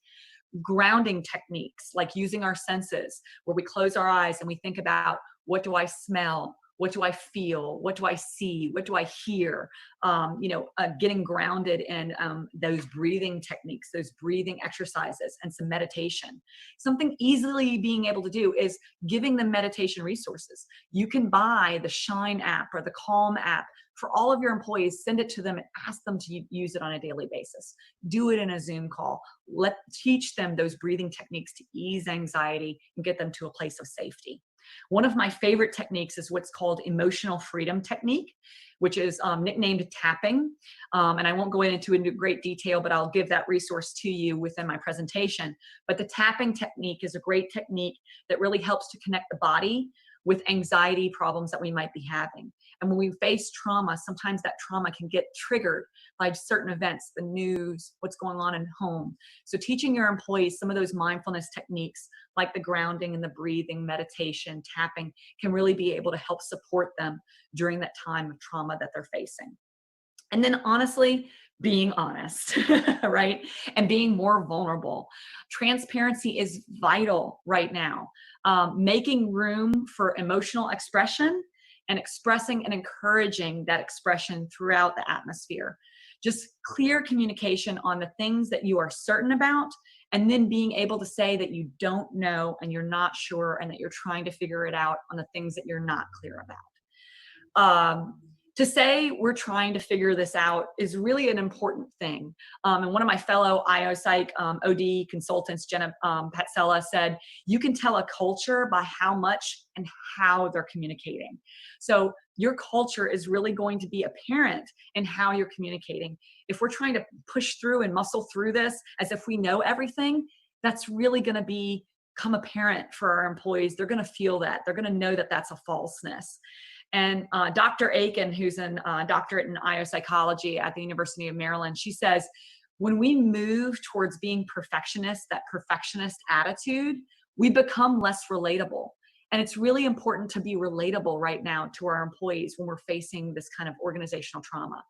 Grounding techniques, like using our senses, where we close our eyes and we think about, what do I smell? What do I feel? What do I see? What do I hear? Getting grounded in those breathing techniques, those breathing exercises, and some meditation. Something easily being able to do is giving them meditation resources. You can buy the Shine app or the Calm app for all of your employees, send it to them and ask them to use it on a daily basis. Do it in a Zoom call. Teach them those breathing techniques to ease anxiety and get them to a place of safety. One of my favorite techniques is what's called emotional freedom technique, which is nicknamed tapping. And I won't go into great detail, but I'll give that resource to you within my presentation. But the tapping technique is a great technique that really helps to connect the body with anxiety problems that we might be having. And when we face trauma, sometimes that trauma can get triggered by certain events, the news, what's going on in home. So teaching your employees some of those mindfulness techniques, like the grounding and the breathing, meditation, tapping, can really be able to help support them during that time of trauma that they're facing. And then honestly, being honest, right? And being more vulnerable. Transparency is vital right now. Making room for emotional expression and expressing and encouraging that expression throughout the atmosphere. Just clear communication on the things that you are certain about, and then being able to say that you don't know and you're not sure and that you're trying to figure it out on the things that you're not clear about. To say we're trying to figure this out is really an important thing. And one of my fellow IOPsych OD consultants, Jenna Patsella, said, you can tell a culture by how much and how they're communicating. So your culture is really going to be apparent in how you're communicating. If we're trying to push through and muscle through this as if we know everything, that's really going to become apparent for our employees. They're going to feel that. They're going to know that that's a falseness. And Dr. Aiken, who's a doctorate in IO psychology at the University of Maryland, she says, when we move towards being perfectionists, that perfectionist attitude, we become less relatable. And it's really important to be relatable right now to our employees when we're facing this kind of organizational trauma.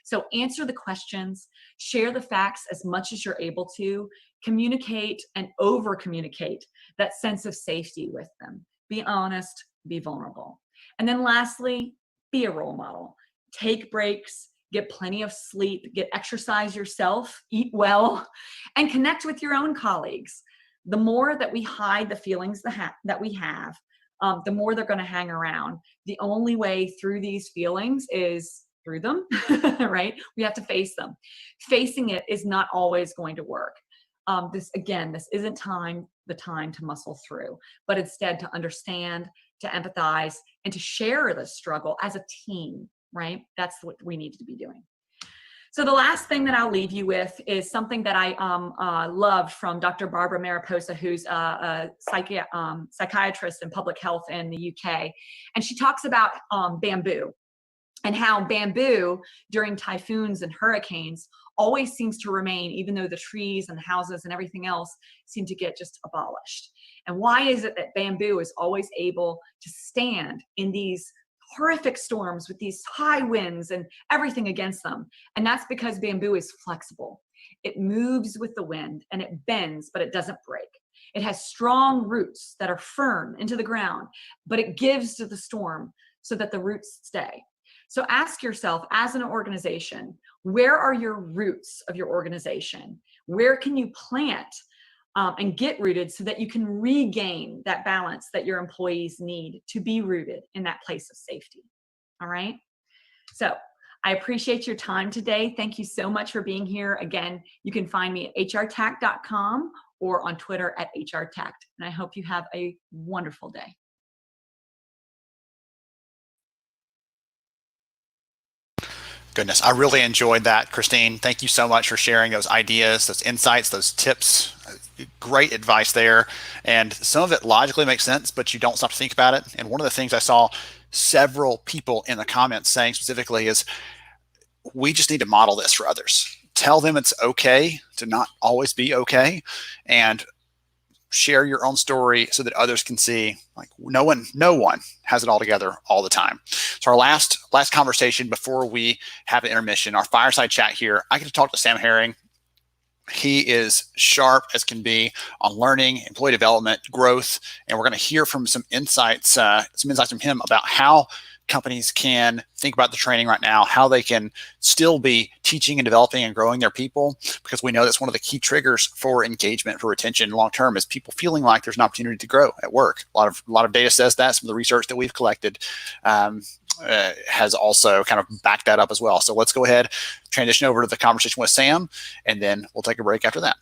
So answer the questions, share the facts as much as you're able to, communicate and over-communicate that sense of safety with them. Be honest, be vulnerable. And then lastly, be a role model. Take breaks, get plenty of sleep, get exercise yourself, eat well, and connect with your own colleagues. The more that we hide the feelings that we have, the more they're going to hang around. The only way through these feelings is through them, right? We have to face them. Facing it is not always going to work. This isn't the time to muscle through, but instead to understand, to empathize, and to share the struggle as a team, right? That's what we need to be doing. So the last thing that I'll leave you with is something that I loved from Dr. Barbara Mariposa, who's a psychiatrist in public health in the UK. And she talks about bamboo, and how bamboo during typhoons and hurricanes always seems to remain, even though the trees and the houses and everything else seem to get just abolished. And why is it that bamboo is always able to stand in these horrific storms with these high winds and everything against them? And that's because bamboo is flexible. It moves with the wind and it bends, but it doesn't break. It has strong roots that are firm into the ground, but it gives to the storm so that the roots stay. So ask yourself, as an organization, where are your roots of your organization? Where can you plant and get rooted so that you can regain that balance that your employees need to be rooted in that place of safety? All right. So I appreciate your time today. Thank you so much for being here. Again, you can find me at hrtact.com or on Twitter at hrtact. And I hope you have a wonderful day. Goodness, I really enjoyed that, Christine. Thank you so much for sharing those ideas, those insights, those tips. Great advice there. And some of it logically makes sense, but you don't stop to think about it. And one of the things I saw several people in the comments saying specifically is, we just need to model this for others. Tell them it's okay to not always be okay, and share your own story so that others can see, like, no one has it all together all the time. So our last conversation before we have an intermission, our fireside chat here, I get to talk to Sam Herring. He is sharp as can be on learning, employee development, growth, and we're going to hear from some insights from him about how companies can think about the training right now, how they can still be teaching and developing and growing their people, because we know that's one of the key triggers for engagement, for retention long term, is people feeling like there's an opportunity to grow at work. A lot of data says that. Some of the research that we've collected has also kind of backed that up as well. So let's go ahead, transition over to the conversation with Sam, and then we'll take a break after that.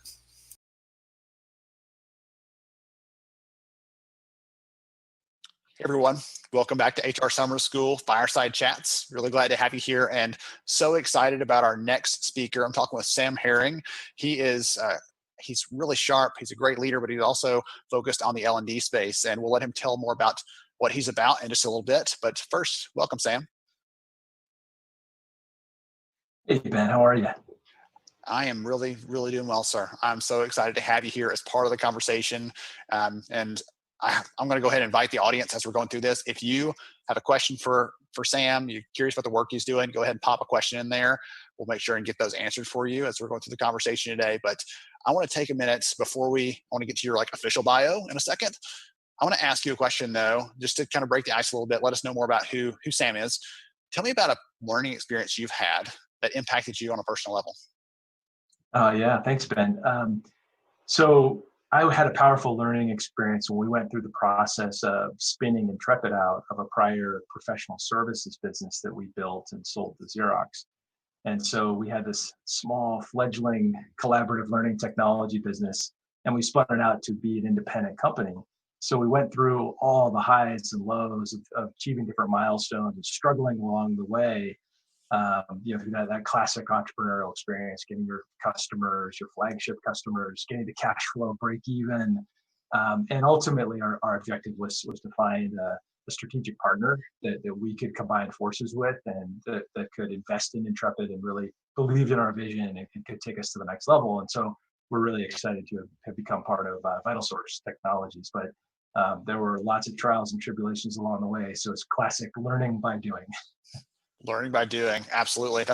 Everyone, welcome back to HR Summer School Fireside Chats. Really glad to have you here, and so excited about our next speaker. I'm talking with Sam Herring. He's really sharp. He's a great leader, but he's also focused on the L&D space, and we'll let him tell more about what he's about in just a little bit. But first, welcome, Sam. Hey, Ben, how are you? I am really, really doing well, sir. I'm so excited to have you here as part of the conversation. And I'm going to go ahead and invite the audience as we're going through this. If you have a question for Sam, you're curious about the work he's doing, go ahead and pop a question in there. We'll make sure and get those answered for you as we're going through the conversation today. But I want to take a minute before I want to get to your official bio in a second. I want to ask you a question though, just to kind of break the ice a little bit. Let us know more about who Sam is. Tell me about a learning experience you've had that impacted you on a personal level. Yeah, thanks, Ben. So I had a powerful learning experience when we went through the process of spinning Intrepid out of a prior professional services business that we built and sold to Xerox. And so we had this small fledgling collaborative learning technology business, and we spun it out to be an independent company. So we went through all the highs and lows of achieving different milestones and struggling along the way. Through that classic entrepreneurial experience, getting your customers, your flagship customers, getting the cash flow break even. And ultimately our objective was to find a strategic partner that we could combine forces with, and that could invest in Intrepid and really believed in our vision and could take us to the next level. And so we're really excited to have become part of VitalSource Technologies. But there were lots of trials and tribulations along the way. So it's classic learning by doing. Learning by doing, absolutely.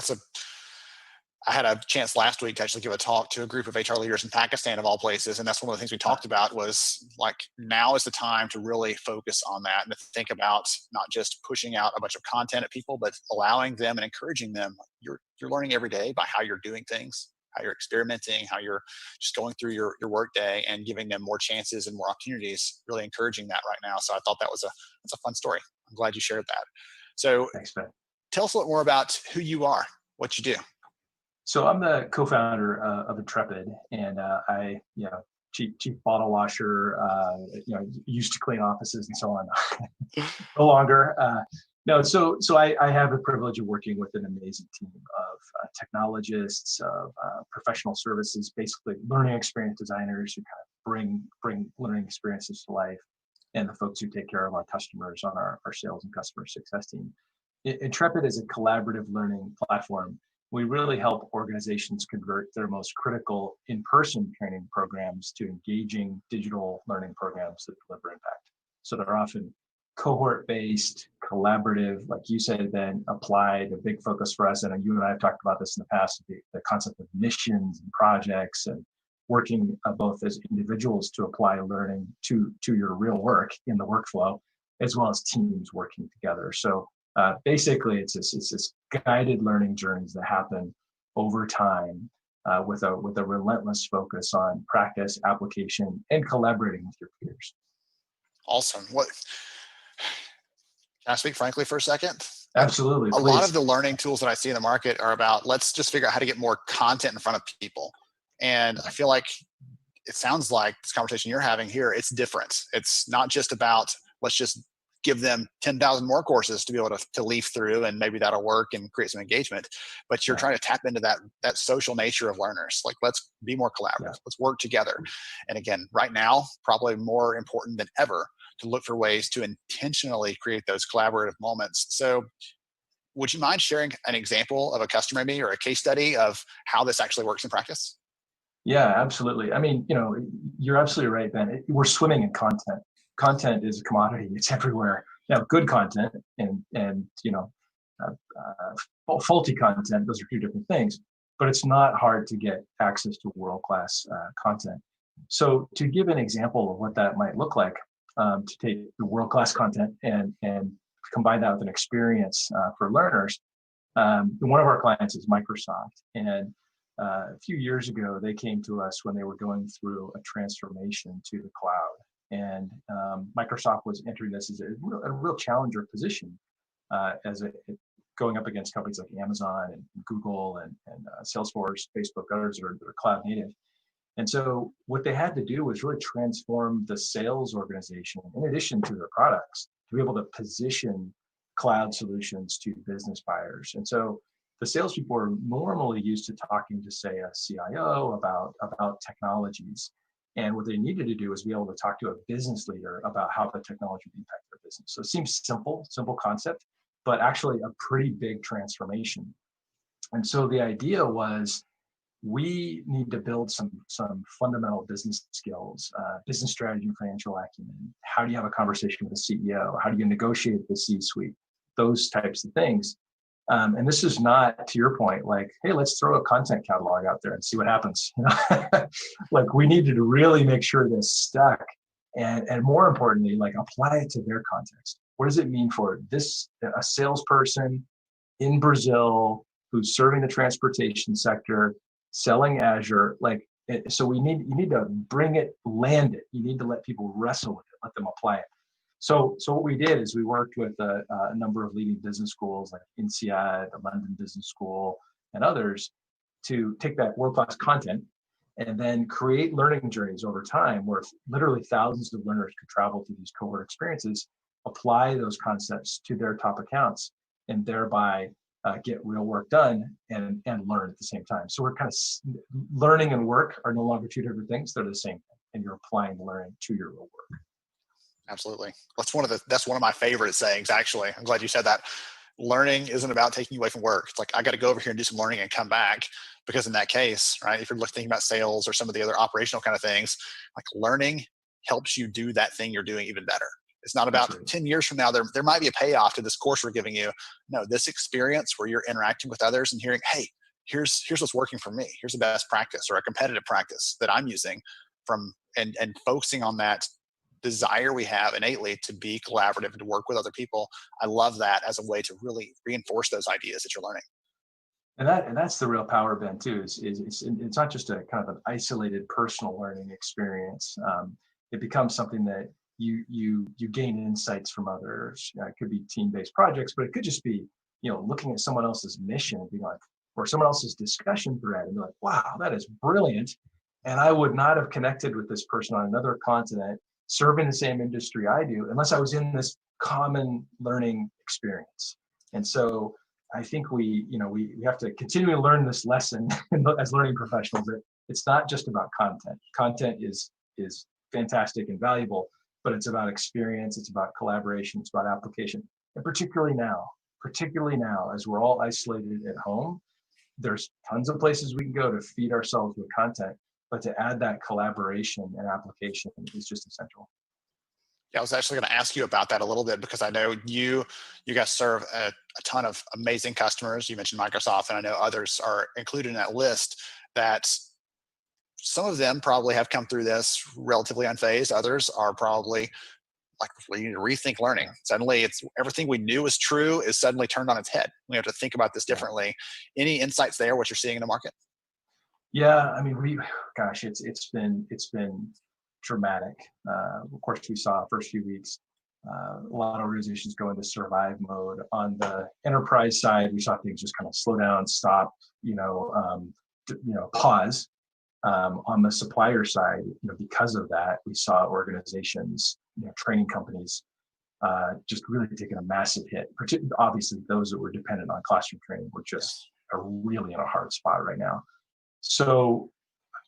I had a chance last week to actually give a talk to a group of HR leaders in Pakistan, of all places, and that's one of the things we talked about was now is the time to really focus on that and to think about not just pushing out a bunch of content at people, but allowing them and encouraging them. You're learning every day by how you're doing things, how you're experimenting, how you're just going through your work day, and giving them more chances and more opportunities. Really encouraging that right now. So I thought that's a fun story. I'm glad you shared that. So thanks, Ben. Tell us a little more about who you are, what you do. So I'm the co-founder of Intrepid, and I chief bottle washer, used to clean offices and so on. No longer. No, so I have the privilege of working with an amazing team of technologists, of professional services, basically learning experience designers who kind of bring learning experiences to life, and the folks who take care of our customers on our sales and customer success team. Intrepid is a collaborative learning platform. We really help organizations convert their most critical in-person training programs to engaging digital learning programs that deliver impact. So they're often cohort-based, collaborative, like you said, then applied, a big focus for us. And you and I have talked about this in the past, the concept of missions and projects and working both as individuals to apply learning to your real work in the workflow, as well as teams working together. So basically, it's this guided learning journeys that happen over time with a relentless focus on practice, application, and collaborating with your peers. Awesome. What? Can I speak frankly for a second? Absolutely. A lot of the learning tools that I see in the market are about, let's just figure out how to get more content in front of people. And I feel like it sounds like this conversation you're having here, it's different. It's not just about, let's just give them 10,000 more courses to be able to leaf through, and maybe that'll work and create some engagement. But you're trying to tap into that social nature of learners. Like, let's be more collaborative. Let's work together. And again, right now, probably more important than ever to look for ways to intentionally create those collaborative moments. So would you mind sharing an example of a customer maybe, or a case study of how this actually works in practice? Yeah, absolutely. I mean, you're absolutely right, Ben. We're swimming in content. Content is a commodity. It's everywhere. Now, good content and faulty content, those are two different things, but it's not hard to get access to world-class content. So to give an example of what that might look like, to take the world-class content and combine that with an experience for learners, one of our clients is Microsoft. And a few years ago, they came to us when they were going through a transformation to the cloud. And Microsoft was entering this as a real challenger position, going up against companies like Amazon and Google and Salesforce, Facebook, others that are cloud native. And so what they had to do was really transform the sales organization, in addition to their products, to be able to position cloud solutions to business buyers. And so the salespeople are normally used to talking to, say, a CIO about technologies. And what they needed to do was be able to talk to a business leader about how the technology would impact their business. So it seems simple concept, but actually a pretty big transformation. And so the idea was, we need to build some fundamental business skills, business strategy and financial acumen. How do you have a conversation with a CEO? How do you negotiate with the C-suite? Those types of things. And this is not, to your point, like, hey, let's throw a content catalog out there and see what happens. Like, we needed to really make sure this stuck, and more importantly, like, apply it to their context. What does it mean for a salesperson in Brazil who's serving the transportation sector, selling Azure? Like, so you need to bring it, land it. You need to let people wrestle with it, let them apply it. So what we did is we worked with a number of leading business schools like INSEAD, the London Business School, and others, to take that world-class content and then create learning journeys over time where literally thousands of learners could travel through these cohort experiences, apply those concepts to their top accounts, and thereby get real work done and learn at the same time. So we're kind of learning and work are no longer two different things. They're the same thing, and you're applying the learning to your real work. Absolutely. That's one of my favorite sayings, actually. I'm glad you said that. Learning isn't about taking you away from work. It's like, I got to go over here and do some learning and come back, because in that case, right, if you're thinking about sales or some of the other operational kind of things, like, learning helps you do that thing you're doing even better. It's not about 10 years from now, there might be a payoff to this course we're giving you. No, this experience where you're interacting with others and hearing, hey, here's what's working for me. Here's a best practice or a competitive practice that I'm using and focusing on that desire we have innately to be collaborative and to work with other people. I love that as a way to really reinforce those ideas that you're learning. And that's the real power, Ben, too, is it's not just a kind of an isolated personal learning experience. It becomes something that you gain insights from others. It could be team-based projects, but it could just be, looking at someone else's mission and being like, or someone else's discussion thread and be like, wow, that is brilliant. And I would not have connected with this person on another continent, serving the same industry I do, unless I was in this common learning experience. And so I think we have to continue to learn this lesson as learning professionals, that it's not just about content. Content is fantastic and valuable, but it's about experience, it's about collaboration, it's about application. And particularly now, as we're all isolated at home, there's tons of places we can go to feed ourselves with content, but to add that collaboration and application is just essential. Yeah, I was actually going to ask you about that a little bit, because I know you guys serve a ton of amazing customers. You mentioned Microsoft, and I know others are included in that list, that some of them probably have come through this relatively unfazed. Others are probably like, we need to rethink learning. Suddenly it's everything we knew was true is suddenly turned on its head. We have to think about this differently. Any insights there, what you're seeing in the market? Yeah, I mean, it's been dramatic. Of course, we saw first few weeks, a lot of organizations go into survive mode. On the enterprise side, we saw things just kind of slow down, stop, pause. On the supplier side, because of that, we saw organizations, training companies, just really taking a massive hit. Obviously, those that were dependent on classroom training were just are really in a hard spot right now. So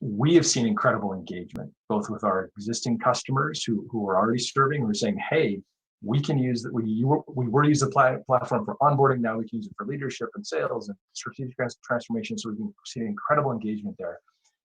we have seen incredible engagement, both with our existing customers who are already serving. We're saying, hey, we can use that. We were to use the platform for onboarding. Now we can use it for leadership and sales and strategic transformation. So we've been seeing incredible engagement there.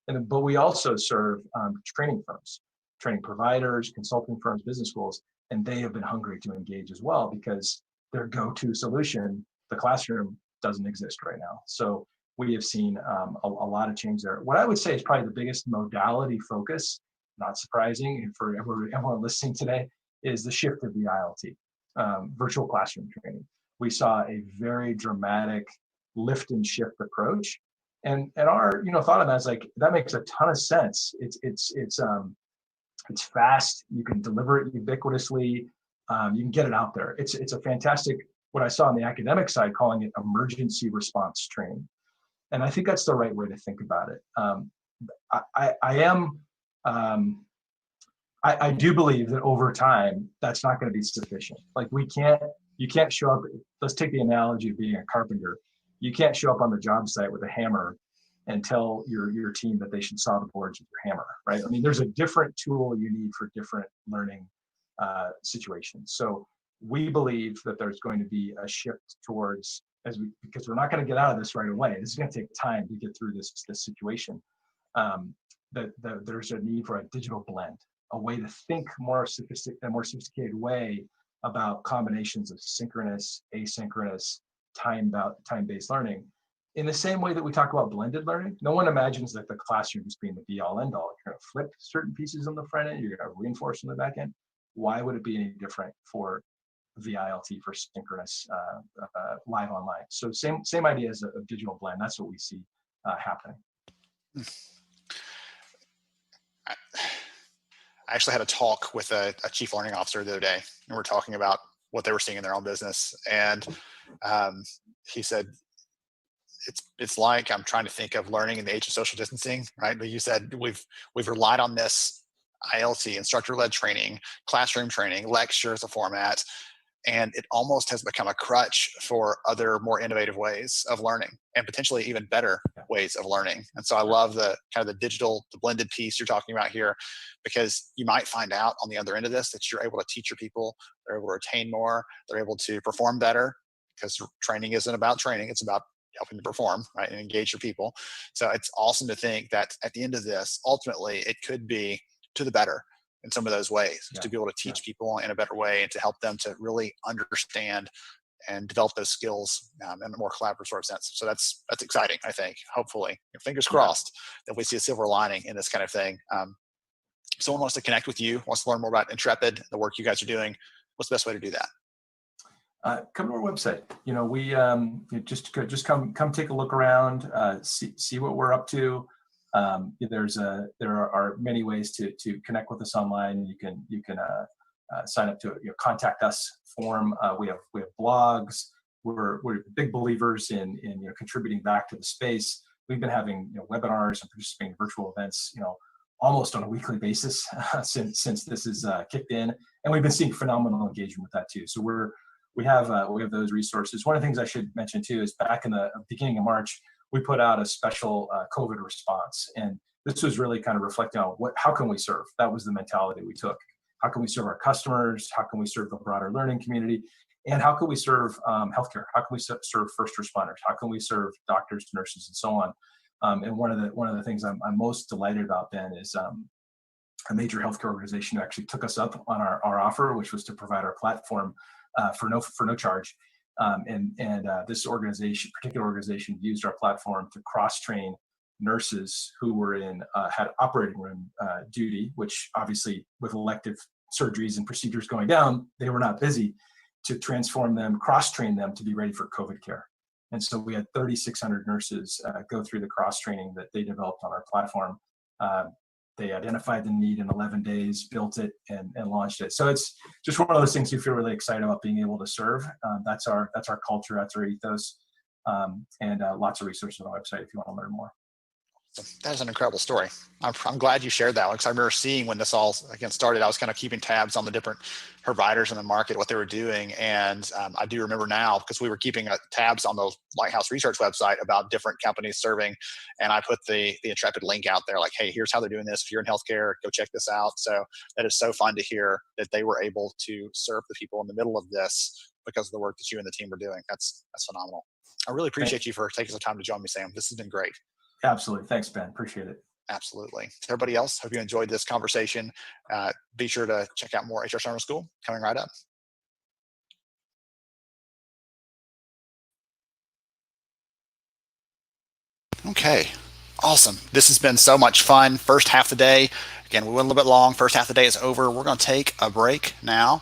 But we also serve training firms, training providers, consulting firms, business schools, and they have been hungry to engage as well, because their go-to solution, the classroom, doesn't exist right now. So we have seen a lot of change there. What I would say is probably the biggest modality focus, not surprising for everyone listening today, is the shift of the ILT, virtual classroom training. We saw a very dramatic lift and shift approach. And our thought on that is like, that makes a ton of sense. It's fast. You can deliver it ubiquitously. You can get it out there. It's a fantastic, what I saw on the academic side, calling it emergency response training. And I think that's the right way to think about it. I do believe that over time, that's not going to be sufficient. Like you can't show up. Let's take the analogy of being a carpenter. You can't show up on the job site with a hammer and tell your team that they should saw the boards with your hammer, right? I mean, there's a different tool you need for different learning situations. So we believe that there's going to be a shift towards, because we're not going to get out of this right away. This is going to take time to get through this situation. That there's a need for a digital blend, a way to think a more sophisticated way about combinations of synchronous, asynchronous, time-based learning. In the same way that we talk about blended learning, no one imagines that the classroom is being the be-all, end-all. You're going to flip certain pieces on the front end, you're going to reinforce on the back end. Why would it be any different for VILT, for synchronous live online? So same idea as a digital blend. That's what we see happening. I actually had a talk with a chief learning officer the other day, and we're talking about what they were seeing in their own business. And he said, it's like, I'm trying to think of learning in the age of social distancing, right? But you said we've relied on this ILT, instructor-led training, classroom training, lecture as a format, and it almost has become a crutch for other more innovative ways of learning, and potentially even better ways of learning. And so I love the kind of the digital, the blended piece you're talking about here, because you might find out on the other end of this that you're able to teach your people, they're able to retain more, they're able to perform better, because training isn't about training, it's about helping to perform, right, and engage your people. So it's awesome to think that at the end of this, ultimately, it could be to the better in some of those ways, to be able to teach people in a better way and to help them to really understand and develop those skills in a more collaborative sort of sense. So that's exciting, I think. Hopefully, fingers crossed, that we see a silver lining in this kind of thing. If someone wants to connect with you, wants to learn more about Intrepid, the work you guys are doing, what's the best way to do that? Come to our website. We just come take a look around, see what we're up to. There are many ways to connect with us online. You can sign up to contact us form. We have blogs. We're big believers in contributing back to the space. we've been having webinars and participating in virtual events, almost on a weekly basis since this is kicked in, and we've been seeing phenomenal engagement with that too. So we have those resources. One of the things I should mention too is back in the beginning of March, we put out a special COVID response, and this was really kind of reflecting on how can we serve. That was the mentality we took. How can we serve our customers? How can we serve the broader learning community? And how can we serve healthcare? How can we serve first responders? How can we serve doctors, nurses, and so on? And one of the things I'm most delighted about, Ben, is a major healthcare organization who actually took us up on our offer, which was to provide our platform for no charge. This particular organization, used our platform to cross-train nurses who were had operating room duty, which obviously with elective surgeries and procedures going down, they were not busy, to transform them, cross-train them to be ready for COVID care. And so we had 3,600 nurses go through the cross-training that they developed on our platform. They identified the need in 11 days, built it, and launched it. So it's just one of those things you feel really excited about being able to serve. That's our culture, that's our ethos, and lots of resources on our website if you want to learn more. That is an incredible story. I'm glad you shared that one, because I remember seeing when this all again started, I was kind of keeping tabs on the different providers in the market, what they were doing. And I do remember now, because we were keeping tabs on the Lighthouse Research website about different companies serving. And I put the Intrepid link out there, like, hey, here's how they're doing this. If you're in healthcare, go check this out. So that is so fun to hear that they were able to serve the people in the middle of this because of the work that you and the team were doing. That's phenomenal. I really appreciate you for taking some time to join me, Sam. This has been great. Absolutely. Thanks, Ben. Appreciate it. Absolutely. To everybody else, hope you enjoyed this conversation. Be sure to check out more HR Summer School coming right up. Okay, awesome. This has been so much fun. First half of the day, again, we went a little bit long. First half of the day is over. We're going to take a break now.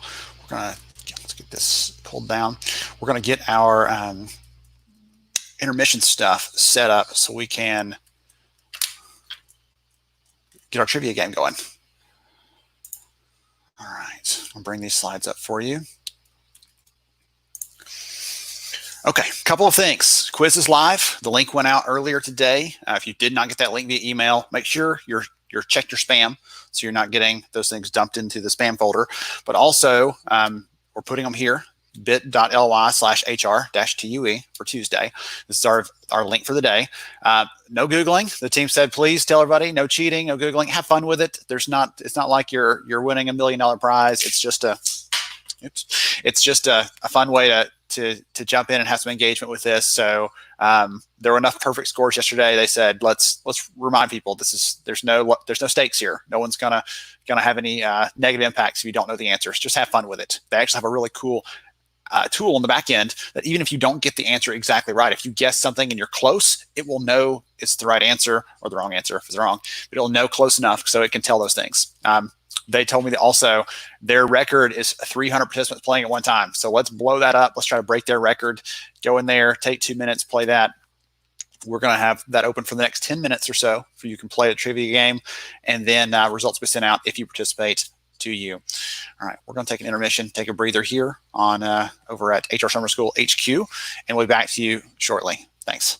Let's get this pulled down. We're going to get our intermission stuff set up so we can get our trivia game going. All right, I'll bring these slides up for you. Okay, couple of things. Quiz is live. The link went out earlier today. If you did not get that link via email, make sure you're checked your spam so you're not getting those things dumped into the spam folder. But also, we're putting them here, bit.ly/HR-TUE for Tuesday. This is our link for the day. No Googling. The team said, please tell everybody, no cheating, no Googling. Have fun with it. It's not like you're winning $1 million prize. It's just a fun way to jump in and have some engagement with this. So there were enough perfect scores yesterday. They said, let's remind people there's no stakes here. No one's gonna have any negative impacts if you don't know the answers. Just have fun with it. They actually have a really cool tool on the back end that even if you don't get the answer exactly right, if you guess something and you're close, it will know it's the right answer or the wrong answer if it's wrong. But it'll know close enough so it can tell those things. They told me that also their record is 300 participants playing at one time. So let's blow that up. Let's try to break their record. Go in there, take 2 minutes, play that. We're going to have that open for the next 10 minutes or so for you can play the trivia game, and then results will be sent out if you participate to you. All right, we're going to take an intermission, take a breather here on over at HR Summer School HQ, and we'll be back to you shortly. Thanks.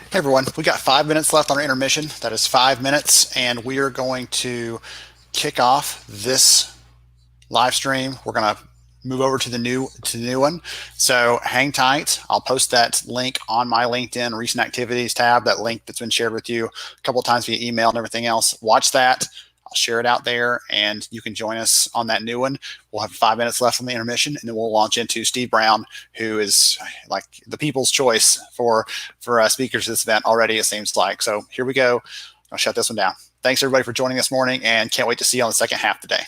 Hey everyone, we got 5 minutes left on our intermission. That is 5 minutes, and we are going to kick off this live stream. We're going to move over to the new one. So hang tight. I'll post that link on my LinkedIn recent activities tab, that link that's been shared with you a couple of times via email and everything else. Watch that. I'll share it out there, and you can join us on that new one. We'll have 5 minutes left on the intermission, and then we'll launch into Steve Brown, who is like the people's choice for speakers to this event already, it seems like. So here we go. I'll shut this one down. Thanks everybody for joining this morning, and can't wait to see you on the second half today.